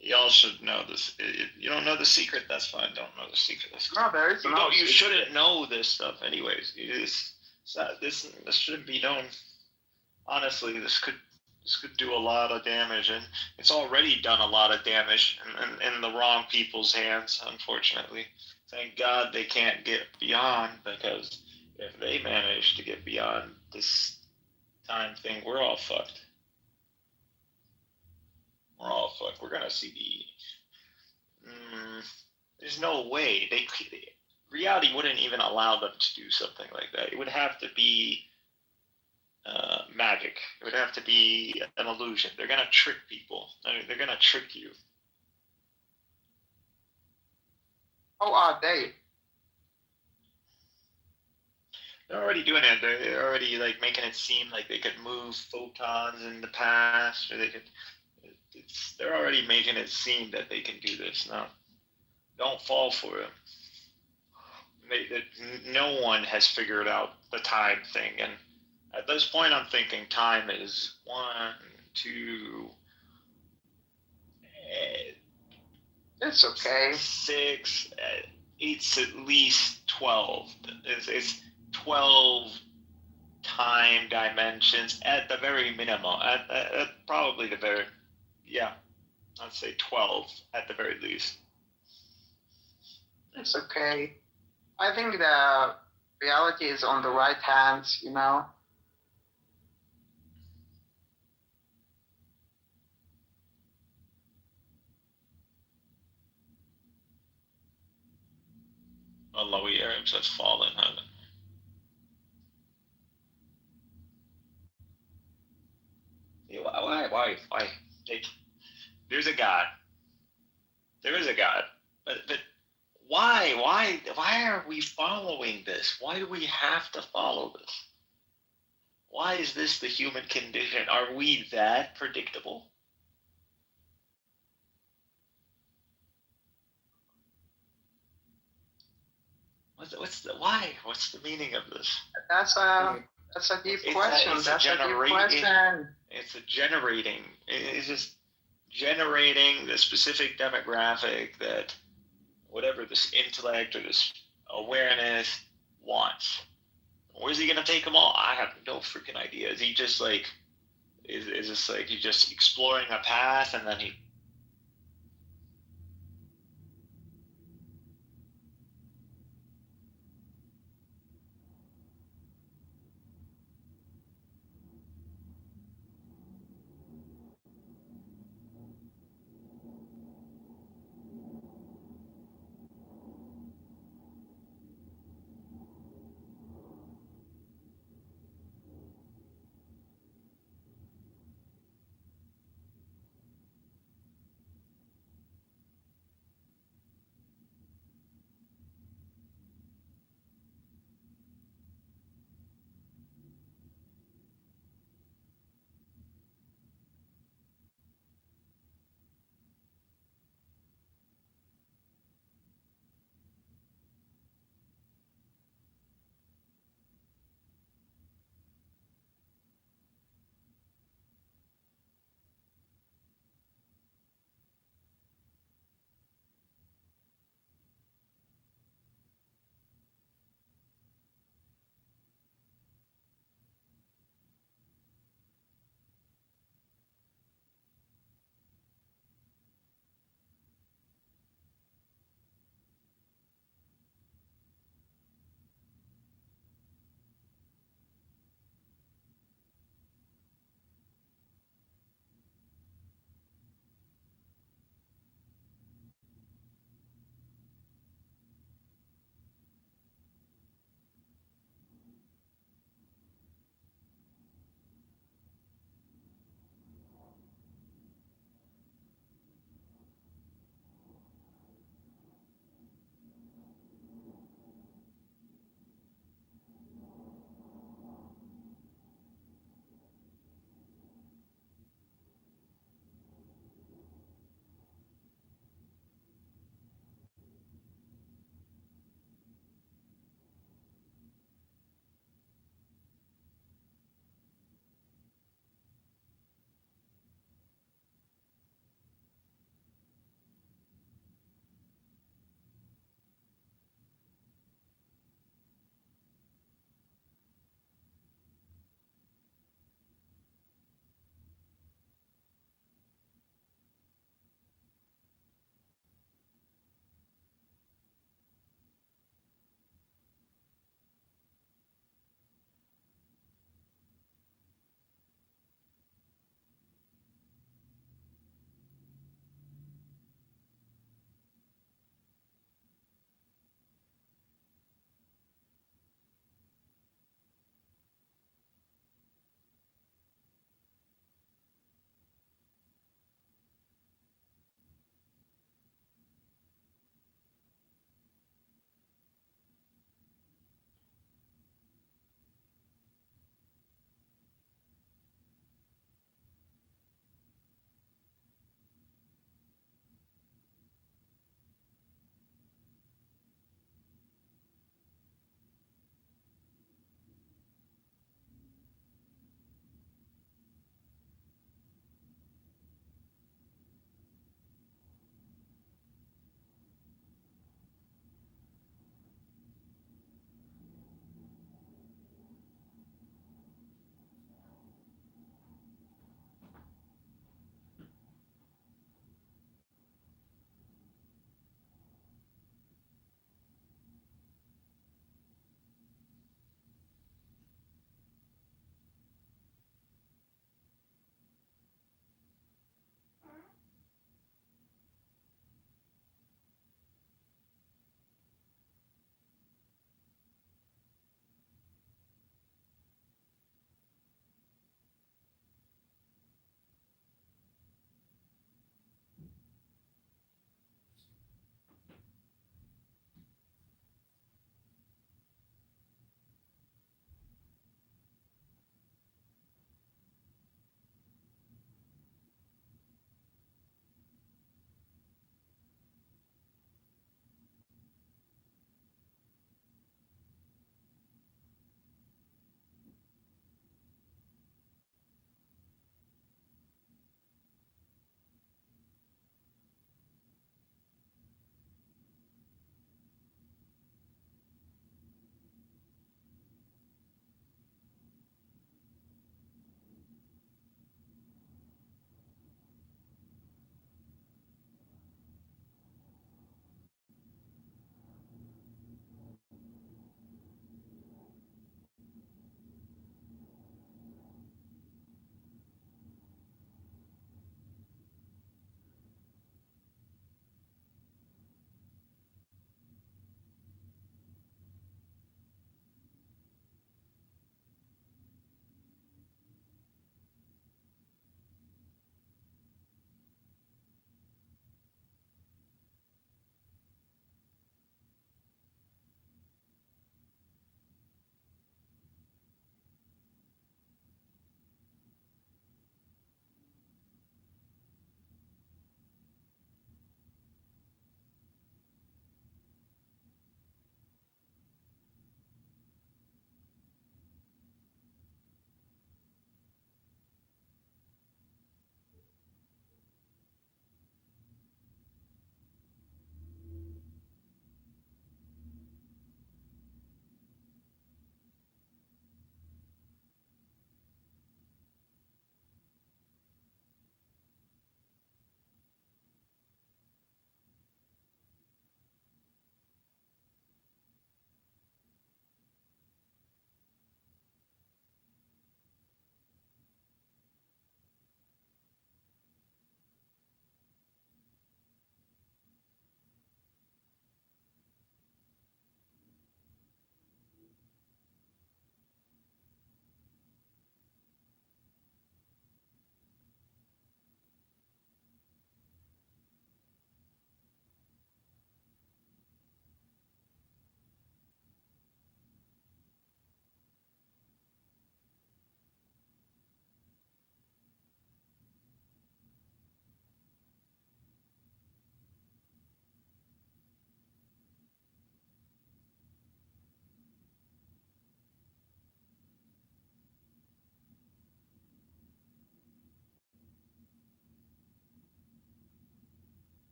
Y'all should know this. If you don't know the secret, that's fine. Don't know the secret. No, there is no You secret. shouldn't know this stuff anyways. This shouldn't be known. Honestly, this could do a lot of damage, and it's already done a lot of damage in the wrong people's hands, unfortunately. Thank God they can't get beyond, because if they manage to get beyond this time thing, we're all fucked. We're all fucked. We're gonna see there's no way reality wouldn't even allow them to do something like that. It would have to be magic. It would have to be an illusion. They're gonna trick people. They're gonna trick you. How are they? They're already doing it. They're already like making it seem like they could move photons in the past, or they could. they're already making it seem that they can do this. No, don't fall for it. No one has figured out the time thing, and at this point, I'm thinking time is 1, 2. It's okay. 6. It's at least 12. It's 12 time dimensions at the very minimum. At probably the very, I'd say 12 at the very least. It's okay. I think the reality is on the right hands, you know. Allah Arabs has fallen, haven't they? Why? There's a God. There is a God. But why are we following this? Why do we have to follow this? Why is this the human condition? Are we that predictable? Why? What's the meaning of this? That's a deep question. That's a deep question. It's just generating the specific demographic that whatever this intellect or this awareness wants. Where's he gonna take them all? I have no freaking idea. Is he just like, is this like he's just exploring a path and then he?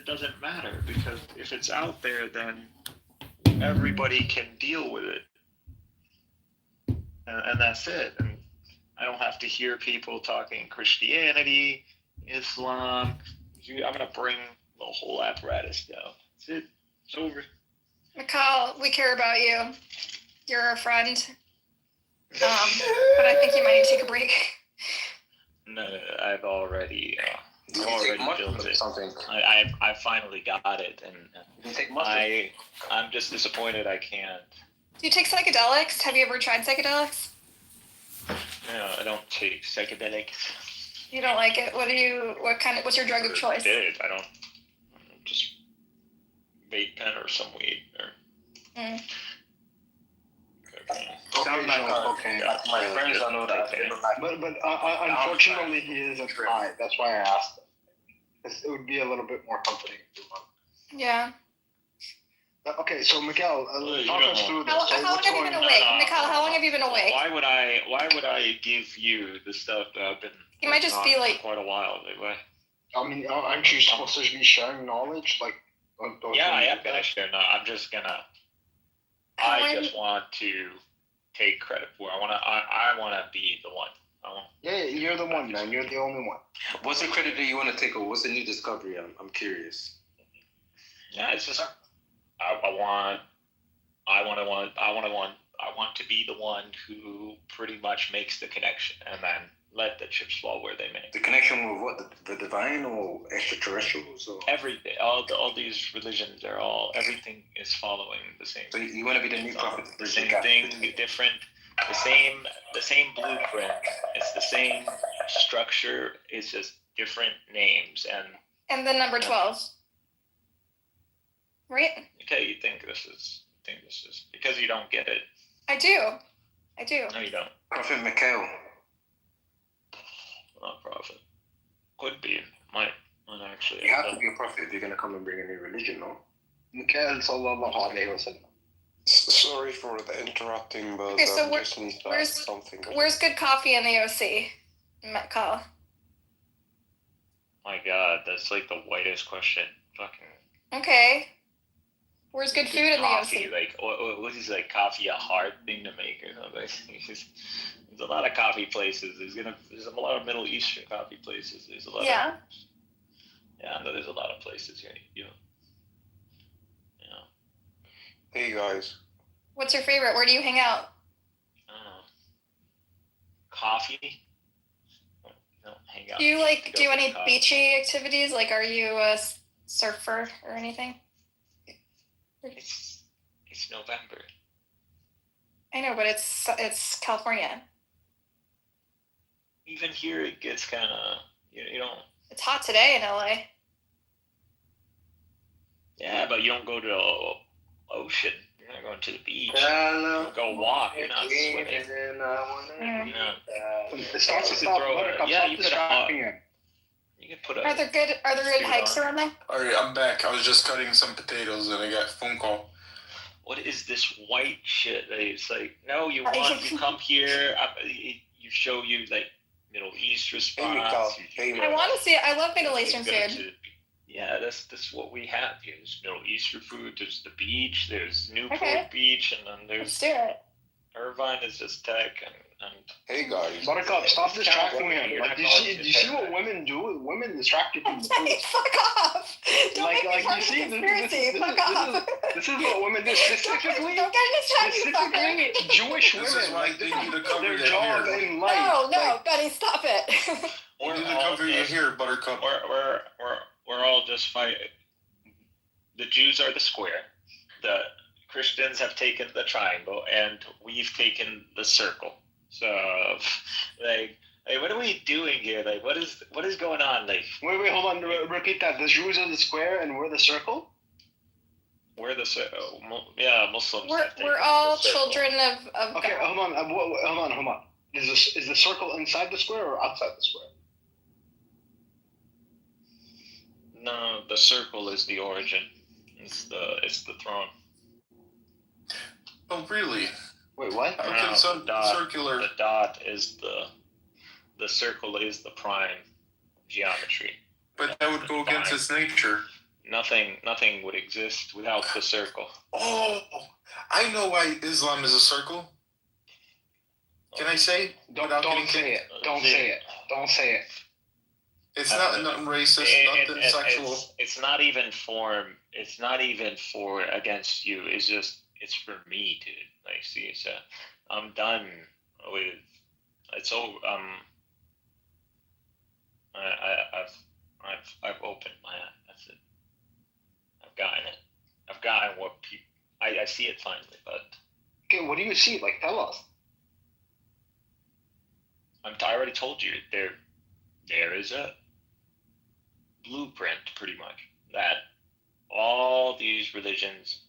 doesn't matter, because if it's out there, then everybody can deal with it, and that's it. And I don't have to hear people talking Christianity, Islam. I'm gonna bring the whole apparatus down. That's it. It's over. Mikal, we care about you. You're our friend. But I think you might need to take a break. No, I've already built it. Something. I finally got it, and I'm just disappointed I can't. Do you take psychedelics? Have you ever tried psychedelics? No, I don't take psychedelics. You don't like it? What's your drug of choice? I don't. Just vape pen or some weed or. Sounds like cocaine. My friends don't know that. But unfortunately, he isn't high. That's why I asked. It would be a little bit more comforting. Yeah. Okay, so Miguel, talk us through this. How long have you been awake? Mikal, how long have you been awake? Why would I give you the stuff that I've been? You might just be like for quite a while. I mean, aren't you supposed to be sharing knowledge? Like, yeah, I am gonna share. No, I'm just gonna. I just want to take credit for it. I want to be the one. Yeah, you're the one, man. You're the only one. What's the credit that you want to take, or what's the new discovery? I'm curious. Yeah, it's just I want to be the one who pretty much makes the connection, and then let the chips fall where they may. The connection with what? The divine or extraterrestrials? Or? Everything. All these religions are everything is following the same. So you want to be the new prophet? The same thing, different. The same blueprint. It's the same structure. It's just different names and then number 12. Right? Okay, you think this is because you don't get it. I do. No, you don't. Prophet Mikhail. Not prophet. Could be. Might actually. You have to be a prophet if you're going to come and bring a new religion, no? Mikhail sallallahu alayhi wa sallam. Sorry for the interrupting, but okay, so just need to ask something. Where's good coffee in the OC, Mikal? My God, that's like the whitest question. Fucking. Okay. Where's good food in the OC? Like, what is like coffee a hard thing to make or something? There's a lot of coffee places. There's a lot of Middle Eastern coffee places. There's a lot. Yeah. Yeah, no, there's a lot of places here. Hey guys. What's your favorite? Where do you hang out? Coffee. No, hang out. Do you do any beachy activities? Like, are you a surfer or anything? It's November. I know, but it's California. Even here, it gets kind of you don't. It's hot today in LA. Yeah, but you don't go to the ocean. You're not going to the beach. You go walk. You're not swimming. It starts to stop. You can put Are there good hikes around there? All right, I'm back. I was just cutting some potatoes and I got a phone call. What is this white shit? It's like, no, you come here. You show you like Middle East response. I want to see it. I love Middle Eastern food. Yeah, that's what we have here. There's Middle Eastern food. There's the beach. There's Newport Beach, and then there's. Let's do it. Irvine is just tech and hey guys. Buttercup, stop distracting him. Like, do you see what women do? Women distract you from the food. Fuck off! Don't make me part of the conspiracy. Fuck off! This is what women do. Specifically Jewish women. This is why they need to cover their job in life. No, Betty, stop it. You need to cover your hair, Buttercup. We're all just fighting. The Jews are the square. The Christians have taken the triangle, and we've taken the circle. So, like, what are we doing here? Like, what is going on? Like, wait, hold on. Repeat that. The Jews are the square, and we're the circle. We're the Muslims. We're all children of. Okay, God. hold on. Is the circle inside the square or outside the square? No, the circle is the origin. It's the throne. Oh, really? Wait, what? Okay, so circular. The dot is the circle is the prime geometry. But that would go against its nature. nothing would exist without the circle. Oh, I know why Islam is a circle. Can I say? Don't say it. Don't say it. Don't say it. It's not nothing racist, nothing sexual. It's not even for. It's not even for against you. It's for me, dude. Like, see, so I'm done with. It's over. I've opened my eye. That's it. I've gotten it. I've gotten what people. I see it finally, but. Okay, what do you see? Like, tell us. I already told you there is a blueprint, pretty much, that all these religions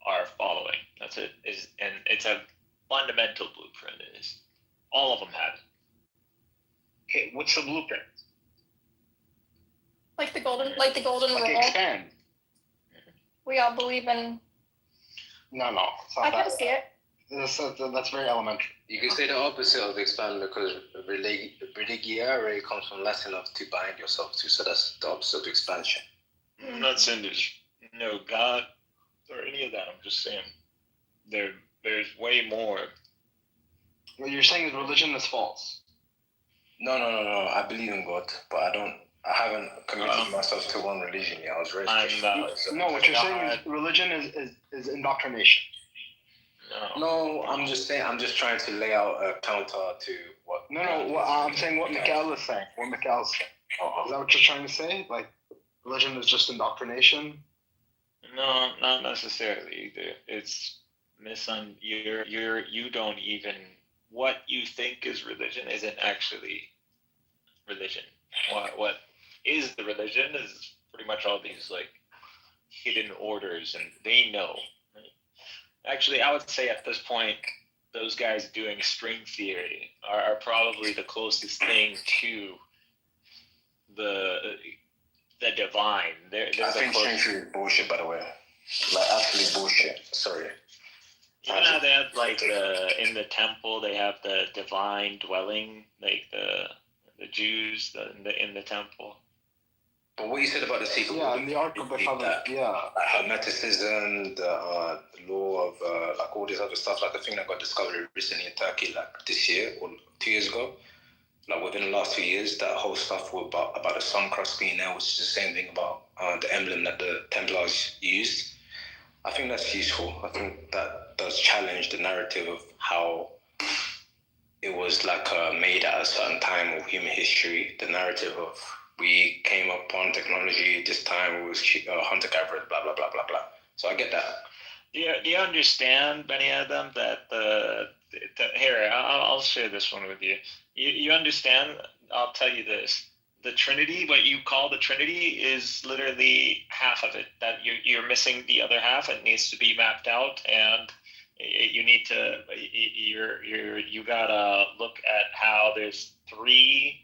are following. That's it. And it's a fundamental blueprint. It is. All of them have it. Okay, what's the blueprint? Like the golden rule. Expand. We all believe in. No, it's not I that. can see it. That's very elementary. You can say the opposite of expand because religiare comes from Latin of to bind yourself to, so that's the opposite of expansion. I'm not saying there's no God or any of that. I'm just saying there's way more. What you're saying is religion is false. No. I believe in God, but I haven't committed myself to one religion yet. I was raised Christian. What you're saying is religion is indoctrination. No, I'm just saying. I'm just trying to lay out a counter to what. I'm saying what Mikhail is saying. What Mikhail's saying. Is that what you're trying to say? Like, religion is just indoctrination? No, not necessarily either. It's you don't even what you think is religion isn't actually religion. What is the religion is pretty much all these like hidden orders, and they know. Actually, I would say at this point, those guys doing string theory are probably the closest thing to the divine. I think string theory is bullshit, by the way. Like, absolute bullshit. Sorry. You know how they have, like, in the temple, they have the divine dwelling, like the Jews in the temple. But what you said about the secret, in the Ark of the Covenant, like Hermeticism, the law of like all this other stuff, like the thing that got discovered recently in Turkey, like this year or 2 years ago, like within the last 2 years, that whole stuff about the sun crust being there, which is the same thing about the emblem that the Templars used. I think that's useful. I think that does challenge the narrative of how it was like made at a certain time of human history. The narrative of we came upon technology this time, it was hunter-gatherers, blah, blah, blah, blah, blah. So I get that. Do you understand, Benny Adam, that here, I'll share this one with you. You understand, I'll tell you this. The Trinity, what you call the Trinity, is literally half of it. That you're missing the other half. It needs to be mapped out, and you need to. You gotta look at how there's three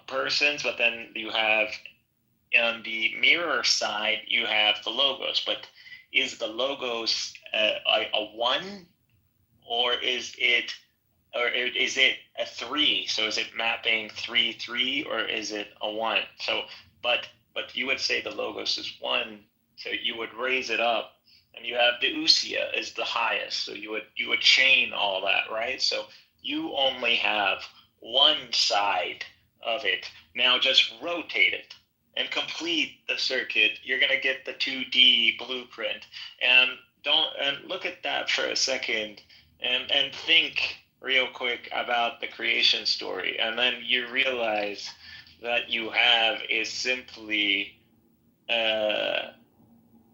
persons, but then you have on the mirror side you have the logos. But is the logos a one, or is it a three? So is it mapping 3-3, or is it a one? So but you would say the logos is one, so you would raise it up, and you have the ousia is the highest, so you would chain all that, right? So you only have one side of it. Now just rotate it and complete the circuit. You're gonna get the 2D blueprint, and look at that for a second, and think real quick about the creation story, and then you realize that you have is simply an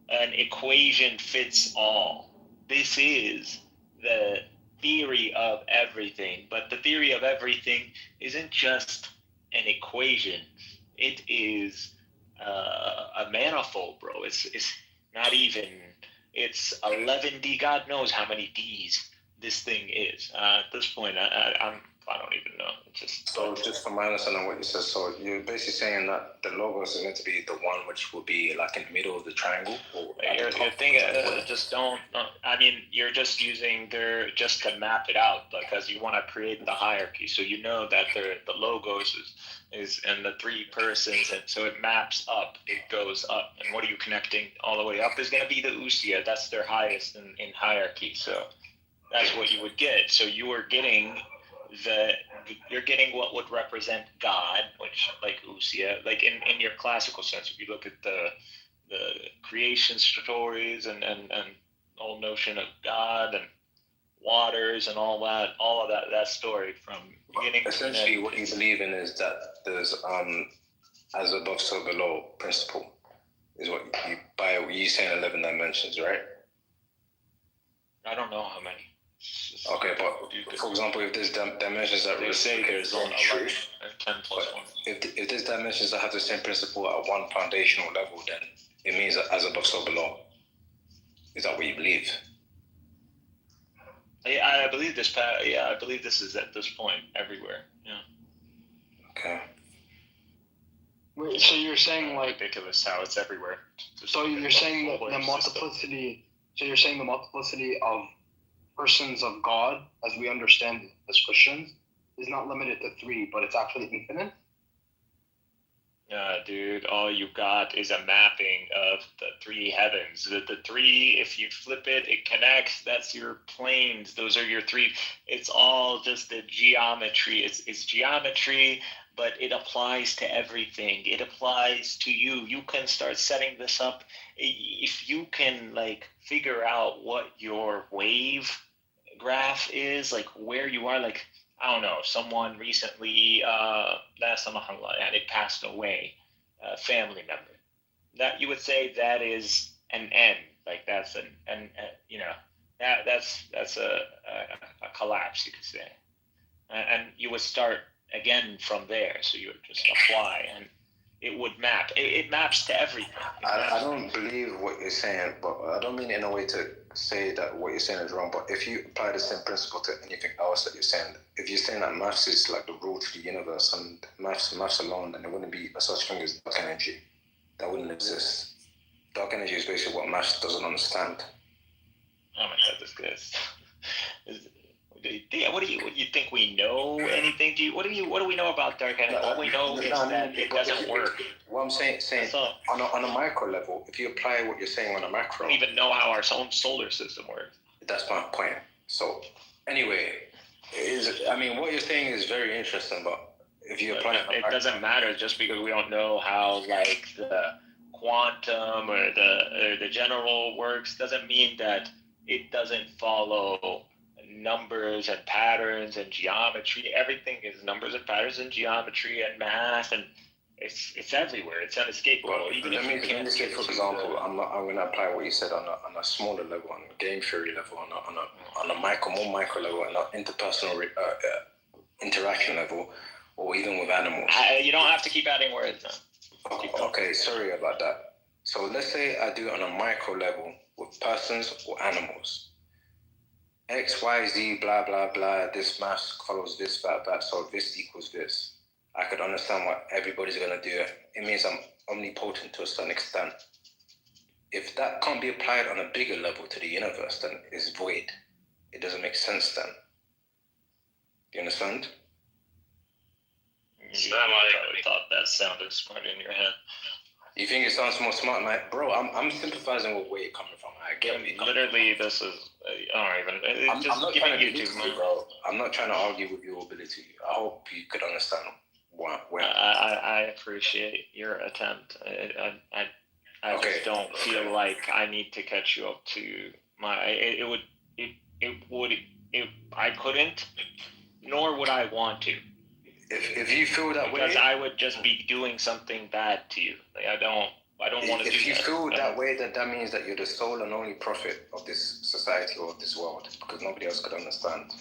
equation fits all. This is the theory of everything, but the theory of everything isn't just an equation. It is a manifold, bro. It's not even. It's 11D. God knows how many Ds this thing is. At this point, I'm I don't even know. It's just so just from my understanding of what you said, so you're basically saying that the logos is meant to be the one which will be like in the middle of the triangle. Or your thing, just don't. I mean, you're just using just to map it out because you want to create the hierarchy. So you know that the logos is and the three persons, and so it maps up. It goes up, and what are you connecting all the way up is going to be the Usia. That's their highest in hierarchy. So that's what you would get. So you are getting you're getting what would represent God, which like Usia, like in your classical sense. If you look at the creation stories and whole notion of God and waters and all of that story from beginning. Essentially, what you believe in is that there's as above, so below principle is what you by you saying 11 dimensions, right? I don't know how many. Okay, but for example, if there's dimensions that they say there's only truth, 10 plus 1. If there's dimensions that have the same principle at one foundational level, then it means that as above, so below. Is that what you believe? I believe this. Yeah, I believe this is at this point everywhere. Yeah. Okay. Wait, so you're saying like ridiculous how it's everywhere. So you're saying that the multiplicity. So you're saying the multiplicity of persons of God, as we understand it as Christians, is not limited to 3, but it's actually infinite? Dude, all you got is a mapping of the 3 heavens. The 3, if you flip it, it connects. That's your planes. Those are your 3. It's all just the geometry. It's geometry, but it applies to everything. It applies to you. You can start setting this up. If you can like figure out what your wave graph is, like where you are, like I don't know, someone recently and it passed away, a family member, that you would say that is an end, like that's an you know, that's a collapse, you could say, and you would start again from there. So you would just apply and it would map. It maps to everything. I don't believe what you're saying, but I don't mean it in a way to say that what you're saying is wrong. But if you apply the same principle to anything else that you're saying, if you're saying that maths is like the rule to the universe and maths alone, then there wouldn't be a such thing as dark energy. That wouldn't exist. Dark energy is basically what maths doesn't understand. Oh my God, this guy's. What do you think we know anything? What do we know about dark energy? All we know is that it doesn't work. What I'm saying on a micro level, if you apply what you're saying on a macro, we don't even know how our own solar system works. That's my point. So anyway, what you're saying is very interesting, but if you apply it doesn't matter just because we don't know how like the quantum or the general works doesn't mean that it doesn't follow numbers and patterns and geometry. Everything is numbers and patterns and geometry and math, and it's everywhere. It's unescapable. Let me say, for example, I'm going to apply what you said on a smaller level, on a game theory level, on a more micro level, on an interpersonal interaction level, or even with animals. You don't have to keep adding words. Okay, sorry about that. So let's say I do it on a micro level with persons or animals. X, Y, Z, blah, blah, blah, this math follows this, that, so this equals this. I could understand what everybody's going to do. It means I'm omnipotent to a certain extent. If that can't be applied on a bigger level to the universe, then it's void. It doesn't make sense then. Do you understand? You probably thought that sounded smart in your head. You think it sounds more smart? Like, bro, I'm sympathizing with where you're coming from. I get where you're coming Literally, from. This is, I'm not trying to you, bro. I'm not trying to argue with your ability. I hope you could understand where I appreciate your attempt. I just don't feel like I need to catch you up to I couldn't, nor would I want to. If you feel that way, because I would just be doing something bad to you. Like I don't want to do that. If you feel that way, that means that you're the sole and only prophet of this society or this world, because nobody else could understand.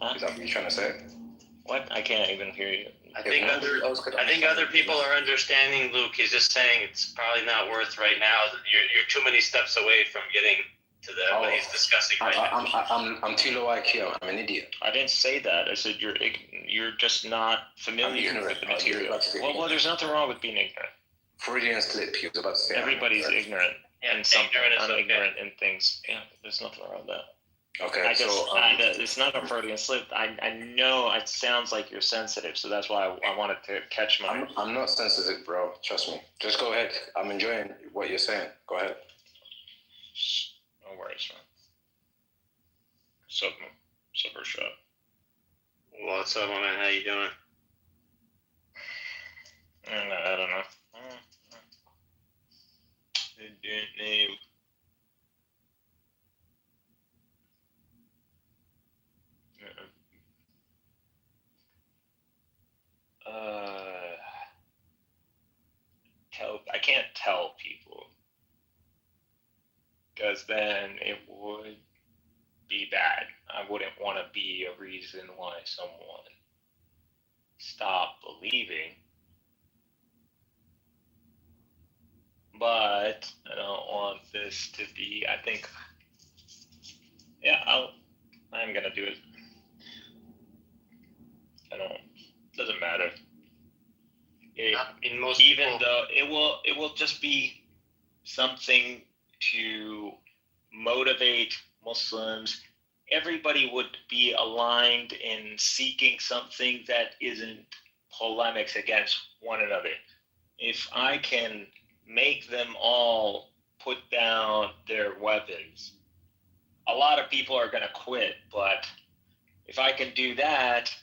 Huh? Is that what you're trying to say? What? I can't even hear you. I think other people are understanding, Luke. He's just saying it's probably not worth right now. You're too many steps away from getting to what he's discussing right now. I'm too low IQ. I'm an idiot. I didn't say that. I said you're just not familiar with the material. Well, there's nothing wrong with being ignorant. Freudian slip. He was about to say. Everybody's ignorant in something. I'm ignorant in things. Yeah, there's nothing wrong with that. Okay, it's not a Freudian slip. I know it sounds like you're sensitive, so that's why I wanted to catch my. I'm not sensitive, bro. Trust me. Just go ahead. I'm enjoying what you're saying. Go ahead. No worries, man. Super shot. What's up, man? How you doing? I don't know. Name. I can't tell people because then it would be bad. I wouldn't want to be a reason why someone stopped believing. But I don't want this to be, I think, I'm gonna do it. Doesn't matter. Though it will just be something to motivate Muslims. Everybody would be aligned in seeking something that isn't polemics against one another. If I can make them all put down their weapons, a lot of people are going to quit, but if I can do that,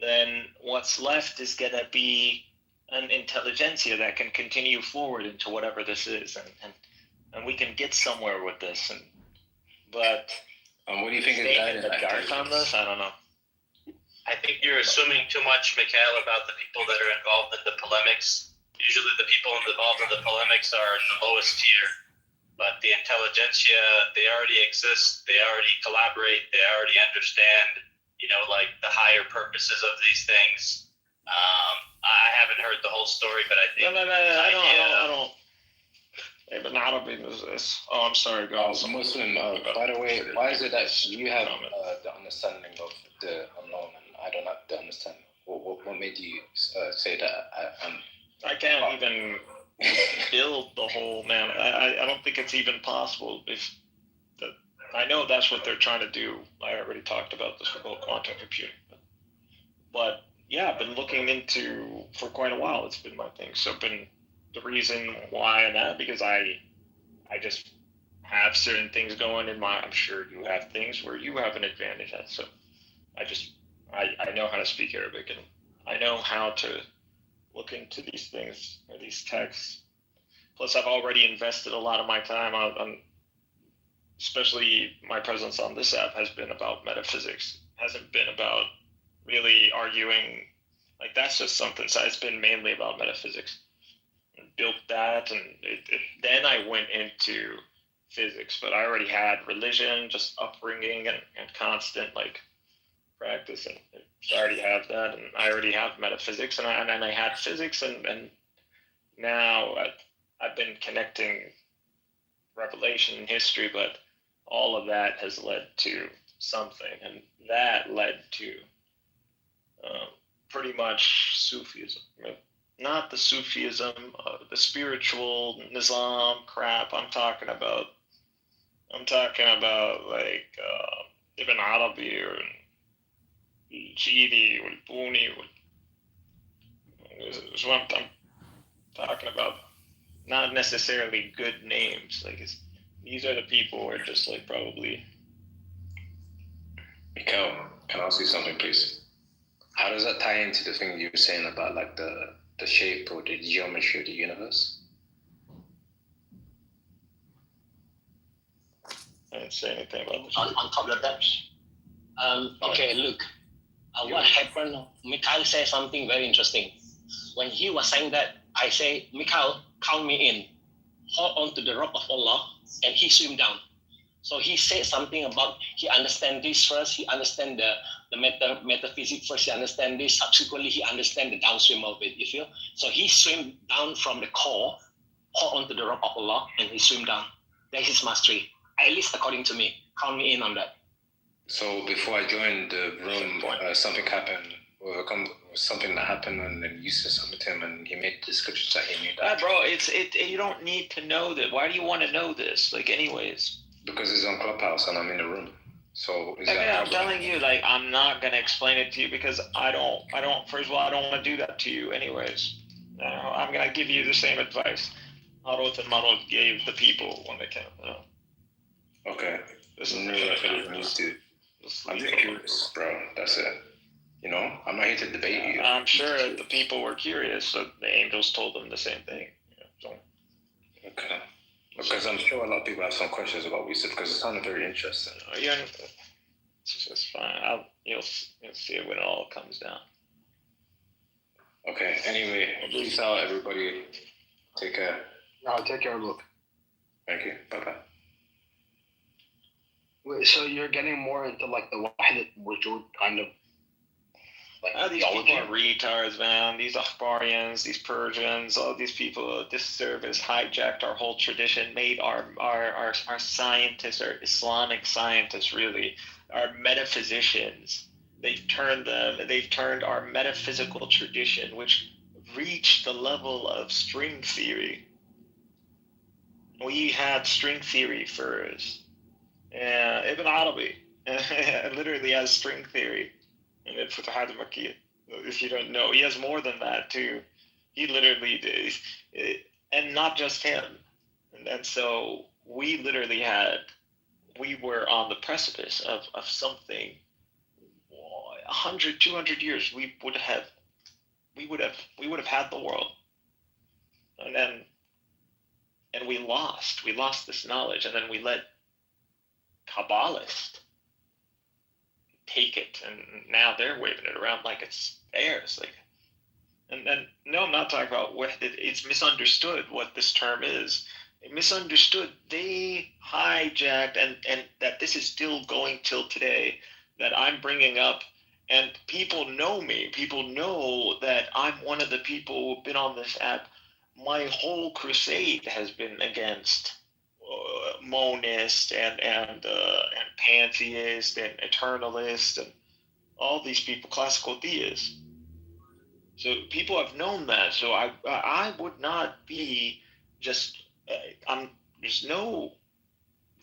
then what's left is going to be an intelligentsia that can continue forward into whatever this is, and we can get somewhere with this. But what do you think is in the dark on this? I don't know. I think you're assuming too much, Mikhail, about the people that are involved in the polemics. Usually the people involved in the polemics are in the lowest tier, but the intelligentsia, they already exist, they already collaborate, they already understand, like the higher purposes of these things. I haven't heard the whole story, but I think... I don't. Ibn Arabi is this. Oh, I'm sorry, guys. Muslim, by the way, why is it that you have the understanding of the unknown and I don't have the understanding? What made you say that? I can't even build the whole man. I don't think it's even possible. I know that's what they're trying to do. I already talked about this with quantum computing. But yeah, I've been looking into for quite a while. It's been my thing. So been the reason why and that because I just have certain things going in my. I'm sure you have things where you have an advantage at. So I know how to speak Arabic and I know how to look into these things or these texts. Plus, I've already invested a lot of my time on especially my presence on this app has been about metaphysics. Hasn't been about really arguing. Like that's just something. So it's been mainly about metaphysics. And built that, and then I went into physics. But I already had religion, just upbringing, and constant practice, and I already have that, and I already have metaphysics, and I had physics, and now I've been connecting revelation and history, but all of that has led to something, and that led to pretty much Sufism. Not the Sufism, the spiritual Nizam crap. I'm talking about Ibn Arabi or Jidi or Buni. Is what I'm talking about. Not necessarily good names. These are the people who are just probably. Mikhail, can I ask you something, please? How does that tie into the thing you were saying about the shape or the geometry of the universe? I didn't say anything about this. On top of that, okay, look. What happened? Mikhail said something very interesting. When he was saying that, I say, Mikhail, count me in. Hold on to the rope of Allah, and he swim down. So he said something about he understand this first, he understand the metaphysics first, he understand this, subsequently he understand the downstream of it, you feel? So he swim down from the core, hold on to the rope of Allah, and he swim down. That's his mastery. At least according to me. Count me in on that. So before I joined the room, something happened. Something that happened, and then you said something to him, and he made descriptions that he made. Bro, you don't need to know that. Why do you want to know this? Like, anyways. Because it's on Clubhouse and I'm in the room. So I'm telling you, like, I'm not gonna explain it to you because I don't. First of all, I don't want to do that to you, anyways. I'm gonna give you the same advice Harut and Marut gave the people when they came. Okay. This is I'm just curious, bro. That's it. You know, I'm not here to debate you. I'm sure the people were curious, so the angels told them the same thing. Okay. Because I'm sure a lot of people have some questions about Yusuf because it sounded very interesting. Yeah, it's just fine. You'll see it when it all comes down. Okay. Anyway, peace out, everybody. Take care. Take care, Luke. Thank you. Bye-bye. Wait, so you're getting more into like the Wahdat Wujud kind of like these people are retards, man. These Akhbarians, these Persians, all these people, this service hijacked our whole tradition, made our scientists, our Islamic scientists really, our metaphysicians. They've turned our metaphysical tradition, which reached the level of string theory. We had string theory first. Ibn Arabi literally has string theory in the Futuhat al-Makkiyah. If you don't know, he has more than that too. He literally did, and not just him. And so we literally we were on the precipice of something. 100, 200 years, we would have had the world, and we lost this knowledge, and then we let Kabbalists take it, and now they're waving it around like it's theirs. Like, and no, I'm not talking about what it's misunderstood what this term is. Misunderstood. They hijacked, and that this is still going till today. That I'm bringing up, and people know me. People know that I'm one of the people who've been on this app. My whole crusade has been against monist and pantheist and eternalist and all these people, classical theists. So people have known that. So I would not be just.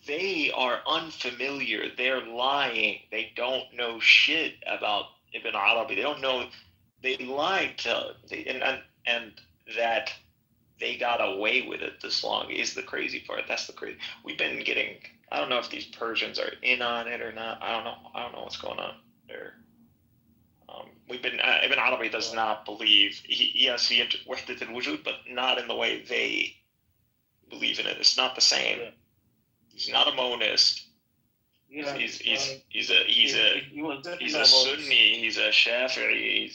They are unfamiliar. They're lying. They don't know shit about Ibn Arabi. They don't know. They lied to and that. They got away with it this long is the crazy part. That's the crazy. We've been getting. I don't know if these Persians are in on it or not. I don't know what's going on there. We've been. Ibn Arabi does not believe. Yes, he Wahdat al-Wujud, but not in the way they believe in it. It's not the same. He's not a monist. Yeah, he's a Sunni. He's a Shafi'i.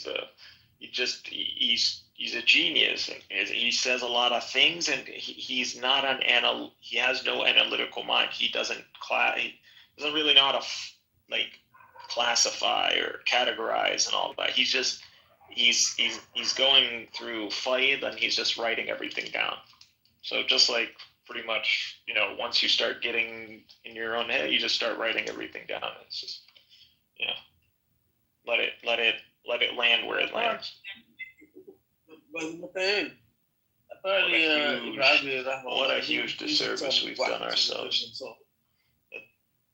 He's a genius, and he says a lot of things, and he's not he has no analytical mind. He doesn't really know how to classify or categorize and all that. He's going through faid, and he's just writing everything down. So just like pretty much, once you start getting in your own head, you just start writing everything down. It's just, let it land where it lands. What a huge disservice we've done ourselves.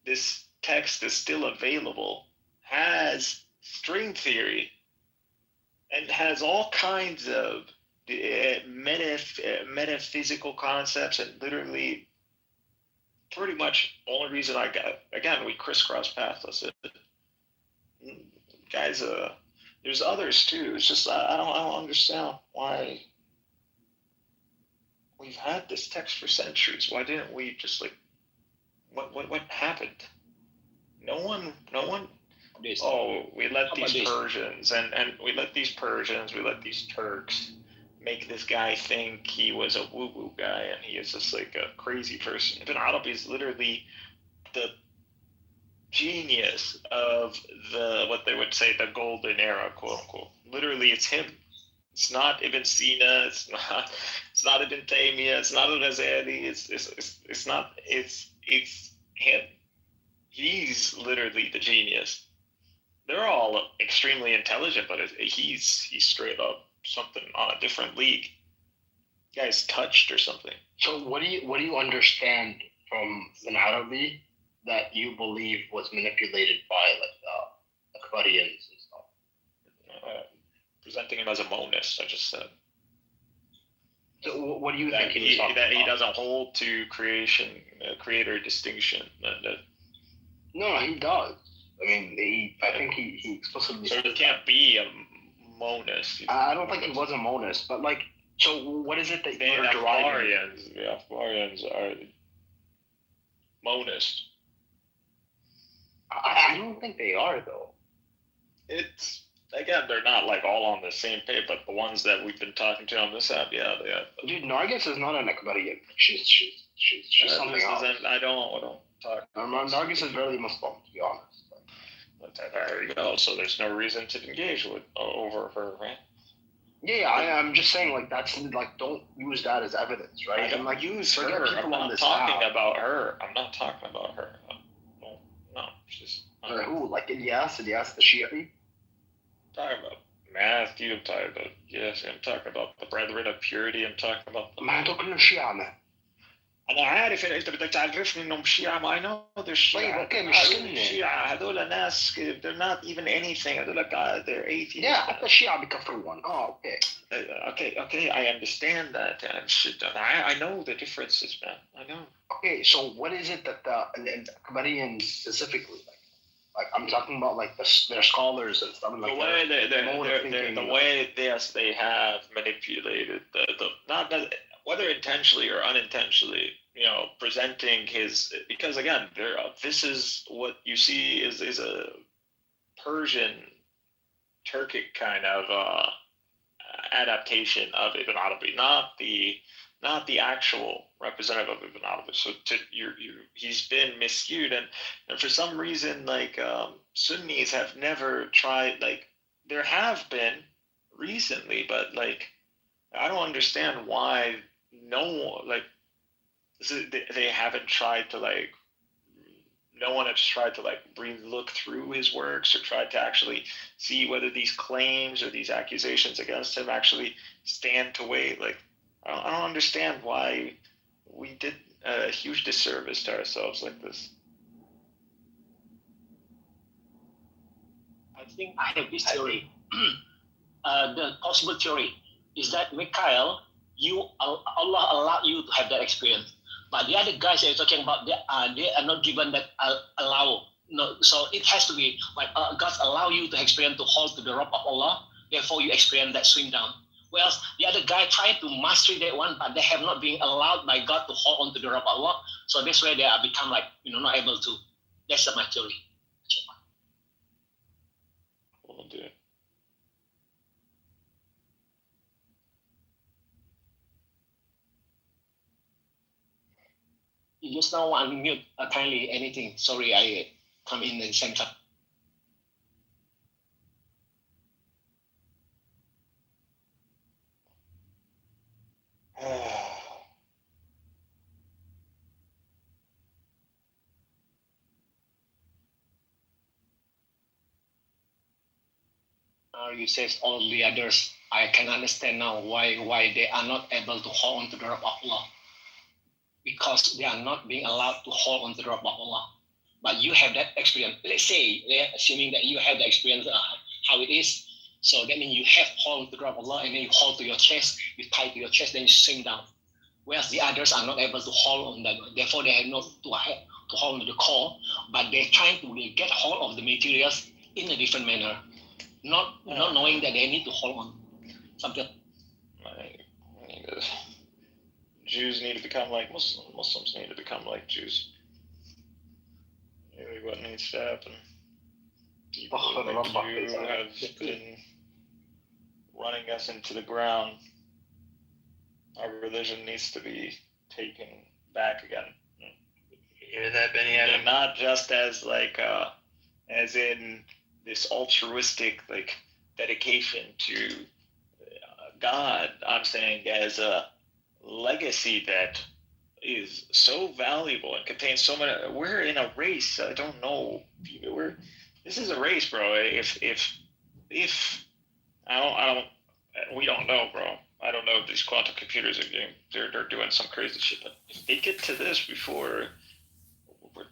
This text is still available, has string theory, and has all kinds of metaphysical concepts, and literally pretty much only reason I got, again, we crisscross paths. That's it. Guys, there's others too. It's just I don't understand why we've had this text for centuries. Why didn't we just what happened? No one. Oh, we let these Persians and we let these Turks make this guy think he was a woo-woo guy, and he is just like a crazy person. Ibn Arabi is literally the genius of what they would say the golden era, quote unquote. Literally, it's him. It's not Ibn Sina. It's not Ibn Taymiyyah. It's not Al-Ghazali. It's not. It's he's literally the genius. They're all extremely intelligent, but he's straight up something on a different league. Guy's touched or something. So what do you understand from Zenarabi that you believe was manipulated by the Akbarians and stuff? Presenting him as a monist, I just said. So what do you think he doesn't hold to creator distinction? No, he does. I mean, I think he explicitly. So he can't be a monist. I don't think he was a monist, but like, so what is it that you're deriving? The Afgharians are monist. I don't think they are though. It's again, they're not like all on the same page, but the ones that we've been talking to on this app, yeah, they are. Dude, Nargis is not an Akbarian. She's something else. I don't talk. Nargis is barely Muslim, to be honest. But there you go. So there's no reason to engage over her, right? Yeah, I'm just saying, like, that's like, don't use that as evidence, right? I don't like, use her. I'm not talking about her. I'm not talking about her. No, she's. Who? Like Ilyas the Shi'i? Talking about Matthew. I'm talking about I'm talking about the brethren of purity. I'm talking about. ما هدول كلهم شيعة man. أنا عارف أنت بدك تعرفني إنهم شيعة. I know they're شيعة. طيب مش سنة. شيعة هذول ناس they're not even anything. هذول they're atheists. Yeah, حتى الشيعة بيكفرون. Oh, okay. Okay. I understand that. I know the differences, man. I know. Okay, so what is it that the Akbarians specifically like? I'm talking about like their scholars and stuff like that. The way they have manipulated the not that. Whether intentionally or unintentionally, presenting because again, this is what you see is a Persian, Turkic kind of adaptation of Ibn Arabi, not the actual representative of Ibn Arabi. So he's been miscued, and for some reason, like Sunnis have never tried. Like there have been recently, but like I don't understand why. They haven't tried to like. No one has tried to like look through his works or tried to actually see whether these claims or these accusations against him actually stand to weight. Like, I don't understand why we did a huge disservice to ourselves like this. I think I have this theory. The possible theory is that Mikhail, Allah allowed you to have that experience, but the other guys you're talking about, they are not given that allow. No, so it has to be like God allow you to experience to hold to the rope of Allah. Therefore, you experience that swing down. Whereas the other guy tried to master that one, but they have not been allowed by God to hold on to the rope of Allah. So that's where they are become like not able to. That's my theory. We'll do it. You just now unmute kindly anything. Sorry, I come in the same time. You say all the others. I can understand now why they are not able to hold on to the rope of Allah. Because they are not being allowed to hold on to the rope of Allah. But you have that experience. Let's say, assuming that you have the experience how it is. So that means you have hold on to the rope of Allah, and then you hold to your chest, you tie to your chest, then you swing down. Whereas the others are not able to hold on that. Therefore, they have not to hold on to the core, but they're trying to get hold of the materials in a different manner. Not knowing that they need to hold on something. Jews need to become like Muslims. Muslims need to become like Jews. Maybe what needs to happen. People like you have been running us into the ground. Our religion needs to be taken back again. You hear that, Benny Adam? And not just as like as in this altruistic like dedication to God. I'm saying as a legacy that is so valuable and contains so many. We're in a race. I don't know. This is a race, bro. If I don't, we don't know, bro. I don't know if these quantum computers are they're doing some crazy shit. But if they get to this before, we're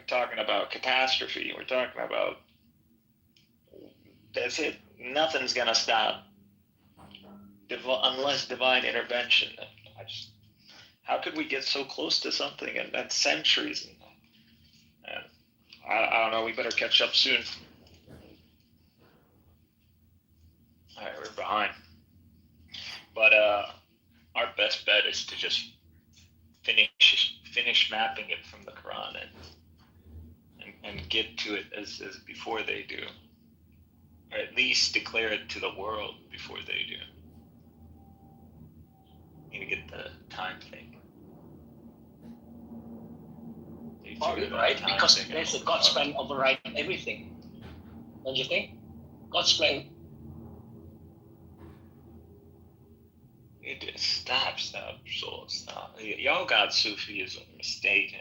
talking about catastrophe. We're talking about, that's it. Nothing's gonna stop unless divine intervention. How could we get so close to something and that's centuries? And I don't know. We better catch up soon. All right, we're behind. But our best bet is to just finish mapping it from the Quran and get to it as before they do, or at least declare it to the world before they do. Need to get the time thing. Right, because there's a God's plan override everything. Don't you think? God's plan. Stop, stop. Y'all got Sufism mistaken.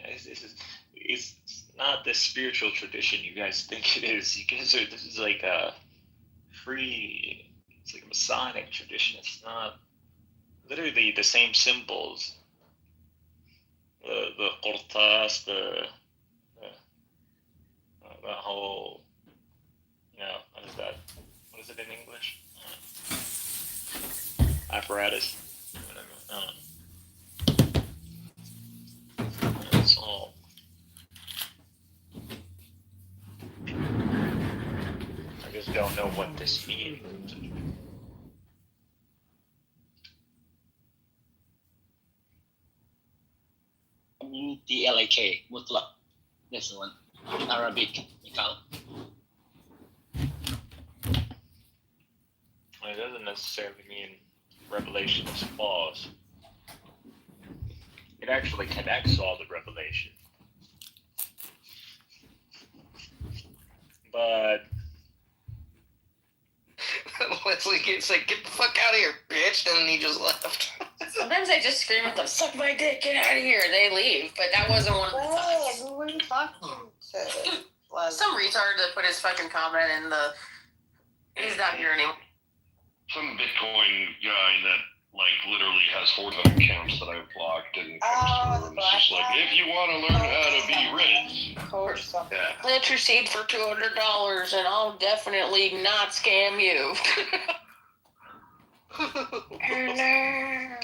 It's not the spiritual tradition you guys think it is. You guys are, this is like a free, it's like a Masonic tradition. It's not literally the same symbols. The Qurtas, the whole, what is that? What is it in English? Apparatus. It's all. I just don't know what this means. DLAK, mutlaq. That's the one. Arabic, Mikal. It doesn't necessarily mean revelation is false. It actually connects all the revelation. But Wesley gets like, get the fuck out of here, bitch, and then he just left. Sometimes I just scream at them, suck my dick, get out of here. They leave, but that wasn't one of the times. Who were you talking to? Some retard that put his fucking comment in the. He's not here anymore. Some Bitcoin guy that literally has 4,000 accounts that I've blocked and comes through and it's just like, if you want to learn how to be rich. Yeah. Plant your seed for $200 and I'll definitely not scam you.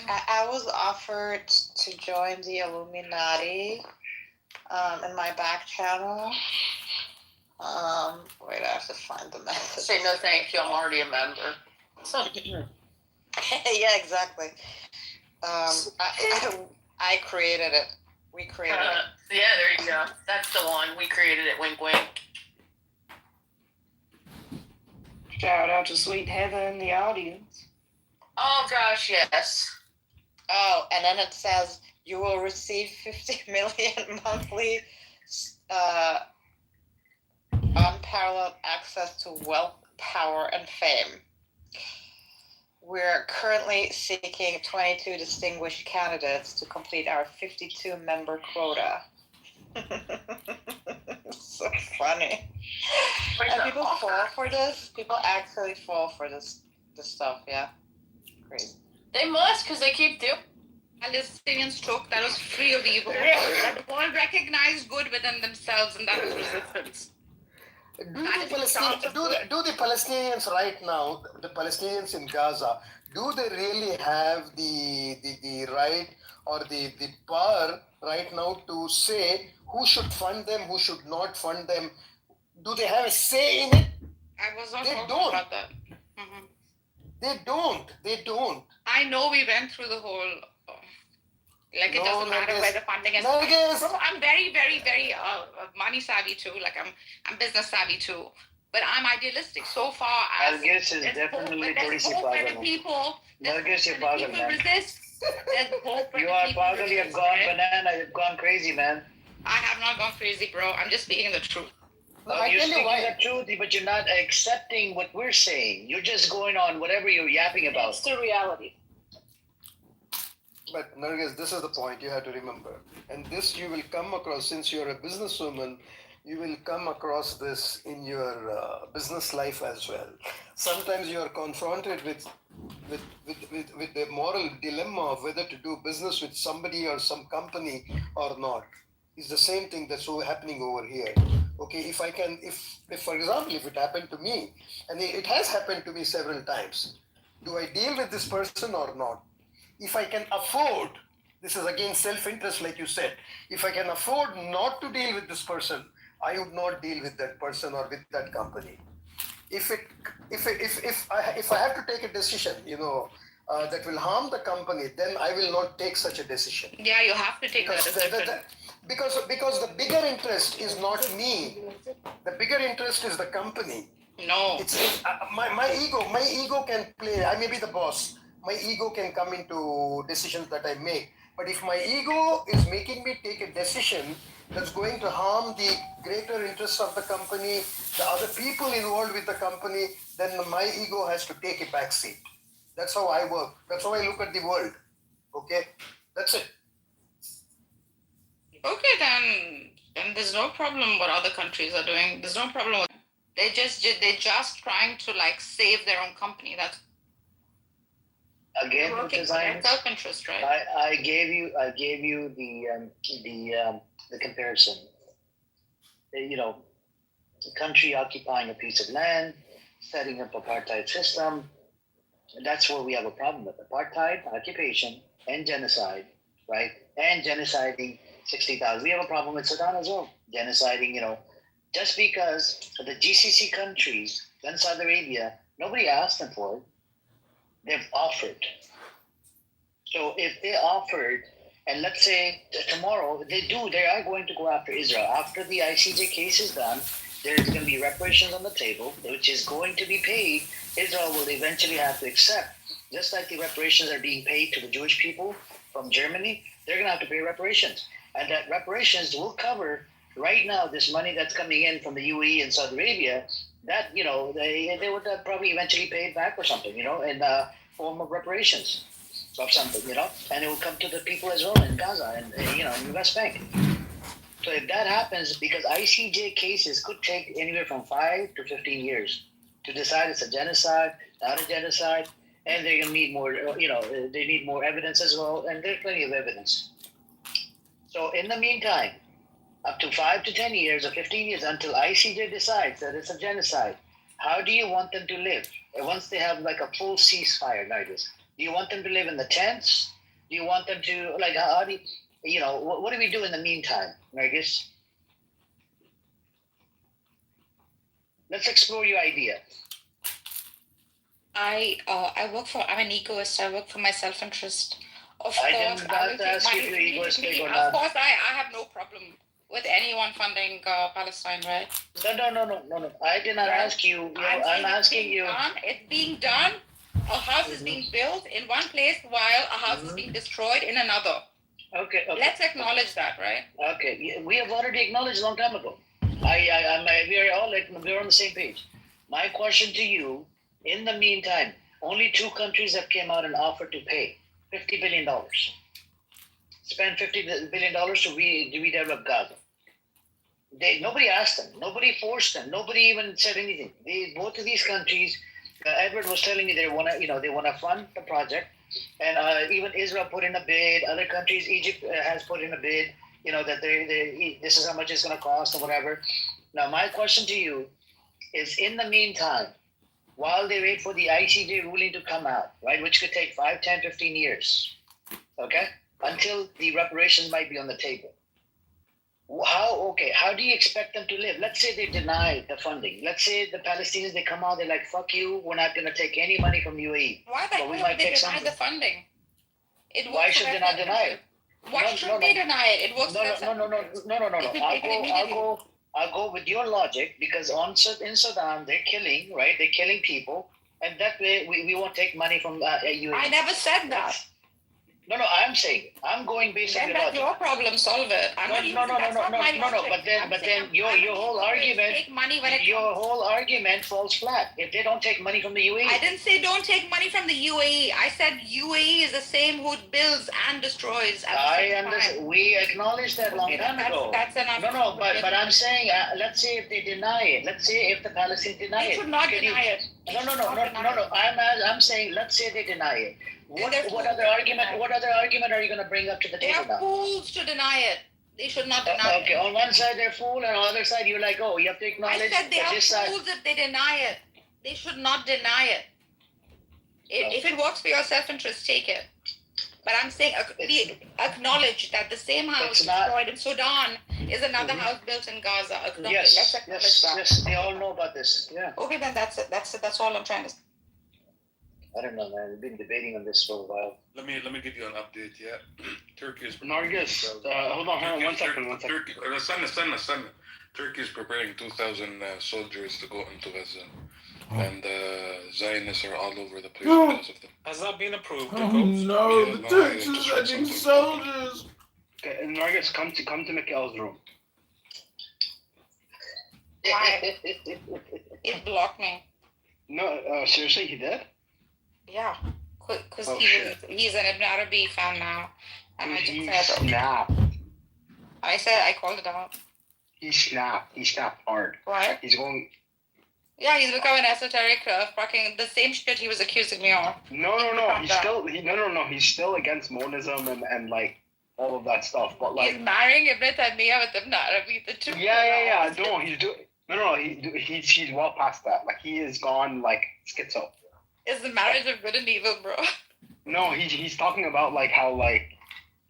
I was offered to join the Illuminati in my back channel. Wait, I have to find the message. Say no thank you, I'm already a member. Yeah, exactly. I created it. We created it. Yeah, there you go. That's the one. We created it. Wink, wink. Shout out to Sweet Heather in the audience. Oh gosh, yes. Oh, and then it says you will receive 50 million monthly unparalleled access to wealth, power, and fame. We're currently seeking 22 distinguished candidates to complete our 52-member quota. So funny. And people fall for this. People actually fall for this stuff, yeah. Crazy. They must, because they keep doing. Palestinian stroke that was free of evil. That all recognized good within themselves, and that was resistance. Do the Palestinians right now, the Palestinians in Gaza, do they really have the right or the power right now to say who should fund them, who should not fund them? Do they have a say in it? I was not talking about that. Mm-hmm. They don't. I know we went through the whole. It doesn't matter where the funding is. I'm very, very, very money savvy too. I'm business savvy too. But I'm idealistic so far as Nargis is definitely people. Nargis, you're pagal, man. Resist. You are pagal. You've gone banana. You've gone crazy, man. I have not gone crazy, bro. I'm just speaking the truth. You're speaking the truth, but you're not accepting what we're saying. You're just going on whatever you're yapping about. It's the reality. But Nargis, this is the point you have to remember. And this you will come across, since you're a businesswoman, you will come across this in your business life as well. Sometimes you are confronted with the moral dilemma of whether to do business with somebody or some company or not. It's the same thing that's happening over here. Okay, if for example, if it happened to me, and it has happened to me several times, do I deal with this person or not? If I can afford, this is again self-interest, like you said, if I can afford not to deal with this person, I would not deal with that person or with that company. If I have to take a decision, that will harm the company, then I will not take such a decision. Yeah, you have to take that decision. Because the bigger interest is not me. The bigger interest is the company. No. It's my ego can play. I may be the boss. My ego can come into decisions that I make. But if my ego is making me take a decision that's going to harm the greater interests of the company, the other people involved with the company, then my ego has to take a back seat. That's how I work. That's how I look at the world. Okay? That's it. Okay, then there's no problem what other countries are doing. There's no problem. They're just trying to save their own company. That's again design self-interest, right? I gave you the comparison. The country occupying a piece of land, setting up apartheid system. That's where we have a problem with apartheid, occupation, and genocide, right? And genociding 60,000. We have a problem with Sudan as well. Genociding, just because the GCC countries and Saudi Arabia, nobody asked them for it. They've offered. So if they offered, and let's say tomorrow they are going to go after Israel. After the ICJ case is done, there's going to be reparations on the table, which is going to be paid. Israel will eventually have to accept, just like the reparations are being paid to the Jewish people from Germany, they're going to have to pay reparations. And that reparations will cover, right now, this money that's coming in from the UAE and Saudi Arabia, that, they would probably eventually pay it back or something, in the form of reparations of something, and it will come to the people as well in Gaza and, in the West Bank. So if that happens, because ICJ cases could take anywhere from 5 to 15 years to decide it's a genocide, not a genocide, and they're going to need more, they need more evidence as well, and there's plenty of evidence. So in the meantime, up to 5 to 10 years or 15 years until ICJ decides that it's a genocide, how do you want them to live? Once they have a full ceasefire like this, do you want them to live in the tents? Do you want them to, how do you, what do we do in the meantime, Nargis? Let's explore your idea. I'm an egoist. I work for my self-interest. Of I course, didn't ask you if you're egoistic or not. Of course, I have no problem with anyone funding Palestine, right? No. I did not ask you. I'm asking you. It's being done. A house is being built in one place while a house is being destroyed in another. Okay. Let's acknowledge that, right? Okay. We have already acknowledged a long time ago. We're on the same page. My question to you, in the meantime, only 2 countries have came out and offered to pay $50 billion. Spend $50 billion to redevelop Gaza. Nobody asked them. Nobody forced them. Nobody even said anything. Both of these countries, Edward was telling me they want to fund the project, and even Israel put in a bid. Other countries, Egypt has put in a bid. That this is how much it's going to cost or whatever. Now, my question to you is: in the meantime, while they wait for the ICJ ruling to come out, right, which could take 5, 10, 15 years, okay, until the reparations might be on the table. How do you expect them to live? Let's say they deny the funding. Let's say the Palestinians, they come out, they're like, fuck you, we're not going to take any money from UAE. Why they deny the funding? Why should they not deny it? Why should they deny it? It works. No. I'll go with your logic, because in Sudan, they're killing, right? They're killing people. And that way, we won't take money from UAE. I never said that. No, I'm saying I'm going basically. Then that's your problem. Solve it. I'm not using, that's not my logic. But then your whole argument. Take money when it your comes. whole argument falls flat if they don't take money from the UAE. I didn't say don't take money from the UAE. I said UAE is the same who builds and destroys. I understand. We acknowledged that long time ago. That's enough. No, but I'm saying, let's say if they deny it. Let's say if the Palestinians deny it. They should not deny it. No. I'm saying, let's say they deny it. What other argument are you going to bring up to the table now? They're fools to deny it. They should not deny it. Okay, on one side they're fool, and on the other side you're like, oh, you have to acknowledge. I said they are fools if they deny it. They should not deny it. If it works for your self-interest, take it. But I'm saying we acknowledge that the same house destroyed in Sudan is another house built in Gaza. Yes, they all know about this. Yeah. Okay, then that's it. That's all I'm trying to say. I don't know, man. We've been debating on this for a while. Let me give you an update. Yeah, Turkey is. Nargis, hold on, one second. Turkey, Turkey is preparing 2,000 soldiers to go into Gaza, and Zionists are all over the place because of them. Has that been approved? No, the Turks are sending soldiers. Okay, Nargis, come to Mikhail's room. Why? He blocked me. No, seriously, he did? Yeah, because he's an Ibn Arabi fan now, and I just said, I said I called it out. He snapped hard. What? He's going. Yeah, he's become an esoteric, fucking the same shit he was accusing me of. No. He's still against monism and like all of that stuff. But like he's marrying Ibn Taymiyyah with Ibn Arabi, the two. Yeah. No, he's doing. No. He's well past that. Like he is gone like schizo. Is the marriage of good and evil, bro? No, he's talking about like how like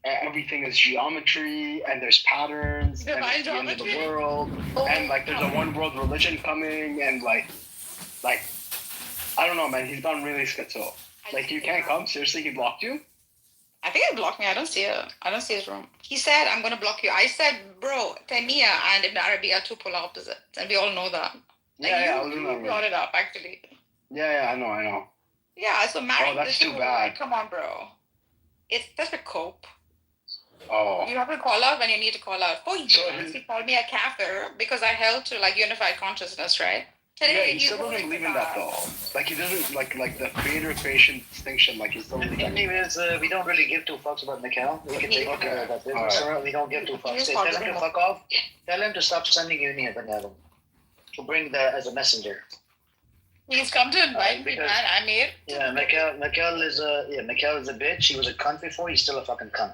everything is geometry and there's patterns and it's the end of the world and like there's a one world religion coming and like I don't know, man. He's gone really schizo. Like you can't come. Seriously, he blocked you? I think he blocked me. I don't see it. I don't see his room. He said, I'm going to block you. I said, bro, Taymiyyah and Ibn Arabi are two polar opposites. And we all know that. You brought it up, actually. Yeah, I know. Yeah, so marrying that's too bad. Like, come on, bro. It's just a cope. Oh. You have to call out when you need to call out. For years, he called me a kafir because I held to like unified consciousness, right? Today, he still doesn't believe in that though. Like he doesn't like the creator-creation distinction. Like he's still. Anyways, we don't really give two fucks about Mikhail. We can take care of that business. Right. We don't give two fucks. Tell him to fuck off. Tell him to stop sending you near Banyalim. To bring that as a messenger. He's come to invite me, man. I'm here. Yeah, Mikhail is a bitch. He was a cunt before. He's still a fucking cunt.